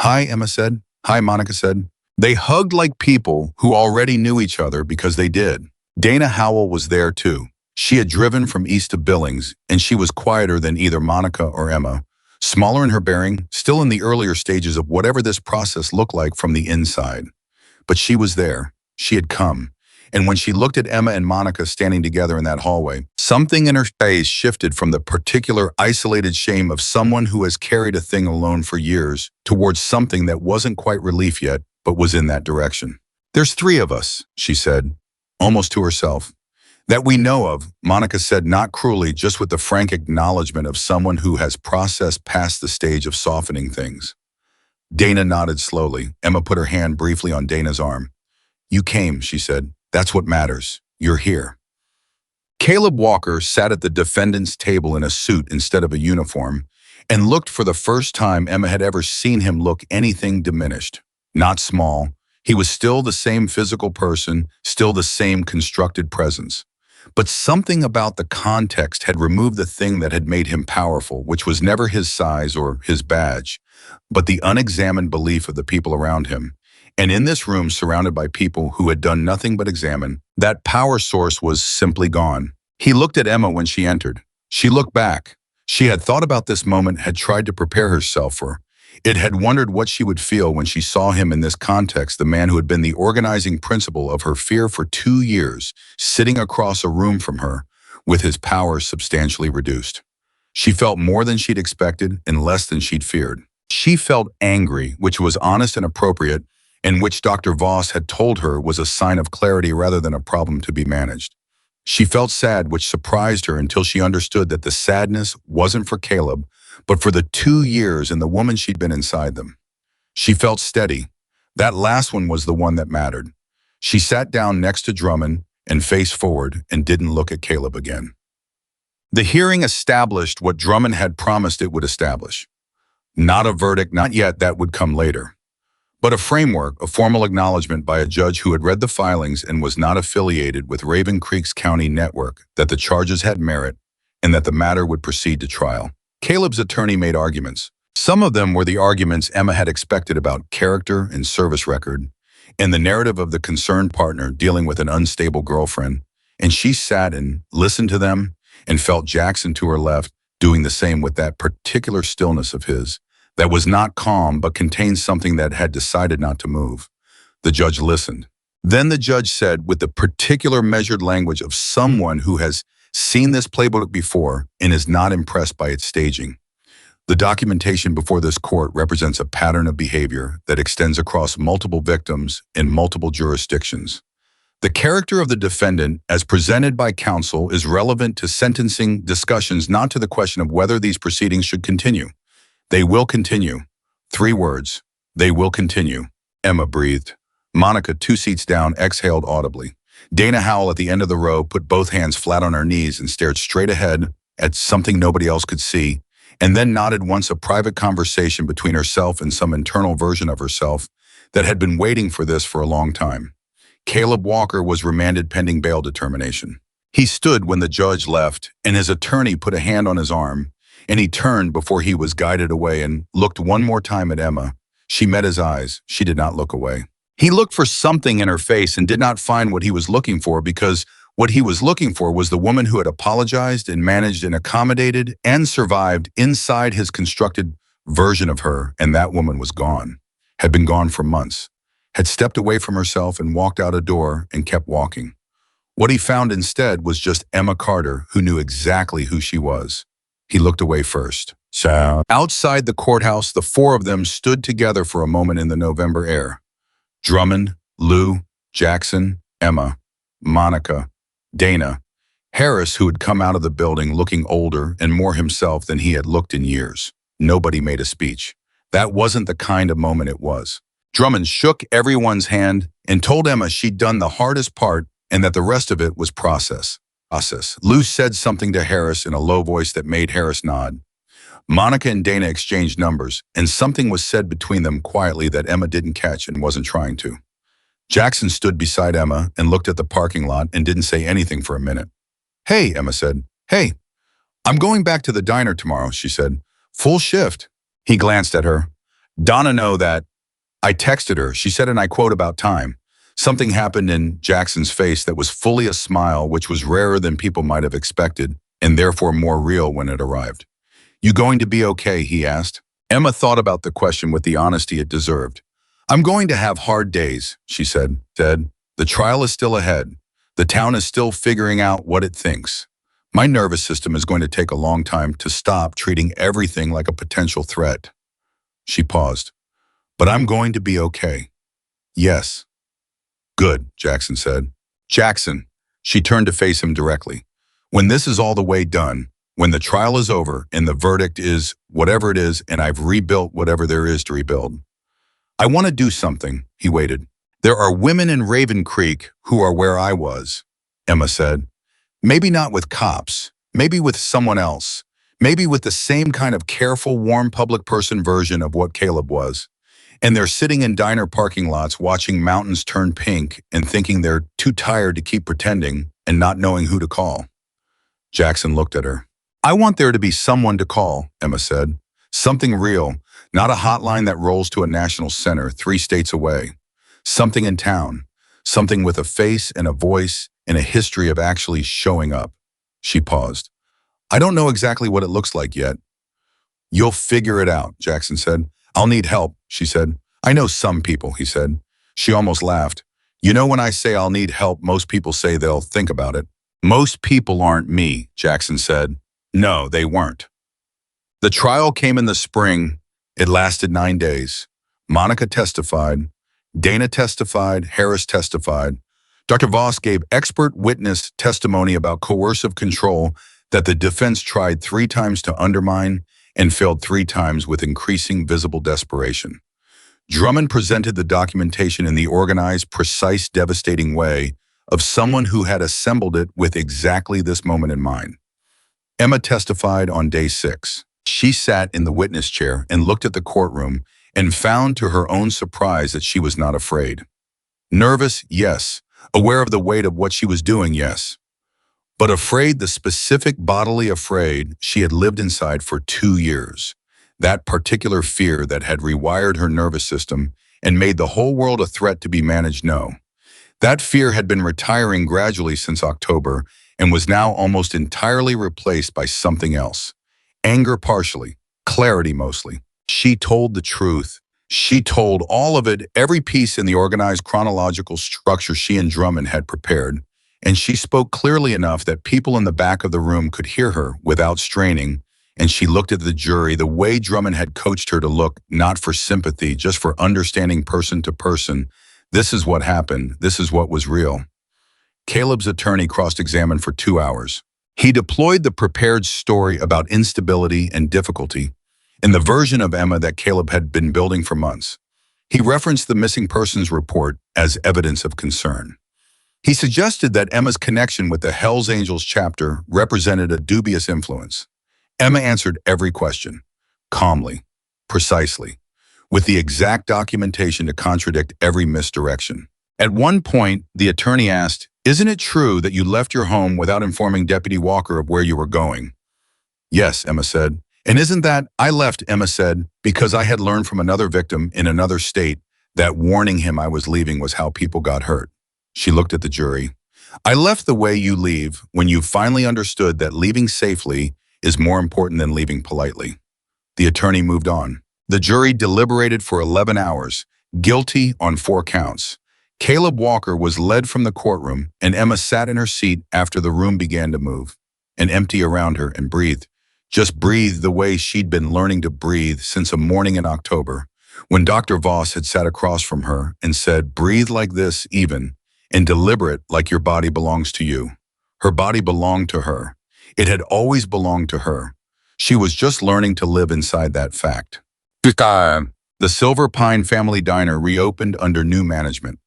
A: Hi, Emma said. Hi, Monica said. They hugged like people who already knew each other because they did. Dana Howell was there too. She had driven from east of Billings, and she was quieter than either Monica or Emma, smaller in her bearing, still in the earlier stages of whatever this process looked like from the inside. But she was there. She had come. And when she looked at Emma and Monica standing together in that hallway, something in her face shifted from the particular isolated shame of someone who has carried a thing alone for years towards something that wasn't quite relief yet, but was in that direction. There's 3 of us, she said, almost to herself. That we know of, Monica said, not cruelly, just with the frank acknowledgement of someone who has processed past the stage of softening things. Dana nodded slowly. Emma put her hand briefly on Dana's arm. You came, she said. That's what matters. You're here. Caleb Walker sat at the defendant's table in a suit instead of a uniform and looked for the first time Emma had ever seen him look anything diminished. Not small. He was still the same physical person, still the same constructed presence. But something about the context had removed the thing that had made him powerful, which was never his size or his badge, but the unexamined belief of the people around him. And in this room, surrounded by people who had done nothing but examine, that power source was simply gone. He looked at Emma when she entered. She looked back. She had thought about this moment, had tried to prepare herself for it, had wondered what she would feel when she saw him in this context, the man who had been the organizing principle of her fear for 2 years, sitting across a room from her, with his powers substantially reduced. She felt more than she'd expected and less than she'd feared. She felt angry, which was honest and appropriate, and which Dr. Voss had told her was a sign of clarity rather than a problem to be managed. She felt sad, which surprised her until she understood that the sadness wasn't for Caleb, but for the 2 years and the woman she'd been inside them. She felt steady. That last one was the one that mattered. She sat down next to Drummond and faced forward and didn't look at Caleb again. The hearing established what Drummond had promised it would establish. Not a verdict, not yet, that would come later. But a framework, a formal acknowledgement by a judge who had read the filings and was not affiliated with Raven Creek's county network that the charges had merit and that the matter would proceed to trial. Caleb's attorney made arguments. Some of them were the arguments Emma had expected about character and service record, and the narrative of the concerned partner dealing with an unstable girlfriend, and she sat and listened to them and felt Jackson to her left doing the same with that particular stillness of his that was not calm but contained something that had decided not to move. The judge listened. Then the judge said, with the particular measured language of someone who has seen this playbook before and is not impressed by its staging, the documentation before this court represents a pattern of behavior that extends across multiple victims in multiple jurisdictions. The character of the defendant, as presented by counsel, is relevant to sentencing discussions, not to the question of whether these proceedings should continue. They will continue. 3 words. They will continue. Emma breathed. Monica, 2 seats down, exhaled audibly. Dana Howell at the end of the row put both hands flat on her knees and stared straight ahead at something nobody else could see, and then nodded once, a private conversation between herself and some internal version of herself that had been waiting for this for a long time. Caleb Walker was remanded pending bail determination. He stood when the judge left, and his attorney put a hand on his arm, and he turned before he was guided away and looked one more time at Emma. She met his eyes. She did not look away. He looked for something in her face and did not find what he was looking for, because what he was looking for was the woman who had apologized and managed and accommodated and survived inside his constructed version of her, and that woman was gone, had been gone for months, had stepped away from herself and walked out a door and kept walking. What he found instead was just Emma Carter, who knew exactly who she was. He looked away first. So, outside the courthouse, the 4 of them stood together for a moment in the November air. Drummond, Lou, Jackson, Emma, Monica, Dana, Harris, who had come out of the building looking older and more himself than he had looked in years. Nobody made a speech. That wasn't the kind of moment it was. Drummond shook everyone's hand and told Emma she'd done the hardest part and that the rest of it was process. Lou said something to Harris in a low voice that made Harris nod. Monica and Dana exchanged numbers, and something was said between them quietly that Emma didn't catch and wasn't trying to. Jackson stood beside Emma and looked at the parking lot and didn't say anything for a minute. "Hey," Emma said. "Hey, I'm going back to the diner tomorrow," she said. "Full shift." He glanced at her. "Donna know that." I texted her. She said, and I quote, "about time." Something happened in Jackson's face that was fully a smile, which was rarer than people might have expected, and therefore more real when it arrived. "You going to be okay?" he asked. Emma thought about the question with the honesty it deserved. "I'm going to have hard days," she said. "The trial is still ahead. The town is still figuring out what it thinks. My nervous system is going to take a long time to stop treating everything like a potential threat." She paused. "But I'm going to be okay." "Yes." "Good," Jackson said. "Jackson," she turned to face him directly. "When this is all the way done, when the trial is over and the verdict is whatever it is and I've rebuilt whatever there is to rebuild, I want to do something." He waited. "There are women in Raven Creek who are where I was," Emma said. Maybe not with cops, maybe with someone else, maybe with the same kind of careful, warm public person version of what Caleb was. And they're sitting in diner parking lots watching mountains turn pink and thinking they're too tired to keep pretending and not knowing who to call. Jackson looked at her. I want there to be someone to call, Emma said. Something real, not a hotline that rolls to a national center 3 states away. Something in town, something with a face and a voice and a history of actually showing up. She paused. I don't know exactly what it looks like yet. You'll figure it out, Jackson said. I'll need help, she said. I know some people, he said. She almost laughed. You know, when I say I'll need help, most people say they'll think about it. Most people aren't me, Jackson said. No, they weren't. The trial came in the spring. It lasted 9 days. Monica testified. Dana testified. Harris testified. Dr. Voss gave expert witness testimony about coercive control that the defense tried 3 times to undermine and failed 3 times with increasing visible desperation. Drummond presented the documentation in the organized, precise, devastating way of someone who had assembled it with exactly this moment in mind. Emma testified on day 6. She sat in the witness chair and looked at the courtroom and found to her own surprise that she was not afraid. Nervous, yes. Aware of the weight of what she was doing, yes. But afraid, the specific bodily afraid she had lived inside for 2 years. That particular fear that had rewired her nervous system and made the whole world a threat to be managed, no. That fear had been retiring gradually since October and was now almost entirely replaced by something else. Anger partially, clarity mostly. She told the truth. She told all of it, every piece in the organized chronological structure she and Drummond had prepared, and she spoke clearly enough that people in the back of the room could hear her without straining, and she looked at the jury the way Drummond had coached her to look, not for sympathy, just for understanding person to person. This is what happened. This is what was real. Caleb's attorney cross-examined for 2 hours. He deployed the prepared story about instability and difficulty in the version of Emma that Caleb had been building for months. He referenced the missing persons report as evidence of concern. He suggested that Emma's connection with the Hells Angels chapter represented a dubious influence. Emma answered every question, calmly, precisely, with the exact documentation to contradict every misdirection. At one point, the attorney asked, "Isn't it true that you left your home without informing Deputy Walker of where you were going?" "Yes," Emma said. "And isn't that—" "I left," Emma said, "because I had learned from another victim in another state that warning him I was leaving was how people got hurt." She looked at the jury. "I left the way you leave when you finally understood that leaving safely is more important than leaving politely." The attorney moved on. The jury deliberated for 11 hours, guilty on 4 counts. Caleb Walker was led from the courtroom, and Emma sat in her seat after the room began to move and empty around her and breathed. Just breathed the way she'd been learning to breathe since a morning in October, when Dr. Voss had sat across from her and said, "Breathe like this, even, and deliberate like your body belongs to you." Her body belonged to her. It had always belonged to her. She was just learning to live inside that fact. The Silver Pine Family Diner reopened under new management.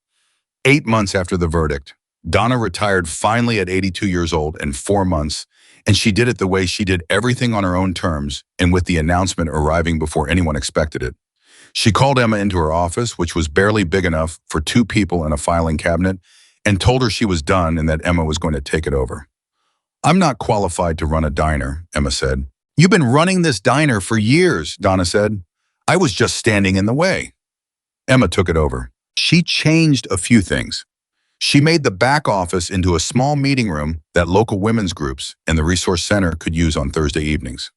A: 8 months after the verdict, Donna retired finally at 82 years old and 4 months, and she did it the way she did everything on her own terms and with the announcement arriving before anyone expected it. She called Emma into her office, which was barely big enough for 2 people and a filing cabinet, and told her she was done and that Emma was going to take it over. "I'm not qualified to run a diner," Emma said. "You've been running this diner for years," Donna said. "I was just standing in the way." Emma took it over. She changed a few things. She made the back office into a small meeting room that local women's groups and the resource center could use on Thursday evenings.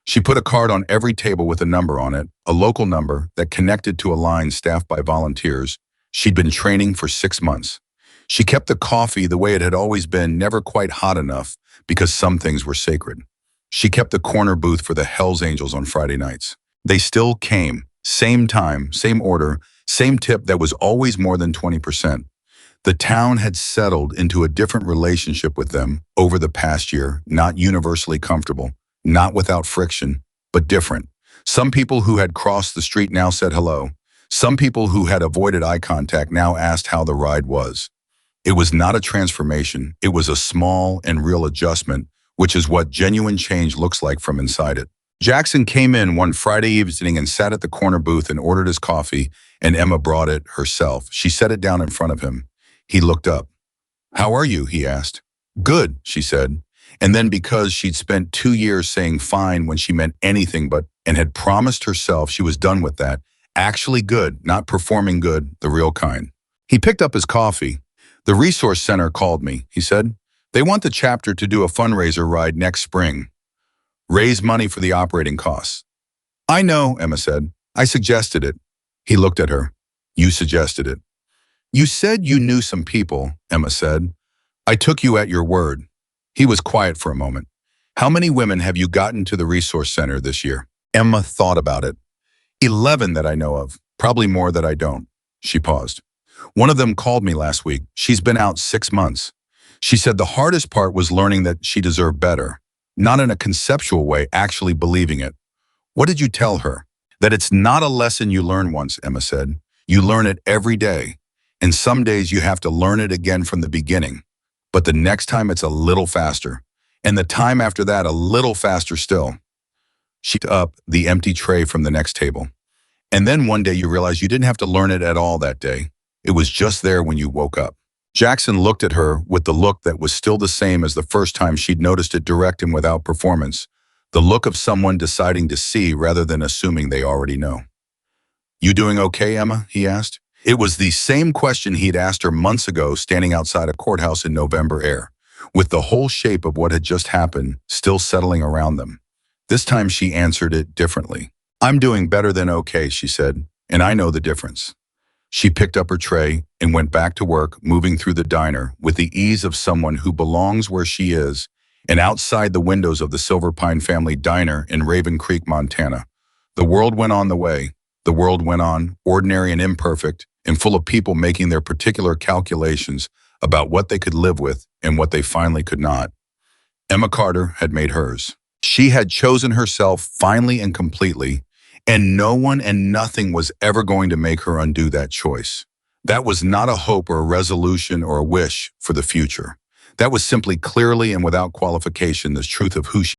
A: She put a card on every table with a number on it, a local number that connected to a line staffed by volunteers she'd been training for 6 months. She kept the coffee the way it had always been, never quite hot enough because some things were sacred. She kept the corner booth for the Hells Angels on Friday nights. They still came, same time, same order, same tip that was always more than 20%. The town had settled into a different relationship with them over the past year, not universally comfortable, not without friction, but different. Some people who had crossed the street now said hello. Some people who had avoided eye contact now asked how the ride was. It was not a transformation. It was a small and real adjustment, which is what genuine change looks like from inside it. Jackson came in one Friday evening and sat at the corner booth and ordered his coffee, and Emma brought it herself. She set it down in front of him. He looked up. "How are you?" he asked. "Good," she said. And then, because she'd spent 2 years saying fine when she meant anything but, and had promised herself she was done with that, actually good, not performing good, the real kind. He picked up his coffee. "The resource center called me," he said. "They want the chapter to do a fundraiser ride next spring. Raise money for the operating costs." "I know," Emma said. "I suggested it." He looked at her. "You suggested it." "You said you knew some people," Emma said. "I took you at your word." He was quiet for a moment. "How many women have you gotten to the resource center this year?" Emma thought about it. 11 that I know of, probably more that I don't. She paused. "One of them called me last week. She's been out 6 months. She said the hardest part was learning that she deserved better. Not in a conceptual way, actually believing it." "What did you tell her?" "That it's not a lesson you learn once," Emma said. "You learn it every day. And some days you have to learn it again from the beginning. But the next time it's a little faster. And the time after that, a little faster still." She picked up the empty tray from the next table. "And then one day you realize you didn't have to learn it at all that day. It was just there when you woke up." Jackson looked at her with the look that was still the same as the first time she'd noticed it, direct and without performance. The look of someone deciding to see rather than assuming they already know. "You doing okay, Emma?" he asked. It was the same question he'd asked her months ago, standing outside a courthouse in November air, with the whole shape of what had just happened still settling around them. This time she answered it differently. "I'm doing better than okay," she said, "and I know the difference." She picked up her tray and went back to work, moving through the diner with the ease of someone who belongs where she is, and outside the windows of the Silver Pine family diner in Raven Creek, Montana. The world went on the way. The world went on, ordinary and imperfect, and full of people making their particular calculations about what they could live with and what they finally could not. Emma Carter had made hers. She had chosen herself finally and completely, and no one and nothing was ever going to make her undo that choice. That was not a hope or a resolution or a wish for the future. That was simply, clearly and without qualification, the truth of who she